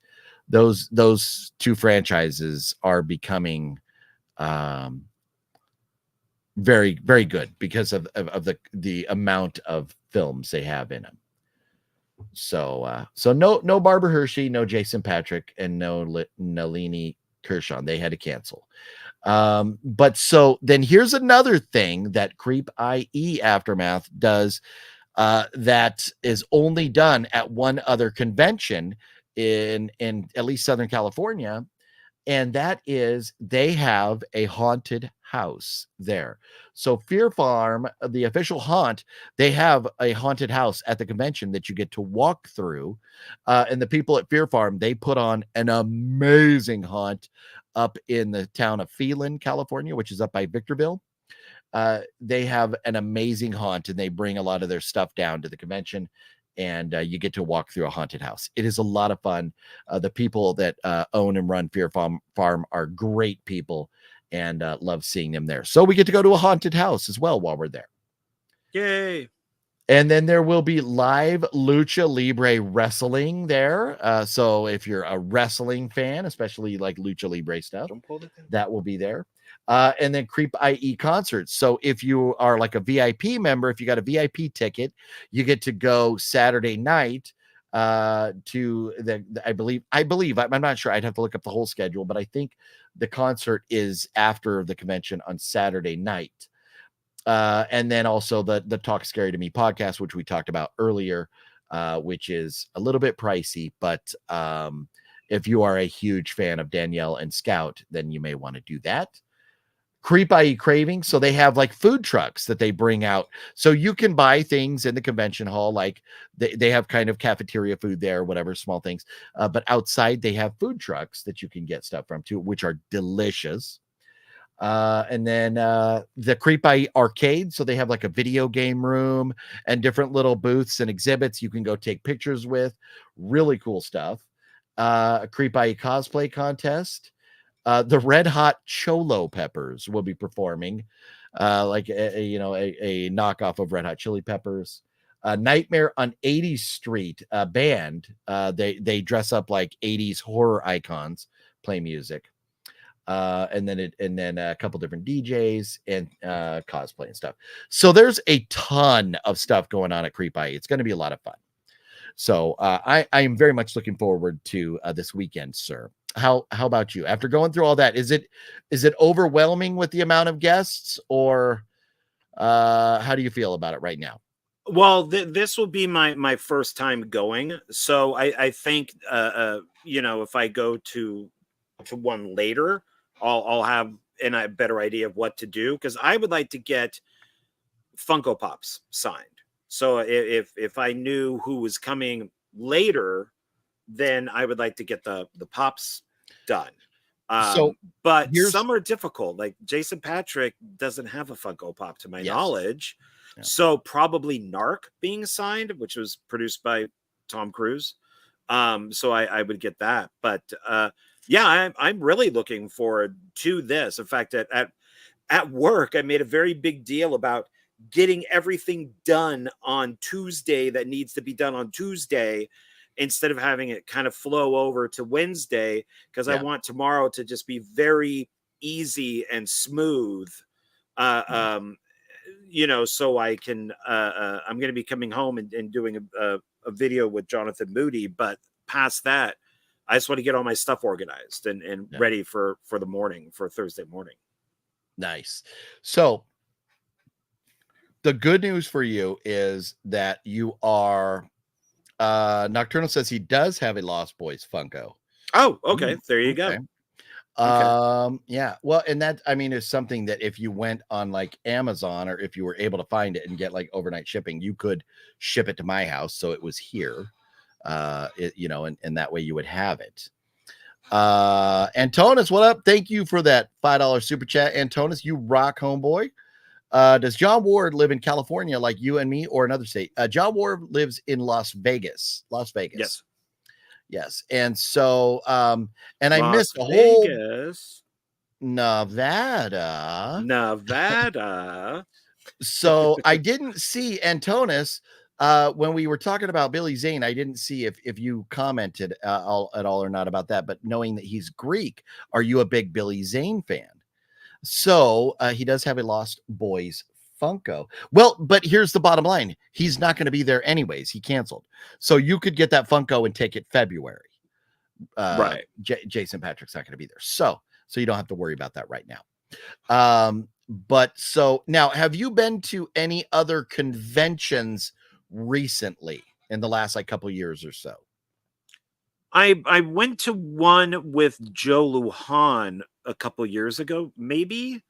those two franchises are becoming very, very good because of the amount of films they have in them. So no Barbara Hershey, no Jason Patrick, and no Nalini Kershaw. They had to cancel. But so then here's another thing that Creep I.E. Aftermath does that is only done at one other convention in at least Southern California, and that is they have a haunted house there. So Fear Farm, the official haunt, they have a haunted house at the convention that you get to walk through, and the people at Fear Farm, they put on an amazing haunt up in the town of Phelan, California, which is up by Victorville. They have an amazing haunt, and they bring a lot of their stuff down to the convention, and you get to walk through a haunted house. It is a lot of fun. The people that own and run Fear Farm are great people, and love seeing them there. So we get to go to a haunted house as well while we're there. Yay. And then there will be live Lucha Libre wrestling there. So if you're a wrestling fan, especially like Lucha Libre stuff, that will be there. And then Creep I.E. concerts. So if you are like a VIP member, if you got a VIP ticket, you get to go Saturday night to I believe, I'm not sure. I'd have to look up the whole schedule, but I think the concert is after the convention on Saturday night. And then also the Talk Scary to Me podcast, which we talked about earlier, which is a little bit pricey, but if you are a huge fan of Danielle and Scout, then you may want to do that. Creep I.E. Craving. So they have like food trucks that they bring out. So you can buy things in the convention hall. Like they have kind of cafeteria food there, whatever, small things. But outside they have food trucks that you can get stuff from too, which are delicious. And then the Creep I.E. arcade. So they have like a video game room and different little booths and exhibits you can go take pictures with. Really cool stuff. Creep I.E. cosplay contest. The Red Hot Cholo Peppers will be performing, like a knockoff of Red Hot Chili Peppers. Nightmare on 80th Street band. They dress up like 80s horror icons, play music, and then a couple different DJs and cosplay and stuff. So there's a ton of stuff going on at Creep I.E. It's going to be a lot of fun. So I am very much looking forward to this weekend, sir. How about you? After going through all that, is it overwhelming with the amount of guests, or how do you feel about it right now? Well, this will be my first time going, so I think if I go to one later, I'll have a better idea of what to do, because I would like to get Funko Pops signed. So if I knew who was coming later, then I would like to get the pops done. But some are difficult. Like Jason Patrick doesn't have a Funko Pop to my knowledge. Yeah. So probably Narc being signed, which was produced by Tom Cruise. So I would get that. But I'm really looking forward to this. In fact, at work, I made a very big deal about getting everything done on Tuesday that needs to be done on Tuesday, instead of having it kind of flow over to Wednesday, because I want tomorrow to just be very easy and smooth. So I can, I'm going to be coming home and doing a video with Jonathan Moody, but past that, I just want to get all my stuff organized and ready for the morning, for Thursday morning. Nice. So the good news for you is that you are, Nocturnal says he does have a Lost Boys Funko. Oh, okay. There you go. Yeah. Well, and that, I mean, is something that if you went on like Amazon, or if you were able to find it and get like overnight shipping, you could ship it to my house. So it was here, and that way you would have it. Antonis, what up? Thank you for that $5 super chat. Antonis, you rock, homeboy. Does John Ward live in California like you and me, or another state? John Ward lives in Las Vegas. Yes. And so, and I missed a whole Nevada. So I didn't see Antonis when we were talking about Billy Zane. I didn't see if you commented at all or not about that. But knowing that he's Greek, are you a big Billy Zane fan? So he does have a Lost Boys Funko. Well, but here's the bottom line: he's not going to be there anyways. He canceled, so you could get that Funko and take it February. Right. Jason Patrick's not going to be there, so you don't have to worry about that right now. But so now, have you been to any other conventions recently in the last couple years or so? I went to one with Joe Lujan a couple years ago, maybe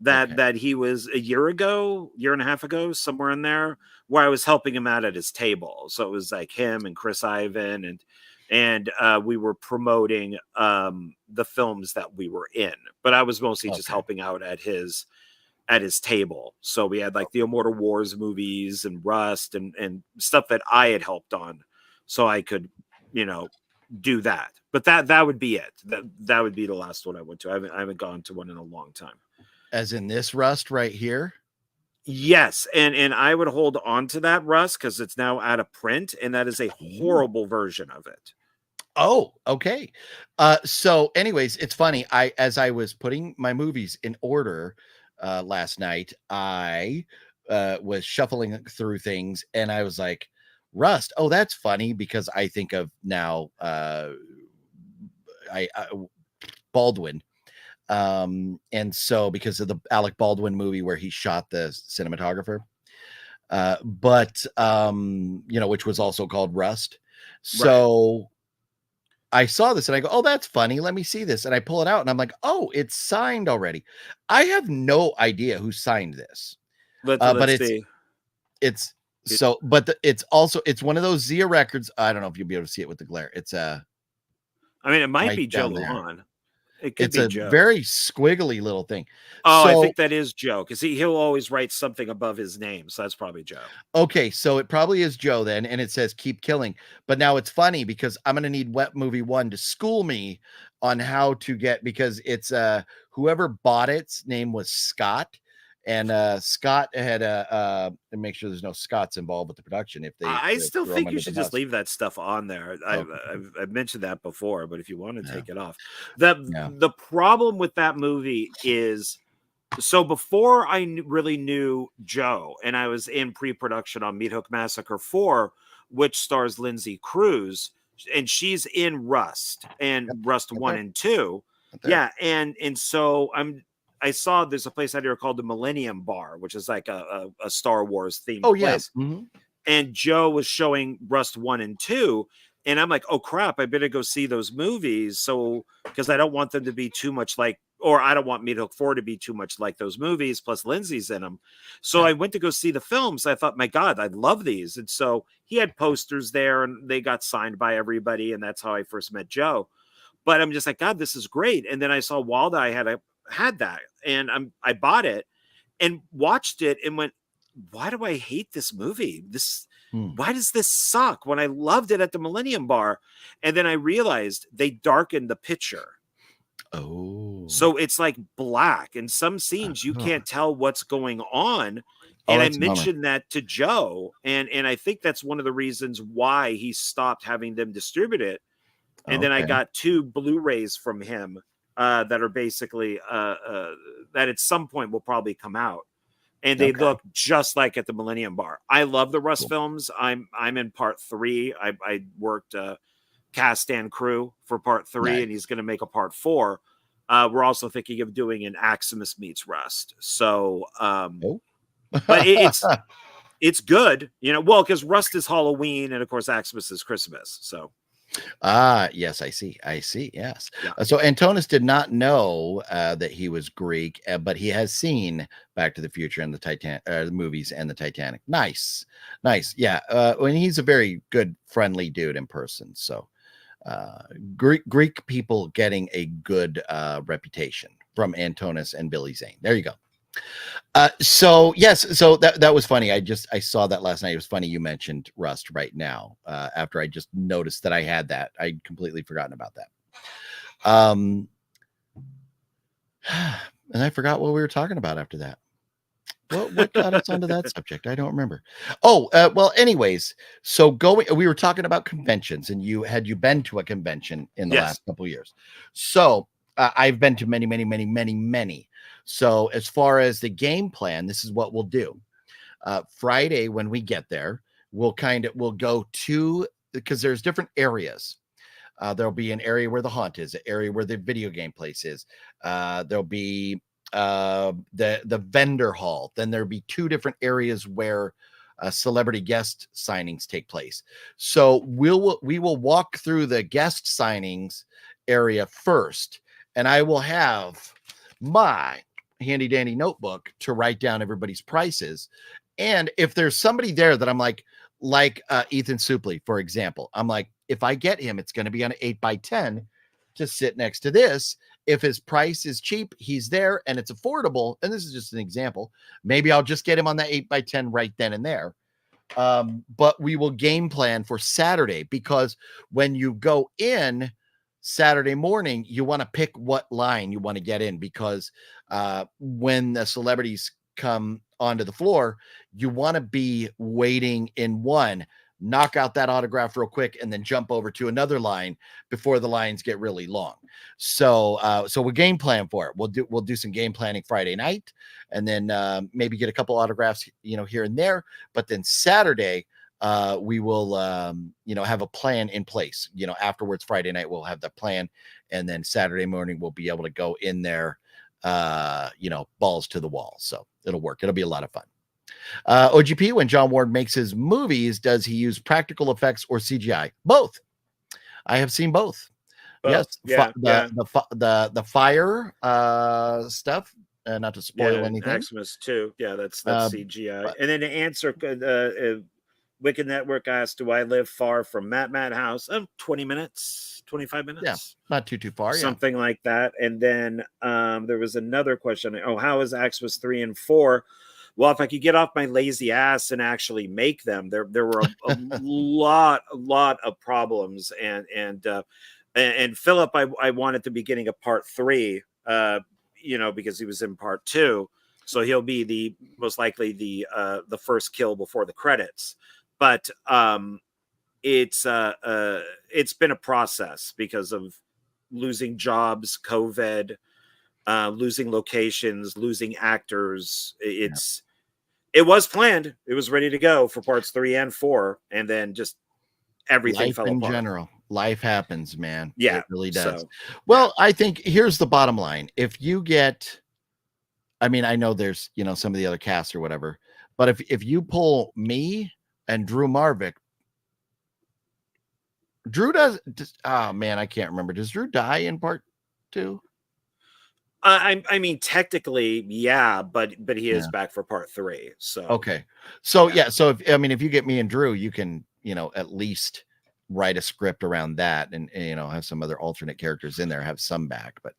that he was a year and a half ago, somewhere in there, where I was helping him out at his table. So it was like him and Chris Ivan and we were promoting the films that we were in, but I was mostly just helping out at his table. So we had like the Immortal Wars movies and Rust and stuff that I had helped on, so I could, do that. But that would be it. That would be the last one I went to. I haven't gone to one in a long time. As in this Rust right here? Yes, and I would hold on to that Rust because it's now out of print, and that is a horrible version of it. Oh, okay. So anyways, it's funny. As I was putting my movies in order last night, I was shuffling through things, and I was like, Rust. Oh, that's funny because I think of now Baldwin. And so because of the Alec Baldwin movie where he shot the cinematographer, which was also called Rust. So right. I saw this and I go, oh, that's funny. Let me see this. And I pull it out and I'm like, oh, it's signed already. I have no idea who signed this. Let's see. It's one of those Zia records. I don't know if you'll be able to see it with the glare. It's it might be Joe Lujan. It's a Joe. Very squiggly little thing. Oh, I think that is Joe because he'll always write something above his name. So that's probably Joe. Okay, so it probably is Joe then, and it says "Keep Killing." But now it's funny because I'm going to need Wet Movie 1 to school me on how to get, because it's whoever bought its name was Scott. And Scott had and make sure there's no Scots involved with the production. I still think you should just leave that stuff on there. I've mentioned that before, but if you want to take it off, the problem with that movie is, so before I really knew Joe, and I was in pre-production on Meat Hook Massacre 4, which stars Lindsay Cruz, and she's in Rust and Rust 1 and 2. Yeah, and so I saw there's a place out here called the Millennium Bar, which is like a Star Wars themed place. Yes. Mm-hmm. And Joe was showing Rust 1 and 2. And I'm like, oh, crap, I better go see those movies. So, because I don't want them to be too much like, or I don't want Meat Hook 4 to be too much like those movies, plus Lindsay's in them. So I went to go see the films. I thought, my God, I love these. And so he had posters there and they got signed by everybody. And that's how I first met Joe. But I'm just like, God, this is great. And then I saw Walda, I had that, and I bought it and watched it and went, why do I hate this movie? Why does this suck when I loved it at the Millennium Bar? And then I realized they darkened the picture. Oh, so it's like black in some scenes. You can't tell what's going on. And I mentioned that to Joe, and I think that's one of the reasons why he stopped having them distribute it. And then I got 2 Blu-rays from him that are basically that at some point will probably come out, and they look just like at the Millennium Bar. I love the Rust films. I'm in part 3. I worked cast and crew for part 3, and he's going to make a part 4. We're also thinking of doing an Aximus meets Rust. So, but it's good, because Rust is Halloween, and of course Aximus is Christmas. So. Yes, I see. Yes. Yeah. So Antonis did not know that he was Greek, but he has seen Back to the Future and the movies and the Titanic. Nice. Yeah. When he's a very good, friendly dude in person. So, Greek people getting a good reputation from Antonis and Billy Zane. There you go. So yes, so that was funny. I saw that last night. It was funny you mentioned Rust right now. After I just noticed that I had that, I'd completely forgotten about that. And I forgot what we were talking about after that. What got us onto that subject? I don't remember. Well, anyways, so we were talking about conventions, and you been to a convention in the last couple of years. So I've been to many. So as far as the game plan, this is what we'll do. Friday, when we get there, we'll go to, because there's different areas. There'll be an area where the haunt is, an area where the video game place is. There'll be the vendor hall. Then there'll be 2 different areas where celebrity guest signings take place. So we will walk through the guest signings area first, and I will have my handy dandy notebook to write down everybody's prices. And if there's somebody there that I'm like Ethan Supley, for example, I'm like, if I get him, it's going to be on an 8x10 to sit next to this. If his price is cheap, he's there and it's affordable. And this is just an example. Maybe I'll just get him on that 8x10 right then and there. But we will game plan for Saturday, because when you go in Saturday morning, you want to pick what line you want to get in, because when the celebrities come onto the floor, you want to be waiting in one, knock out that autograph real quick, and then jump over to another line before the lines get really long. So we'll game plan for it. We'll do some game planning Friday night, and then maybe get a couple autographs, here and there. But then Saturday, we will, have a plan in place. Afterwards, Friday night, we'll have the plan, and then Saturday morning, we'll be able to go in there, balls to the wall. So it'll work. It'll be a lot of fun. OGP, when John Ward makes his movies, does he use practical effects or CGI? Both. I have seen both. Yes. The fire stuff. Not to spoil anything. Xmas too. Yeah, that's CGI. And then to answer, Wicked Network asked, "Do I live far from Matt House?" 20 minutes, 25 minutes. Yeah, not too far. Something like that. And then there was another question. Oh, how is Xmas 3 and 4? Well, if I could get off my lazy ass and actually make them, there were a lot of problems, and Philip, I wanted the beginning of part 3, because he was in part 2, so he'll be the most likely the first kill before the credits. But it's been a process because of losing jobs, COVID, losing locations, losing actors. It was planned. It was ready to go for parts 3 and 4, and then just everything fell apart. In general, life happens, man. Yeah, it really does. Well, I think here's the bottom line. If you get, I know there's, some of the other casts or whatever, but if you pull me and Drew Marvick, Drew I can't remember. Does Drew die in part 2? Technically, yeah, but he is back for part 3. So okay, so so if you get me and Drew, you can at least write a script around that, and have some other alternate characters in there, have some back. But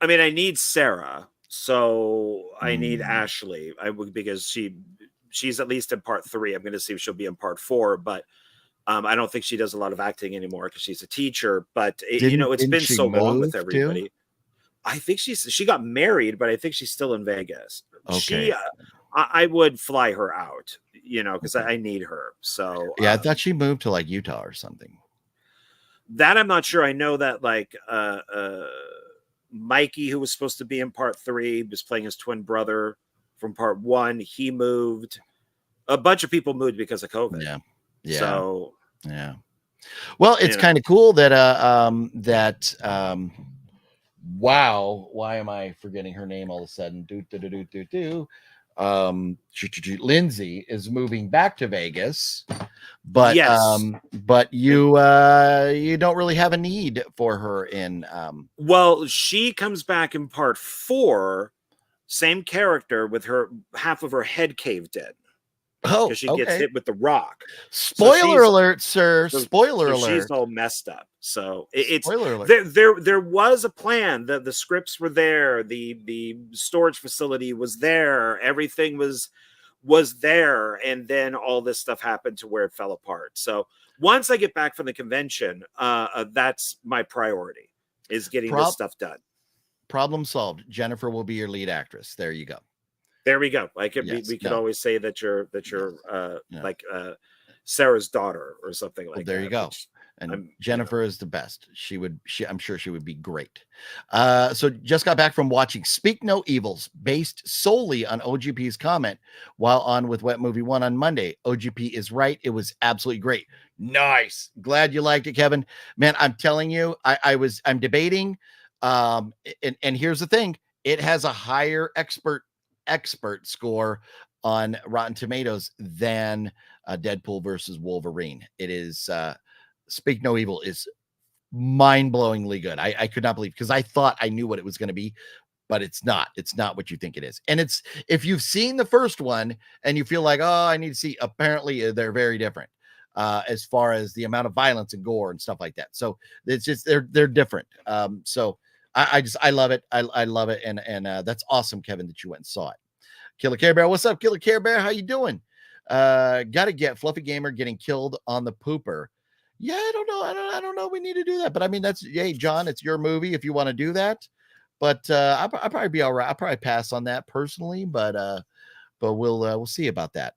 I need Sarah, so I need Ashley. Because she's at least in part 3. I'm going to see if she'll be in part 4, but I don't think she does a lot of acting anymore because she's a teacher. But it's been so long with everybody. Too? I think she got married, but I think she's still in Vegas. Okay. I would fly her out, because I need her. So I thought she moved to like Utah or something. That I'm not sure. I know that Mikey, who was supposed to be in part 3, was playing his twin brother from part 1. He moved. A bunch of people moved because of COVID. Yeah. So well, it's kind of cool that wow, why am I forgetting her name all of a sudden? Lindsay is moving back to Vegas, but but you don't really have a need for her in well, she comes back in part 4, same character with her half of her head caved in. Oh, because she gets okay. hit with the rock. Spoiler alert, sir. Spoiler so alert. She's all messed up. So it's Spoiler alert. there was a plan. The scripts were there. The storage facility was there. Everything was there, and then all this stuff happened to where it fell apart. So once I get back from the convention, that's my priority, is getting this stuff done. Problem solved. Jennifer will be your lead actress. There you go. There we go. I could we could always say that you're like Sarah's daughter or something like that. There you go. And Jennifer is the best. I'm sure she would be great. So just got back from watching Speak No Evils, based solely on OGP's comment while on with Wet Movie 1 on Monday. OGP is right. It was absolutely great. Nice. Glad you liked it, Kevin. Man, I'm telling you, I'm debating. And here's the thing. It has a higher expert score on Rotten Tomatoes than Deadpool versus Wolverine. It is Speak No Evil is mind-blowingly good. I could not believe, because I thought I knew what it was going to be, but it's not what you think it is. And it's, if you've seen the first one and you feel like, oh, I need to see, apparently they're very different as far as the amount of violence and gore and stuff like that. So it's just they're different. So I love it. I love it. And that's awesome, Kevin, that you went and saw it. Killer Care Bear, what's up, Killer Care Bear? How you doing? Gotta get Fluffy Gamer getting killed on the pooper. Yeah, I don't know. I don't know. We need to do that, but I mean, hey, John, it's your movie if you want to do that. But I'll probably be all right. I'll probably pass on that personally, but we'll see about that.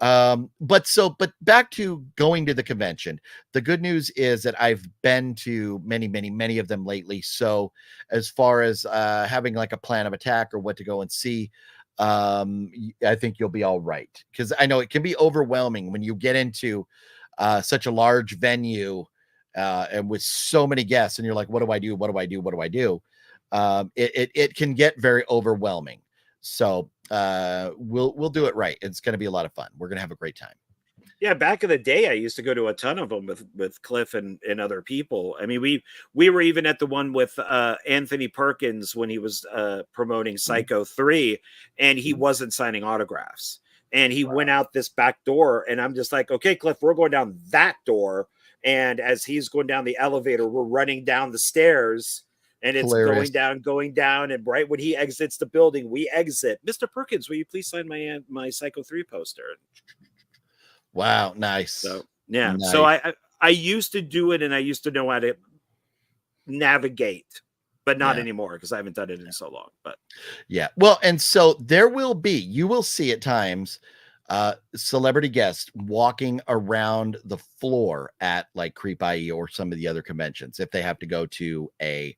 But back to going to the convention. The good news is that I've been to many of them lately. So as far as having like a plan of attack or what to go and see, I think you'll be all right, because I know it can be overwhelming when you get into such a large venue and with so many guests, and you're like, what do I do? It can get very overwhelming. So we'll do it right. It's going to be a lot of fun. We're going to have a great time. Yeah, back in the day, I used to go to a ton of them with Cliff and other people. I mean, we were even at the one with Anthony Perkins when he was promoting Psycho 3, and he wasn't signing autographs. And he went out this back door, and I'm just like, okay, Cliff, we're going down that door. And as he's going down the elevator, we're running down the stairs, and it's Hilarious. going down. And right when he exits the building, we exit. Mr. Perkins, will you please sign my Psycho 3 poster? Wow, nice. So yeah, nice. So I used to do it, and I used to know how to navigate, but not anymore, because I haven't done it in so long. But yeah, well, and so you will see at times celebrity guests walking around the floor at like Creep I.E or some of the other conventions if they have to go to a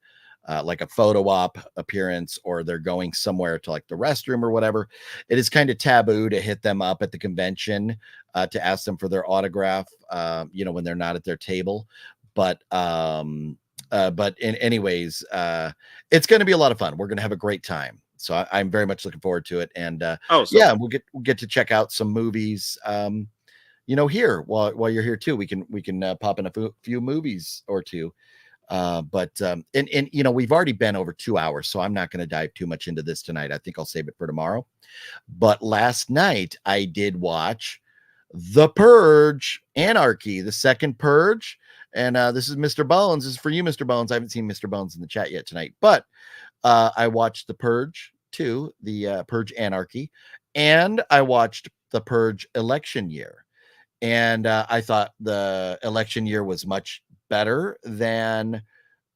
like a photo op appearance, or they're going somewhere to like the restroom or whatever. It is kind of taboo to hit them up at the convention to ask them for their autograph, when they're not at their table. But anyways, it's going to be a lot of fun. We're going to have a great time. So I'm very much looking forward to it. And we'll get to check out some movies, here while you're here too. We can pop in a few movies or two. But we've already been over 2 hours, so I'm not going to dive too much into this tonight. I think I'll save it for tomorrow. But last night I did watch The Purge Anarchy, the second Purge. And this is Mr. Bones. This is for you, Mr. Bones. I haven't seen Mr. Bones in the chat yet tonight, but I watched The Purge 2, the Purge Anarchy, and I watched The Purge Election Year. And I thought the election year was much better than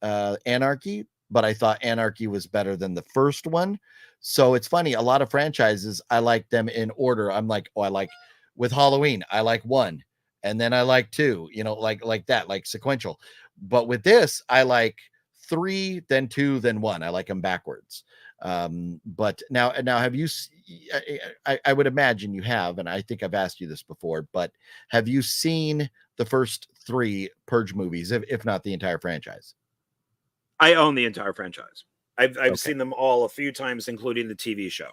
Anarchy, but I thought Anarchy was better than the first one. So it's funny, a lot of franchises, I like them in order. I'm like, I like with Halloween, I like 1, and then I like 2, like that, like sequential. But with this, I like 3, then 2, then 1. I like them backwards. But now have you, I would imagine you have, and I think I've asked you this before, but have you seen the first 3 Purge movies, if not the entire franchise? I own the entire franchise. I've seen them all a few times, including the TV show.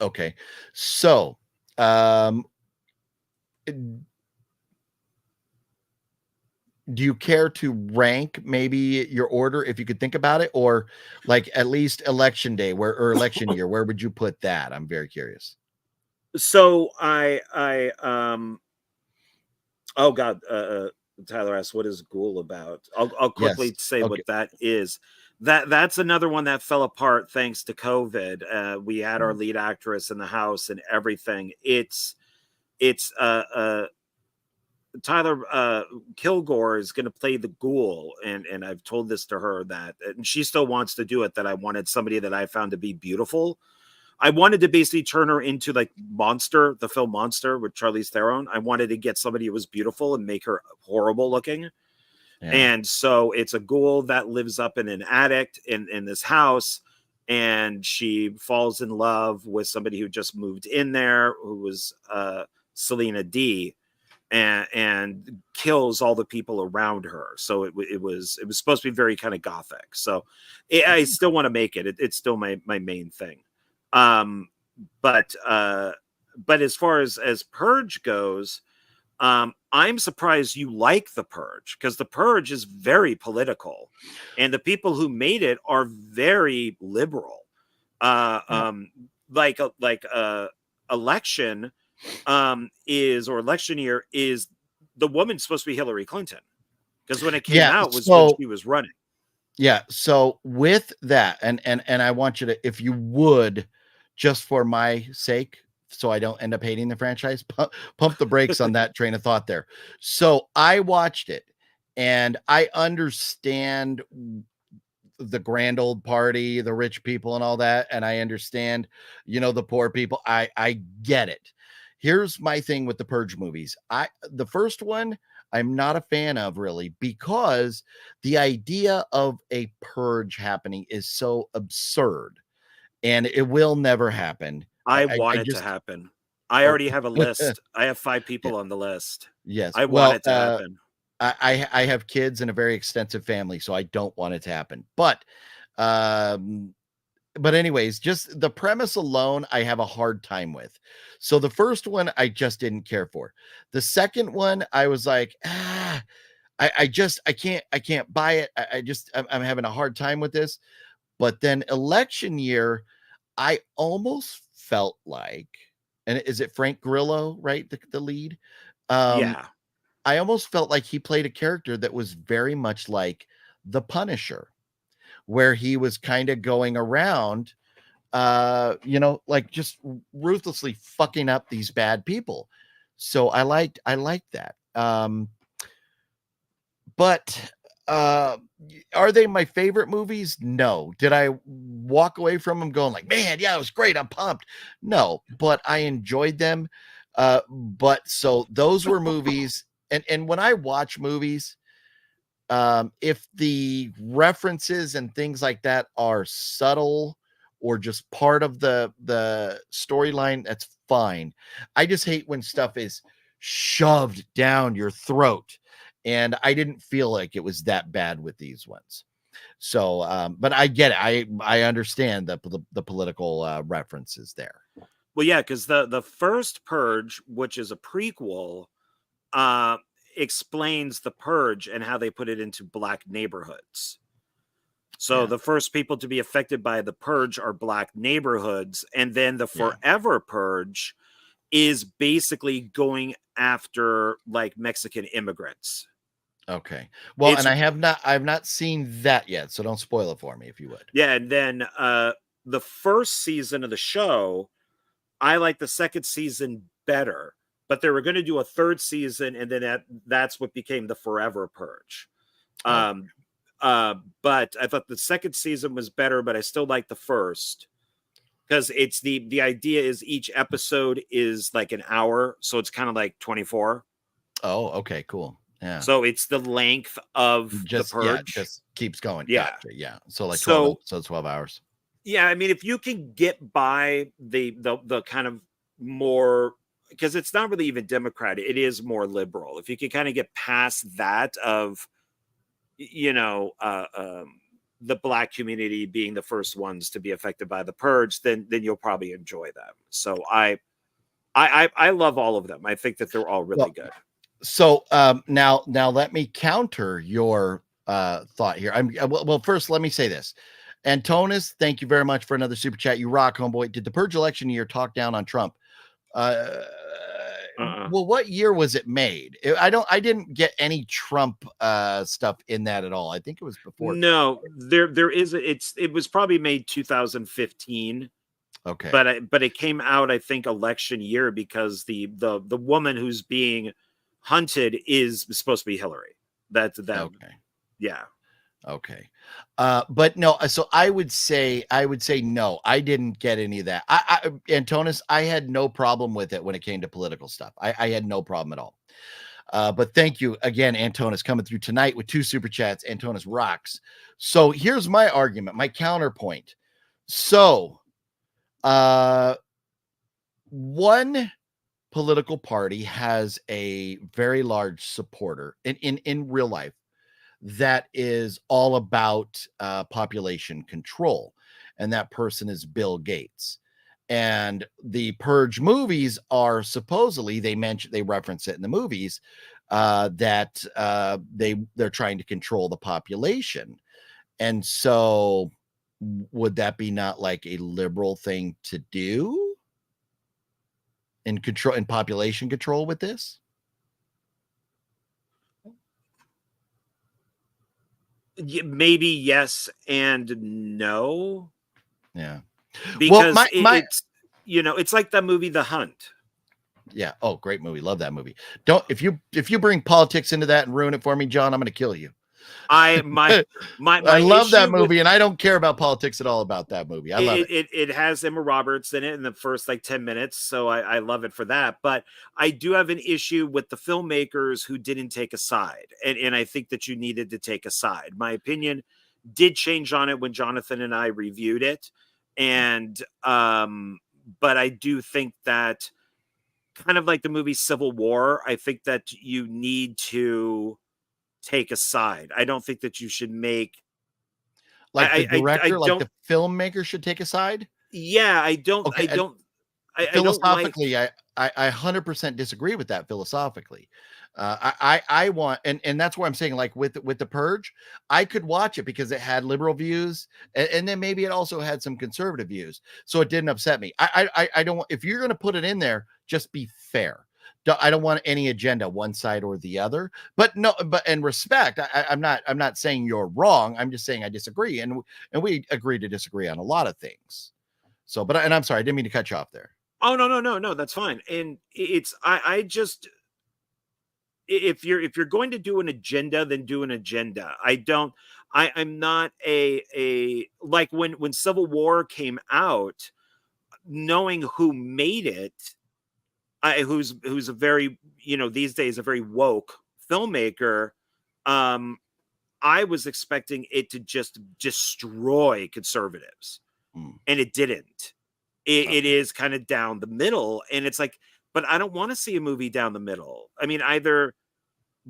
Okay. So, do you care to rank maybe your order, if you could think about it, or like at least election day or election year, where would you put that? I'm very curious. So oh God, Tyler asked, "What is Ghoul about?" I'll Yes. quickly say Okay. what that is. That's another one that fell apart thanks to COVID. We had our lead actress in the house and everything. It's Tyler Kilgore is going to play the Ghoul, and I've told this to her that, and she still wants to do it. That I wanted somebody that I found to be beautiful. I wanted to basically turn her into like Monster, the film Monster with Charlize Theron. I wanted to get somebody who was beautiful and make her horrible looking. Yeah. And so it's a ghoul that lives up in an attic in this house. And she falls in love with somebody who just moved in there, who was Selena D, and kills all the people around her. So it was supposed to be very kind of gothic. So I still want to make it. It's still my main thing. But as far as Purge goes, I'm surprised you like The Purge, because The Purge is very political, and the people who made it are very liberal. Election or election year is, the woman's supposed to be Hillary Clinton, because when it came out was when she was running. Yeah. So with that, and I want you to, if you would, just for my sake, so I don't end up hating the franchise, pump the brakes on that train of thought there. So I watched it, and I understand the grand old party, the rich people and all that, and I understand, the poor people. I get it. Here's my thing with the Purge movies. The first one I'm not a fan of, really, because the idea of a purge happening is so absurd, and it will never happen. I want it to happen. I already have a list. I have 5 people on the list. Yes. I want it to happen. I have kids and a very extensive family, so I don't want it to happen. But anyways, just the premise alone, I have a hard time with. So the first one, I just didn't care for. The second one, I was like, I can't buy it. I'm having a hard time with this. But then election year, I almost felt like, and is it Frank Grillo, right? The lead? Yeah. I almost felt like he played a character that was very much like the Punisher, where he was kind of going around, like just ruthlessly fucking up these bad people. So I liked that. But are they my favorite movies? No. Did I walk away from them going like, man, yeah, it was great, I'm pumped? No, but I enjoyed them. But so those were movies, and when I watch movies, if the references and things like that are subtle or just part of the storyline, that's fine. I just hate when stuff is shoved down your throat, and I didn't feel like it was that bad with these ones. So but I get it. I understand the political references there. Well, yeah, because the first Purge, which is a prequel, explains the Purge and how they put it into black neighborhoods. So the first people to be affected by the Purge are black neighborhoods, and then the Forever Purge is basically going after like Mexican immigrants. Okay. Well, and I've not seen that yet, so don't spoil it for me if you would. Yeah, and then the first season of the show, I like the second season better, but they were going to do a third season, and then that's what became the Forever Purge. But I thought the second season was better, but I still like the first, because it's the idea is each episode is like an hour, so it's kind of like 24. Oh, okay, cool. Yeah. So it's the length of the Purge. Yeah, just keeps going. Yeah. Gotcha. Yeah. So like 12, so 12 hours. Yeah, I mean, if you can get by the kind of more, because it's not really even Democratic, it is more liberal. If you can kind of get past that of, the black community being the first ones to be affected by the Purge, then you'll probably enjoy them. So I love all of them. I think that they're all really good. So now let me counter your thought here. Well, first let me say this. Antonis, thank you very much for another super chat. You rock, homeboy. Did the Purge election year talk down on Trump? Uh, Uh-uh. well, what year was it made? I didn't get any Trump stuff in that at all. I think it was before. No, there is it was probably made 2015, Okay. but it came out, I think, election year, because the woman who's being hunted is supposed to be Hillary. That's that. Okay. Yeah. Okay. But no, so I would say no, I didn't get any of that. Antonis, I had no problem with it when it came to political stuff. I had no problem at all. But thank you again, Antonis, coming through tonight with 2 super chats. Antonis rocks. So here's my argument, my counterpoint. So one political party has a very large supporter in real life that is all about population control, and that person is Bill Gates. And the Purge movies are supposedly, they reference it in the movies, that they're trying to control the population. And so would that be not like a liberal thing to do in population control with this? Maybe yes and no. Yeah. Because Well, it's, it's like that movie The Hunt. Yeah. Oh, great movie. Love that movie. Don't if you bring politics into that and ruin it for me, John, I'm going to kill you. I love that movie, with, and I don't care about politics at all about that movie. I love it. It has Emma Roberts in it in the first 10 minutes, so I love it for that. But I do have an issue with the filmmakers who didn't take a side, and I think that you needed to take a side. My opinion did change on it when Jonathan and I reviewed it, and but I do think that, kind of like the movie Civil War, I think that you need to take a side. I don't think that you should make like the director, like don't, the filmmaker should take a side. Yeah, I don't. Okay, I don't. I don't philosophically, I 100% disagree with that philosophically. I want, and that's where I'm saying, like with the Purge, I could watch it because it had liberal views, and then maybe it also had some conservative views, so it didn't upset me. I don't. If you're going to put it in there, just be fair. I don't want any agenda, one side or the other. But no, but in respect, I'm not saying you're wrong. I'm just saying I disagree, and we agree to disagree on a lot of things. So, and I'm sorry, I didn't mean to cut you off there. Oh, no, that's fine. And it's I just, if you're going to do an agenda, then do an agenda. I'm not a like when Civil War came out, knowing who made it, who's a very, these days a very woke filmmaker. I was expecting it to just destroy conservatives, and it didn't. It is kind of down the middle, and it's like, but I don't want to see a movie down the middle. I mean, either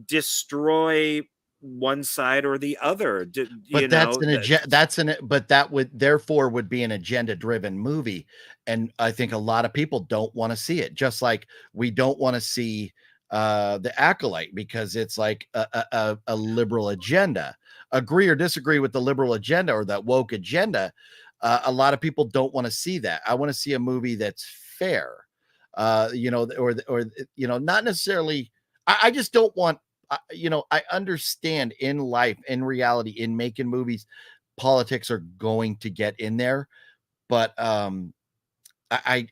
destroy one side or the other. But that would therefore would be an agenda driven movie, and I think a lot of people don't want to see it. Just like we don't want to see the Acolyte because it's like a liberal agenda. Agree or disagree with the liberal agenda or that woke agenda. A lot of people don't want to see that. I want to see a movie that's fair, or not necessarily. I just don't want. I understand in life, in reality, in making movies, politics are going to get in there, but I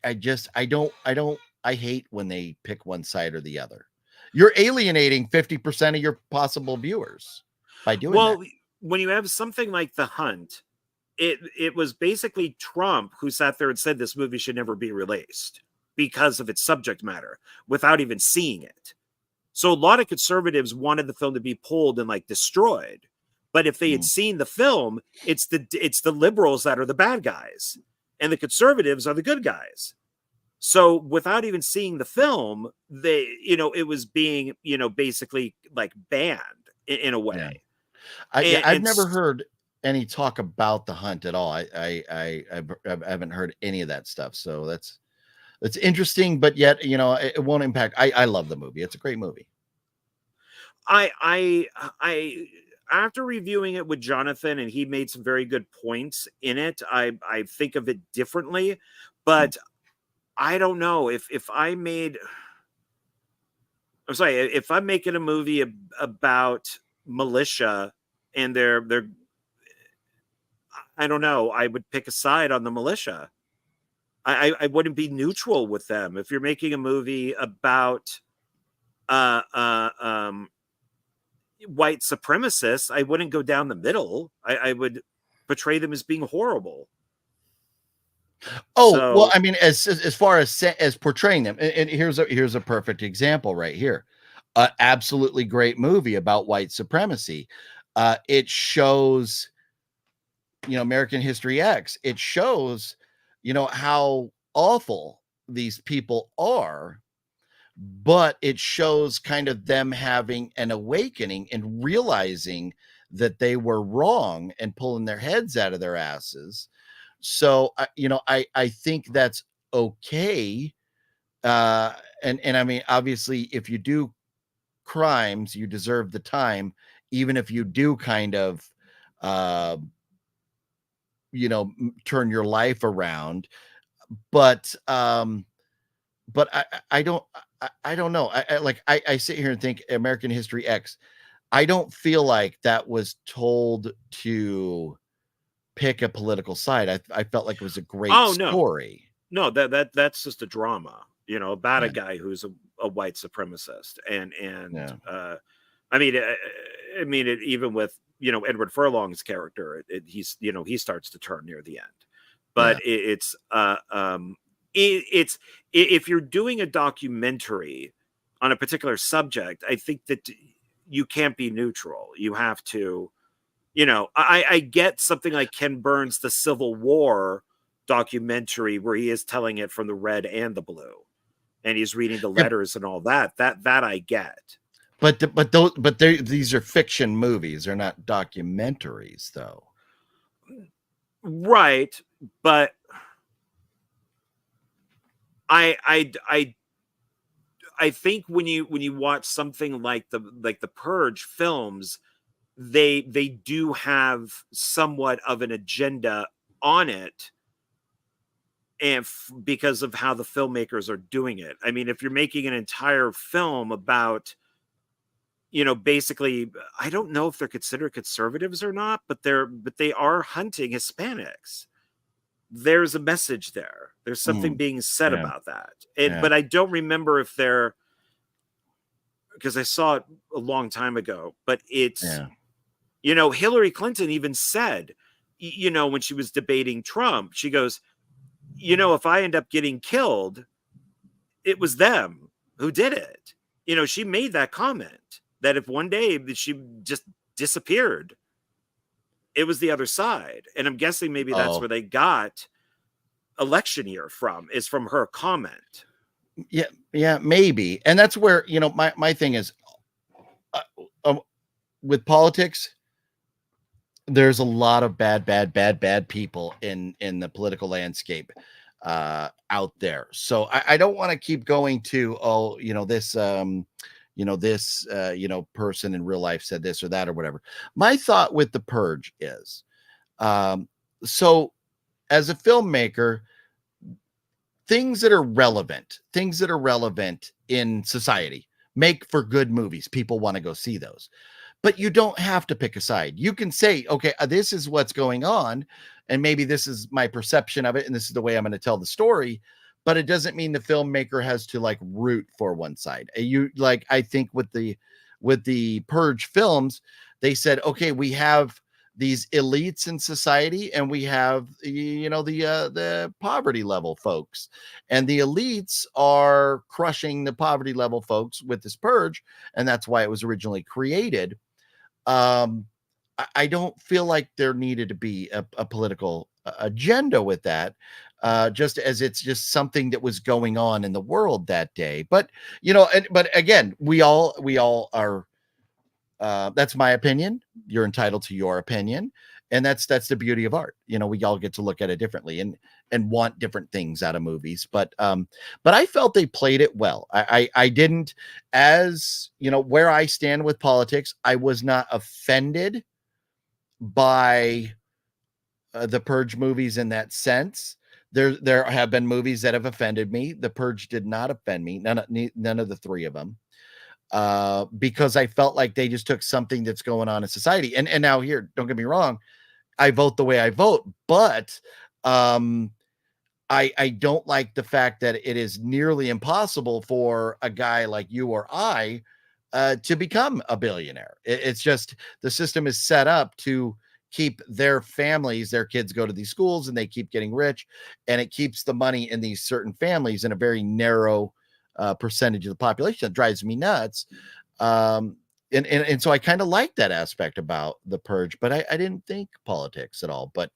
hate when they pick one side or the other. You're alienating 50% of your possible viewers by doing that. When you have something like The Hunt, it was basically Trump who sat there and said this movie should never be released because of its subject matter without even seeing it. So a lot of conservatives wanted the film to be pulled and destroyed. But if they had seen the film, it's the liberals that are the bad guys and the conservatives are the good guys. So without even seeing the film, it was being, basically banned in a way. Yeah. I've never heard any talk about The Hunt at all. I haven't heard any of that stuff. So that's interesting, but yet, it won't impact. I love the movie. It's a great movie. I after reviewing it with Jonathan, and he made some very good points in it, I think of it differently, but I don't know if I made. I'm sorry, if I'm making a movie about militia and they're I don't know, I would pick a side on the militia. I wouldn't be neutral with them. If you're making a movie about uh, uh, um, white supremacists, I wouldn't go down the middle. I would portray them as being horrible. Oh, well, So, I mean, as far as portraying them, and here's a perfect example right here. Absolutely great movie about white supremacy. It shows, American History X. It shows, how awful these people are, but it shows kind of them having an awakening and realizing that they were wrong and pulling their heads out of their asses. So, I think that's okay. Uh, and I mean, obviously, if you do crimes, you deserve the time, even if you do kind of, uh, turn your life around. But, I don't, I don't know. I sit here and think American History X. I don't feel like that was told to pick a political side. I felt like it was a great oh no, story. no, that's just a drama, about a Yeah, guy who's a white supremacist, and yeah, I mean, I mean, even with Edward Furlong's character, he's he starts to turn near the end, but yeah. it's if you're doing a documentary on a particular subject, I think that you can't be neutral. You have to, I get something like Ken Burns' The Civil War documentary where he is telling it from the red and the blue, and he's reading the Yeah, letters and all that. That I get. these are fiction movies. They're not documentaries, though. Right, but I think when you watch something like the Purge films, they do have somewhat of an agenda on it, and because of how the filmmakers are doing it. I mean, if you're making an entire film about, basically, I don't know if they're considered conservatives or not, but they are hunting Hispanics. There's a message there. There's something Mm, being said yeah, about that. yeah, But I don't remember if they're, because I saw it a long time ago, but it's, yeah. Hillary Clinton even said, when she was debating Trump, she goes, if I end up getting killed, it was them who did it. She made that comment that if one day she just disappeared, it was the other side. And I'm guessing maybe that's Oh, where they got election year from, is from her comment. yeah, yeah, maybe. And that's where, my thing is, uh, um, with politics, there's a lot of bad people in the political landscape out there. So I don't want to keep going to, oh, this person in real life said this or that or whatever. My thought with the Purge is, um so as a filmmaker, things that are relevant in society make for good movies. People want to go see those, but you don't have to pick a side. You can say, okay, this is what's going on, and maybe this is my perception of it, and this is the way I'm going to tell the story. But it doesn't mean the filmmaker has to like root for one side. I think with the Purge films, they said, okay, we have these elites in society, and we have the poverty level folks, and the elites are crushing the poverty level folks with this Purge, and that's why it was originally created. I don't feel like there needed to be a political agenda with that, just as it's just something that was going on in the world that day. But but again, we all are. That's my opinion. You're entitled to your opinion, and that's the beauty of art. We all get to look at it differently and want different things out of movies. But I felt they played it well. I didn't, as where I stand with politics, I was not offended by the Purge movies in that sense. There have been movies that have offended me. The Purge did not offend me. None of the three of them. Because I felt like they just took something that's going on in society. And now here, don't get me wrong, I vote the way I vote, but I don't like the fact that it is nearly impossible for a guy like you or I to become a billionaire. It's just the system is set up to keep their families, their kids go to these schools and they keep getting rich, and it keeps the money in these certain families in a very narrow percentage of the population. That drives me nuts. And so I kind of like that aspect about the Purge, but I didn't think politics at all. But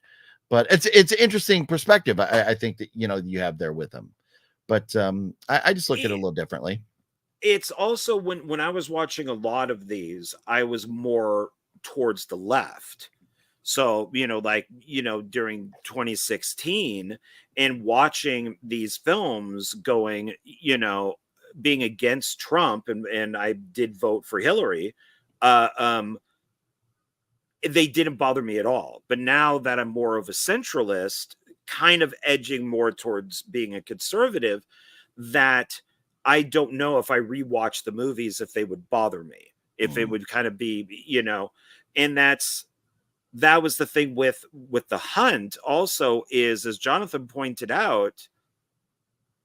it's an interesting perspective. I think that you have there with them, but I just look at it a little differently. It's also when I was watching a lot of these, I was more towards the left. So, during 2016 and watching these films going, being against Trump, and I did vote for Hillary, they didn't bother me at all. But now that I'm more of a centralist, kind of edging more towards being a conservative, that I don't know if I rewatch the movies, if they would bother me, if it would kind of be, and that was the thing with The Hunt also is, as Jonathan pointed out,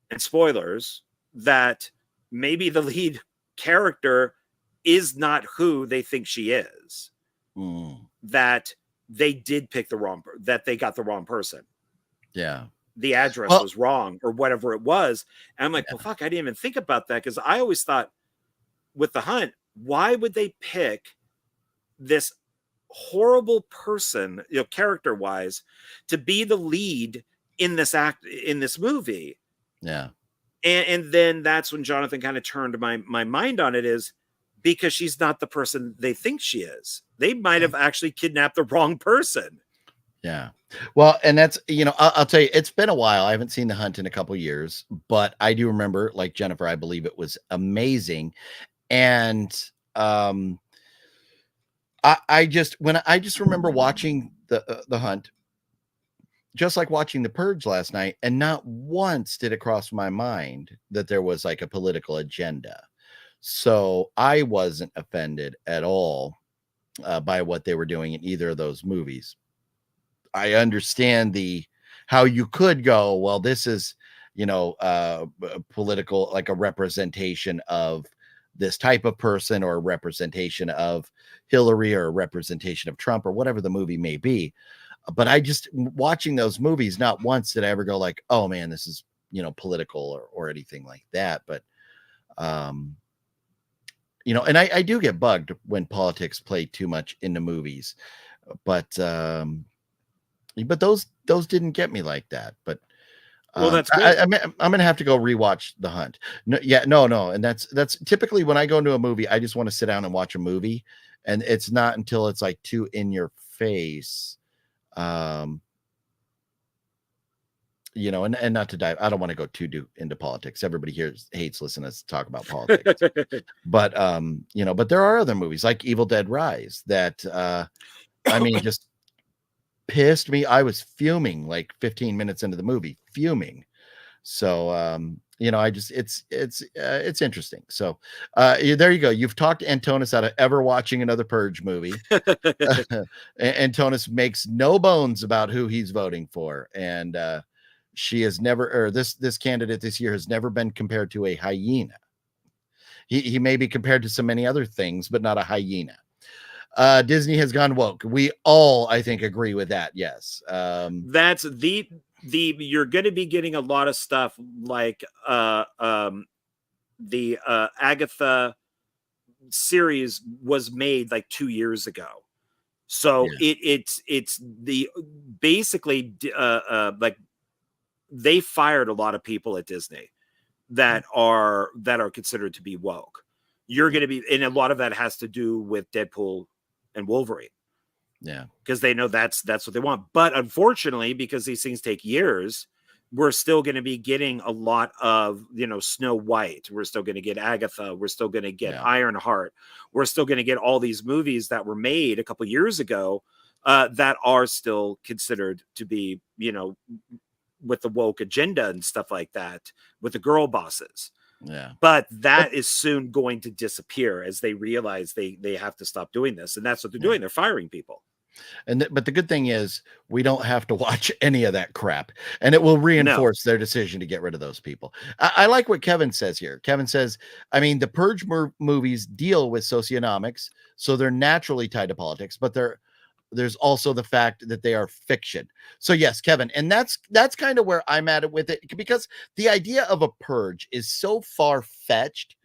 and spoilers, that maybe the lead character is not who they think she is. That they did pick that they got the wrong person. Yeah. The address was wrong or whatever it was. And I'm like, well, fuck, I didn't even think about that, because I always thought with The Hunt, why would they pick this horrible person, character wise, to be the lead in this movie? Yeah. And then that's when Jonathan kind of turned my mind on it, is because she's not the person they think she is. They might have actually kidnapped the wrong person. Yeah. Well, and that's, I'll tell you, it's been a while. I haven't seen The Hunt in a couple years, but I do remember, like Jennifer, I believe it was amazing. And I just remember watching the Hunt, just like watching The Purge last night, and not once did it cross my mind that there was like a political agenda. So I wasn't offended at all by what they were doing in either of those movies. I understand how you could go, well, this is, political, like a representation of this type of person, or a representation of Hillary, or a representation of Trump, or whatever the movie may be. But I just, watching those movies, not once did I ever go like, oh man, this is, political or anything like that. But, and I do get bugged when politics play too much in the movies, but those didn't get me like that. But well, that's good. I'm gonna have to go rewatch The Hunt. No, and that's typically when I go into a movie, I just want to sit down and watch a movie, and it's not until it's like too in your face, and not to dive. I don't want to go too into politics. Everybody here hates listening to us talk about politics, but but there are other movies like Evil Dead Rise that I mean, just pissed me. I was fuming like 15 minutes into the movie, fuming. So it's interesting. So there you go. You've talked Antonis out of ever watching another Purge movie. Antonis makes no bones about who he's voting for, and she has never, or this candidate this year has never been compared to a hyena. He may be compared to so many other things, but not a hyena. Disney has gone woke. We all, I think, agree with that. Yes. That's you're going to be getting a lot of stuff like the Agatha series was made like 2 years ago. So yeah. it's the basically like they fired a lot of people at Disney that are considered to be woke. You're going to be, and a lot of that has to do with Deadpool and Wolverine. Yeah. Because they know that's what they want. But unfortunately, because these things take years, we're still going to be getting a lot of, Snow White. We're still going to get Agatha. We're still going to get Ironheart. We're still going to get all these movies that were made a couple years ago that are still considered to be, with the woke agenda and stuff like that, with the girl bosses. Yeah. But that is soon going to disappear as they realize they have to stop doing this. And that's what they're doing. They're firing people. But the good thing is we don't have to watch any of that crap, and it will reinforce their decision to get rid of those people. I like what Kevin says here. Kevin says, I mean, the Purge movies deal with socioeconomics, so they're naturally tied to politics, but there's also the fact that they are fiction. So yes, Kevin, and that's kind of where I'm at with it, because the idea of a purge is so far-fetched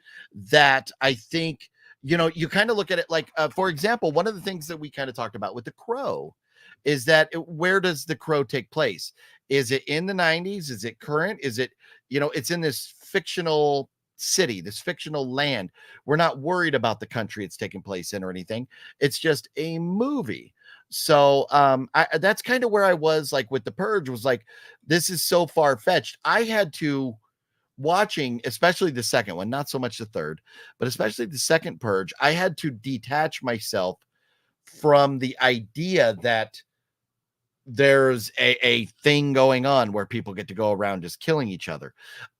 that I think, you know, you kind of look at it like, for example, one of the things that we kind of talked about with The Crow is that where does The Crow take place? Is it in the 90s? Is it current? Is it, you know, it's in this fictional city, this fictional land. We're not worried about the country it's taking place in or anything. It's just a movie. So that's kind of where I was like with The Purge, was like, this is so far-fetched. I had to, watching especially the second one, not so much the third, but especially the second Purge, I had to detach myself from the idea that there's a thing going on where people get to go around just killing each other.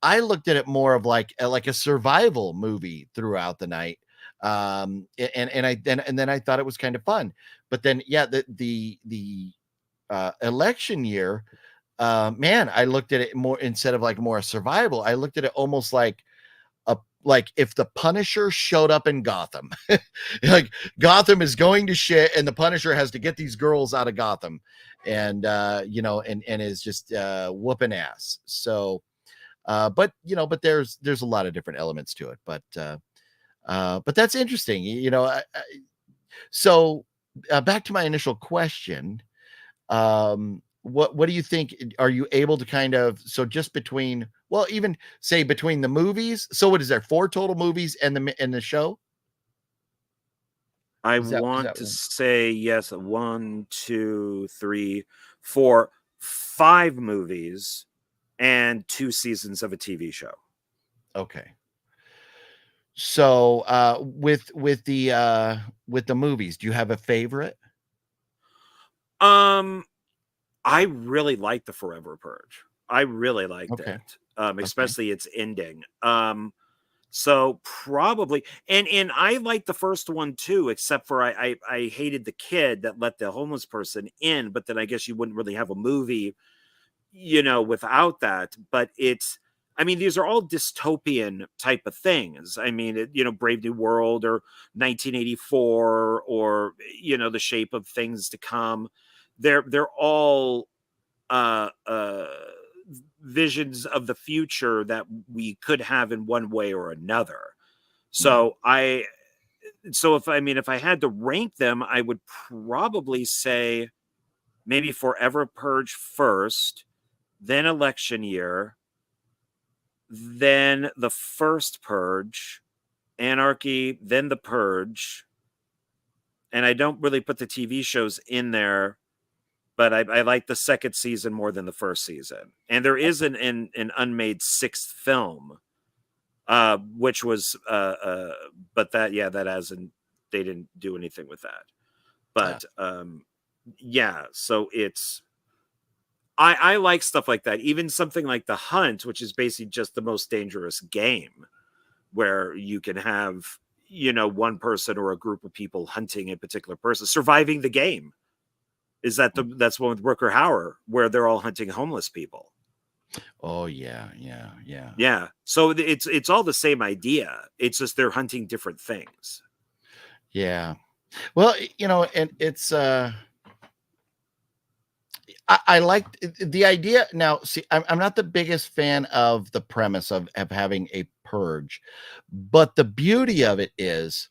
I looked at it more of like a survival movie throughout the night. And then I thought it was kind of fun. But then the election year, man, I looked at it more, instead of like more survival, I looked at it almost like if the Punisher showed up in Gotham. Like Gotham is going to shit and the Punisher has to get these girls out of Gotham, and you know, and is just whooping ass. So but you know, but there's a lot of different elements to it, but that's interesting, you know. So back to my initial question, what do you think? Are you able to kind of, so just between, well, even say between the movies, so what is there, 4 total movies and the show? I want to say yes, 1, 2, 3, 4, 5 movies and 2 seasons of a TV show. Okay. So with the movies, do you have a favorite? I really liked the Forever Purge. I really liked it. Especially its ending. So probably, and I liked the first one too, except for I hated the kid that let the homeless person in, but then I guess you wouldn't really have a movie, you know, without that. But it's, I mean, these are all dystopian type of things. I mean, you know, Brave New World or 1984 or, you know, The Shape of Things to Come. They're all visions of the future that we could have in one way or another. So if I had to rank them, I would probably say maybe Forever Purge first, then Election Year, then the first Purge, Anarchy, then the Purge. And I don't really put the TV shows in there, but I like the second season more than the first season. And there is an unmade 6th film, which was, but that hasn't, they didn't do anything with that. But so it's, I like stuff like that. Even something like The Hunt, which is basically just the most dangerous game, where you can have, you know, one person or a group of people hunting a particular person, surviving the game. Is that's one with Rooker Hauer, where they're all hunting homeless people. Oh yeah. So it's all the same idea. It's just they're hunting different things. Yeah. Well, you know, and it's I like the idea. Now, see, I'm not the biggest fan of the premise of having a purge, but the beauty of it is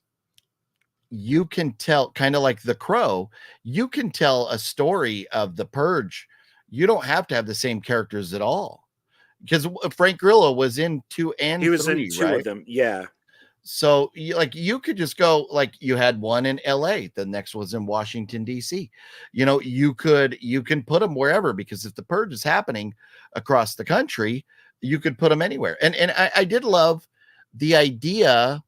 you can tell, kind of like The Crow, you can tell a story of the purge. You don't have to have the same characters at all, because Frank Grillo was in 2 and 3. He was in 2 of them. Yeah. So you could just go, like, you had one in LA, the next was in Washington, DC. You know, you can put them wherever, because if the purge is happening across the country, you could put them anywhere. And I did love the idea.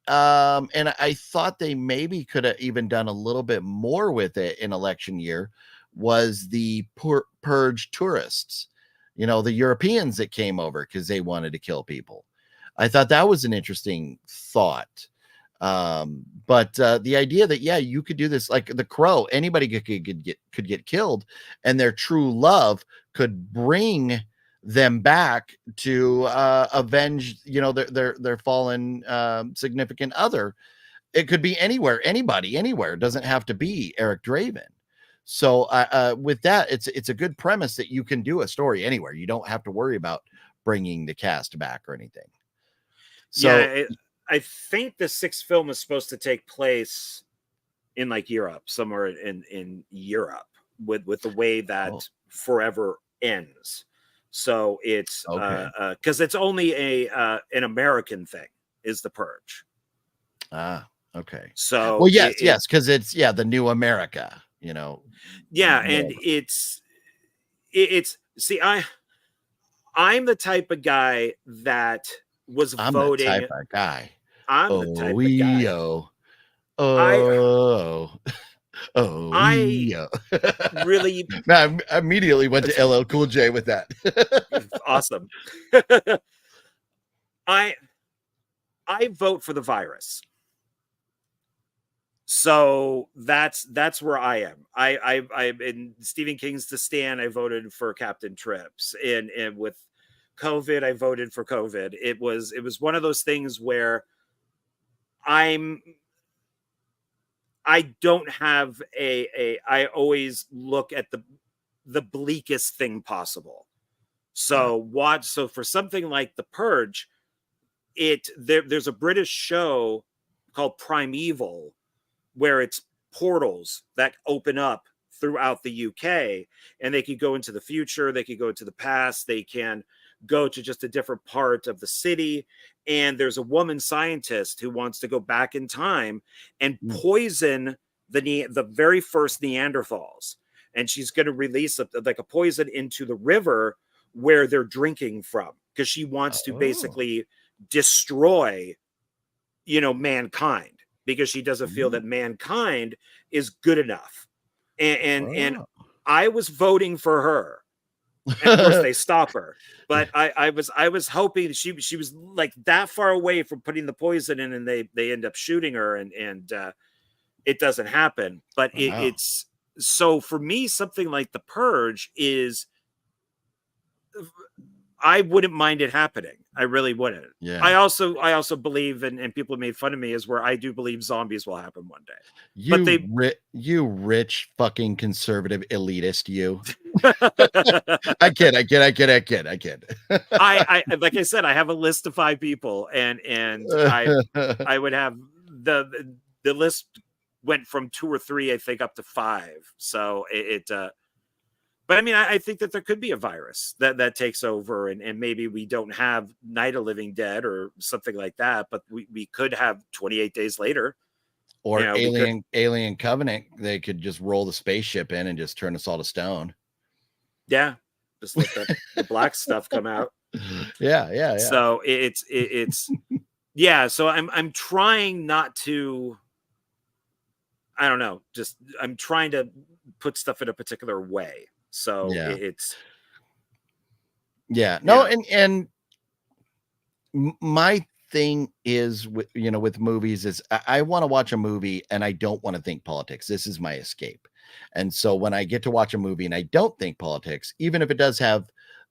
And I thought they maybe could have even done a little bit more with it in Election Year, was the purge tourists. the Europeans that came over because they wanted to kill people. I thought that was an interesting thought. But the idea that, yeah, you could do this, like the Crow, anybody could get killed, and their true love could bring them back to avenge, their fallen significant other. It could be anywhere, anybody, anywhere. It doesn't have to be Eric Draven. So with that, it's a good premise that you can do a story anywhere. You don't have to worry about bringing the cast back or anything. So yeah, I think the sixth film is supposed to take place in like Europe, somewhere in Europe, with the way that Forever ends. So it's because it's only an American thing, is The Purge. Okay. So well, yes, because it's the new America, Yeah, and it's see, I'm the type of guy that was voting. The type of guy. I'm the type of guy. I really I immediately went to LL Cool J with that. Awesome. I vote for the virus. So that's where I am. I'm in Stephen King's The Stand. I voted for Captain Trips, and with COVID, I voted for COVID. It was one of those things where I don't have I always look at the bleakest thing possible. So so for something like The Purge, there's a British show called Primeval, where it's portals that open up throughout the UK, and they could go into the future, they could go into the past, they can go to just a different part of the city. And there's a woman scientist who wants to go back in time and poison the very first Neanderthals. And she's going to release a poison into the river where they're drinking from, because she wants to basically destroy, mankind, because she doesn't feel that mankind is good enough. And I was voting for her. And of course they stop her. But I was hoping she was like that far away from putting the poison in, and they end up shooting her, and it doesn't happen. But it's so for me, something like The Purge is, I wouldn't mind it happening. I really wouldn't. Yeah. I also believe, and people made fun of me, is where I do believe zombies will happen one day. You rich fucking conservative elitist, you. I kid. I like I said, I have a list of 5 people, and I would have the list went from 2 or 3, I think, up to 5. So but I mean, I think that there could be a virus that takes over, and maybe we don't have Night of Living Dead or something like that, but we could have 28 Days Later. Or Alien Covenant. They could just roll the spaceship in and just turn us all to stone. Yeah. Just let the black stuff come out. Yeah. So it's yeah. So I'm trying not to, I don't know, I'm trying to put stuff in a particular way. So it's and my thing is with movies is I want to watch a movie and I don't want to think politics. This is my escape. And so when I get to watch a movie and I don't think politics, even if it does have,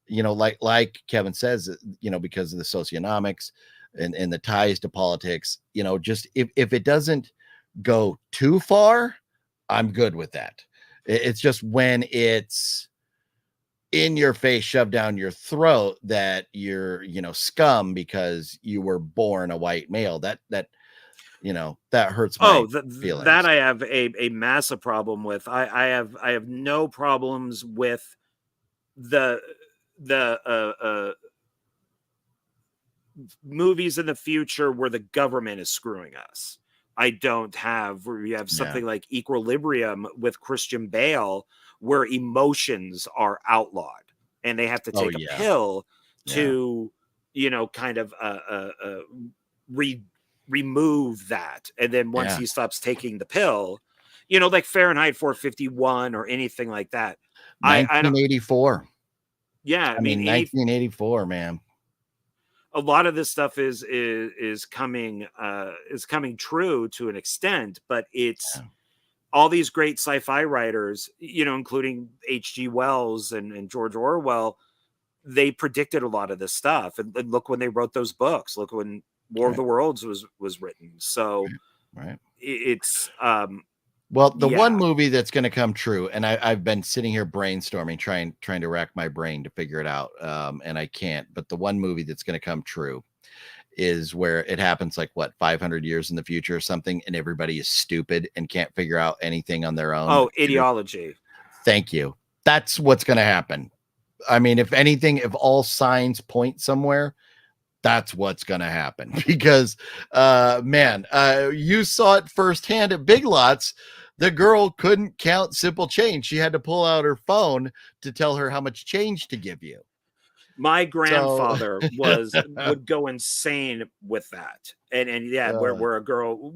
like Kevin says, because of the socioeconomics and the ties to politics, just if it doesn't go too far, I'm good with that. It's just when it's in your face, shoved down your throat, that you're, scum because you were born a white male. That hurts my feelings. That I have a massive problem with. I have no problems with the movies in the future where the government is screwing us. I don't have where you have something like Equilibrium with Christian Bale, where emotions are outlawed and they have to take a pill to, kind of remove that. And then once he stops taking the pill, like Fahrenheit 451 or anything like that. 1984. Yeah, I mean, 1984, man. A lot of this stuff is coming true to an extent, but it's all these great sci-fi writers, including H.G. Wells and George Orwell. They predicted a lot of this stuff, and look when they wrote those books. Look when War of the Worlds was written. So it's well, the one movie that's going to come true, and I've been sitting here brainstorming, trying to rack my brain to figure it out, and I can't. But the one movie that's going to come true is where it happens like 500 years in the future or something, and everybody is stupid and can't figure out anything on their own. Oh, Ideology. Thank you. That's what's going to happen. I mean, if anything, if all signs point somewhere, that's what's going to happen, because you saw it firsthand at Big Lots. The girl couldn't count simple change. She had to pull out her phone to tell her how much change to give you. My grandfather would go insane with that. And where a girl,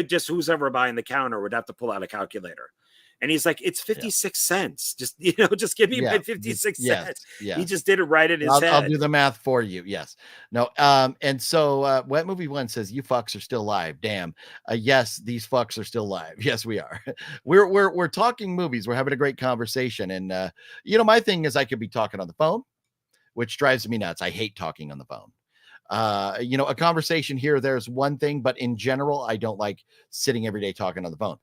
just who's ever buying the counter would have to pull out a calculator. And he's like, it's 56 cents. Just, just give me my 56 cents. Yeah. He just did it right in his head. I'll do the math for you. Yes. No. And so Wet Movie One says, you fucks are still live. Damn. Yes, these fucks are still live. Yes, we are. We're talking movies. We're having a great conversation. And, my thing is I could be talking on the phone, which drives me nuts. I hate talking on the phone. A conversation here or there is one thing, but in general, I don't like sitting every day talking on the phone.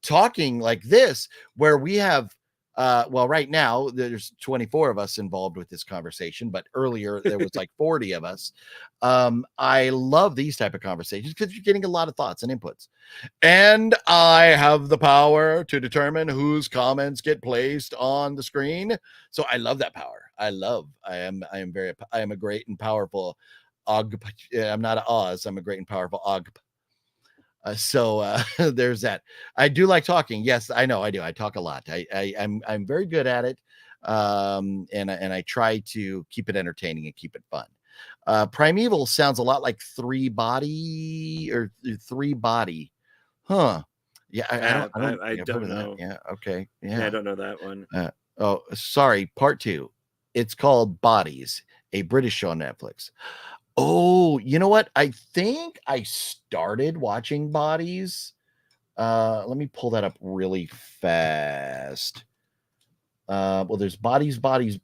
Talking like this, where we have right now there's 24 of us involved with this conversation, but earlier there was like 40 of us. I love these type of conversations because you're getting a lot of thoughts and inputs, and I have the power to determine whose comments get placed on the screen. So I love that power. I am a great and powerful Og. I'm not an Oz. I'm a great and powerful Og. So there's that. I do like talking. Yes, I know I do. I talk a lot. I'm very good at it. And I try to keep it entertaining and keep it fun. Primeval sounds a lot like Three Body. Huh. Yeah, I don't know. Yeah, okay. Yeah, I don't know that one. Sorry, part 2. It's called Bodies, a British show on Netflix. Oh, you know what? I think I started watching Bodies. Let me pull that up really fast. There's Bodies, Warm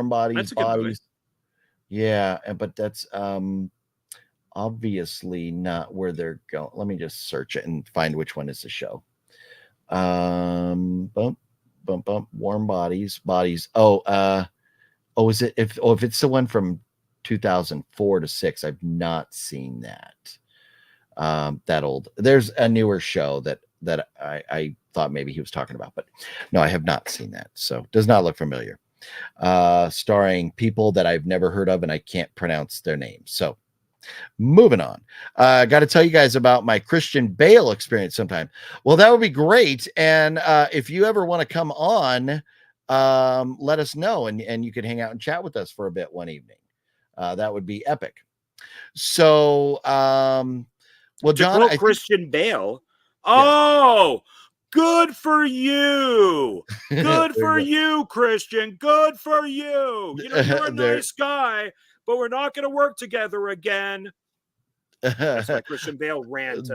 Bodies, That's a good Bodies. movie. Yeah, but that's obviously not where they're going. Let me just search it and find which one is the show. Warm Bodies. Is it if it's the one from 2004 to 6? I've not seen that. That old. There's a newer show that I thought maybe he was talking about, but no, I have not seen that. So does not look familiar. Starring people that I've never heard of and I can't pronounce their names. So moving on. Got to tell you guys about my Christian Bale experience sometime. Well, that would be great. And if you ever want to come on, let us know and you can hang out and chat with us for a bit one evening. That would be epic. So, John, Christian Bale. Oh, good for you. Good for you, Christian. Good for you. You're a nice guy, but we're not going to work together again. That's my Christian Bale rant.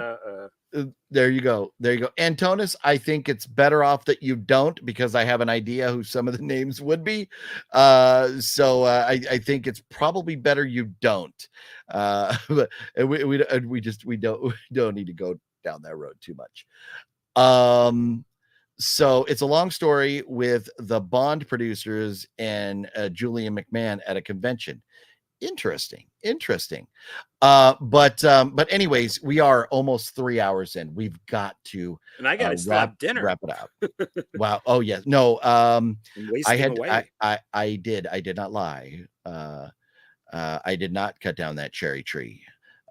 There you go. Antonis, I think it's better off that you don't, because I have an idea who some of the names would be. So I think it's probably better you don't. But we don't need to go down that road too much. So it's a long story with the Bond producers and Julian McMahon at a convention. Interesting. But anyways, we are almost 3 hours in. We've got to, and I got to wrap it out. Wow. Oh yes. No. I did not lie. I did not cut down that cherry tree.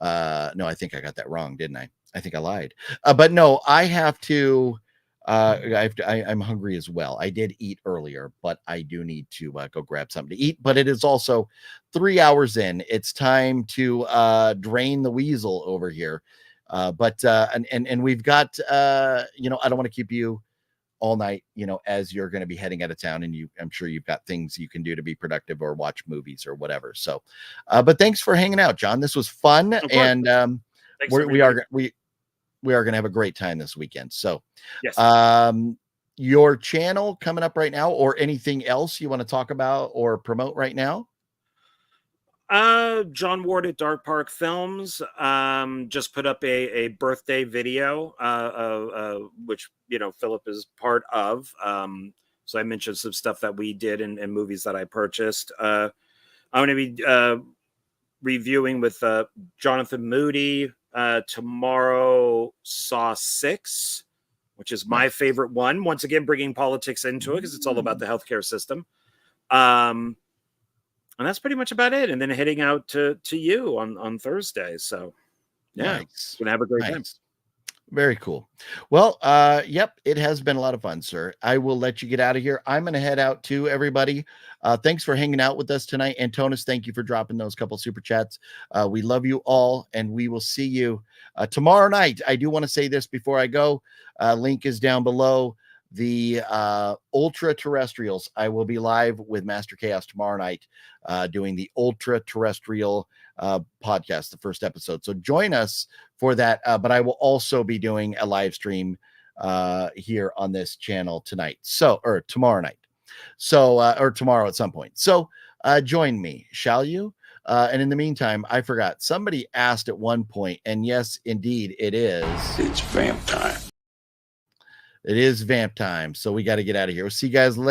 No, I think I got that wrong, didn't I? I think I lied. But no, I have to. I'm hungry as well. I did eat earlier, but I do need to go grab something to eat. But it is also 3 hours in. It's time to drain the weasel over here. And we've got I don't want to keep you all night, as you're going to be heading out of town, and I'm sure you've got things you can do to be productive or watch movies or whatever. So, but thanks for hanging out, John. This was fun, and we are going to have a great time this weekend. So, yes. Your channel coming up right now, or anything else you want to talk about or promote right now? John Ward at Dark Park Films just put up a birthday video, which Philip is part of. So I mentioned some stuff that we did and movies that I purchased. I'm going to be reviewing with Jonathan Moody tomorrow, Saw 6, which is my favorite one. Once again, bringing politics into it because it's all about the healthcare system. And that's pretty much about it. And then heading out to you on Thursday. So, yeah, nice. Gonna have a great time. Very cool. Well, yep, it has been a lot of fun, sir. I will let you get out of here. I'm going to head out too, everybody. Thanks for hanging out with us tonight. Antonis, thank you for dropping those couple super chats. We love you all, and we will see you tomorrow night. I do want to say this before I go. Link is down below. The Ultra Terrestrials. I will be live with Master Chaos tomorrow night doing the Ultra Terrestrial podcast, the first episode. So join us for that. But I will also be doing a live stream here on this channel tonight. Or tomorrow night. Or tomorrow at some point. So join me, shall you? And in the meantime, I forgot. Somebody asked at one point, and yes, indeed, it is. It's vamp time. It is vamp time. So we got to get out of here. We'll see you guys later.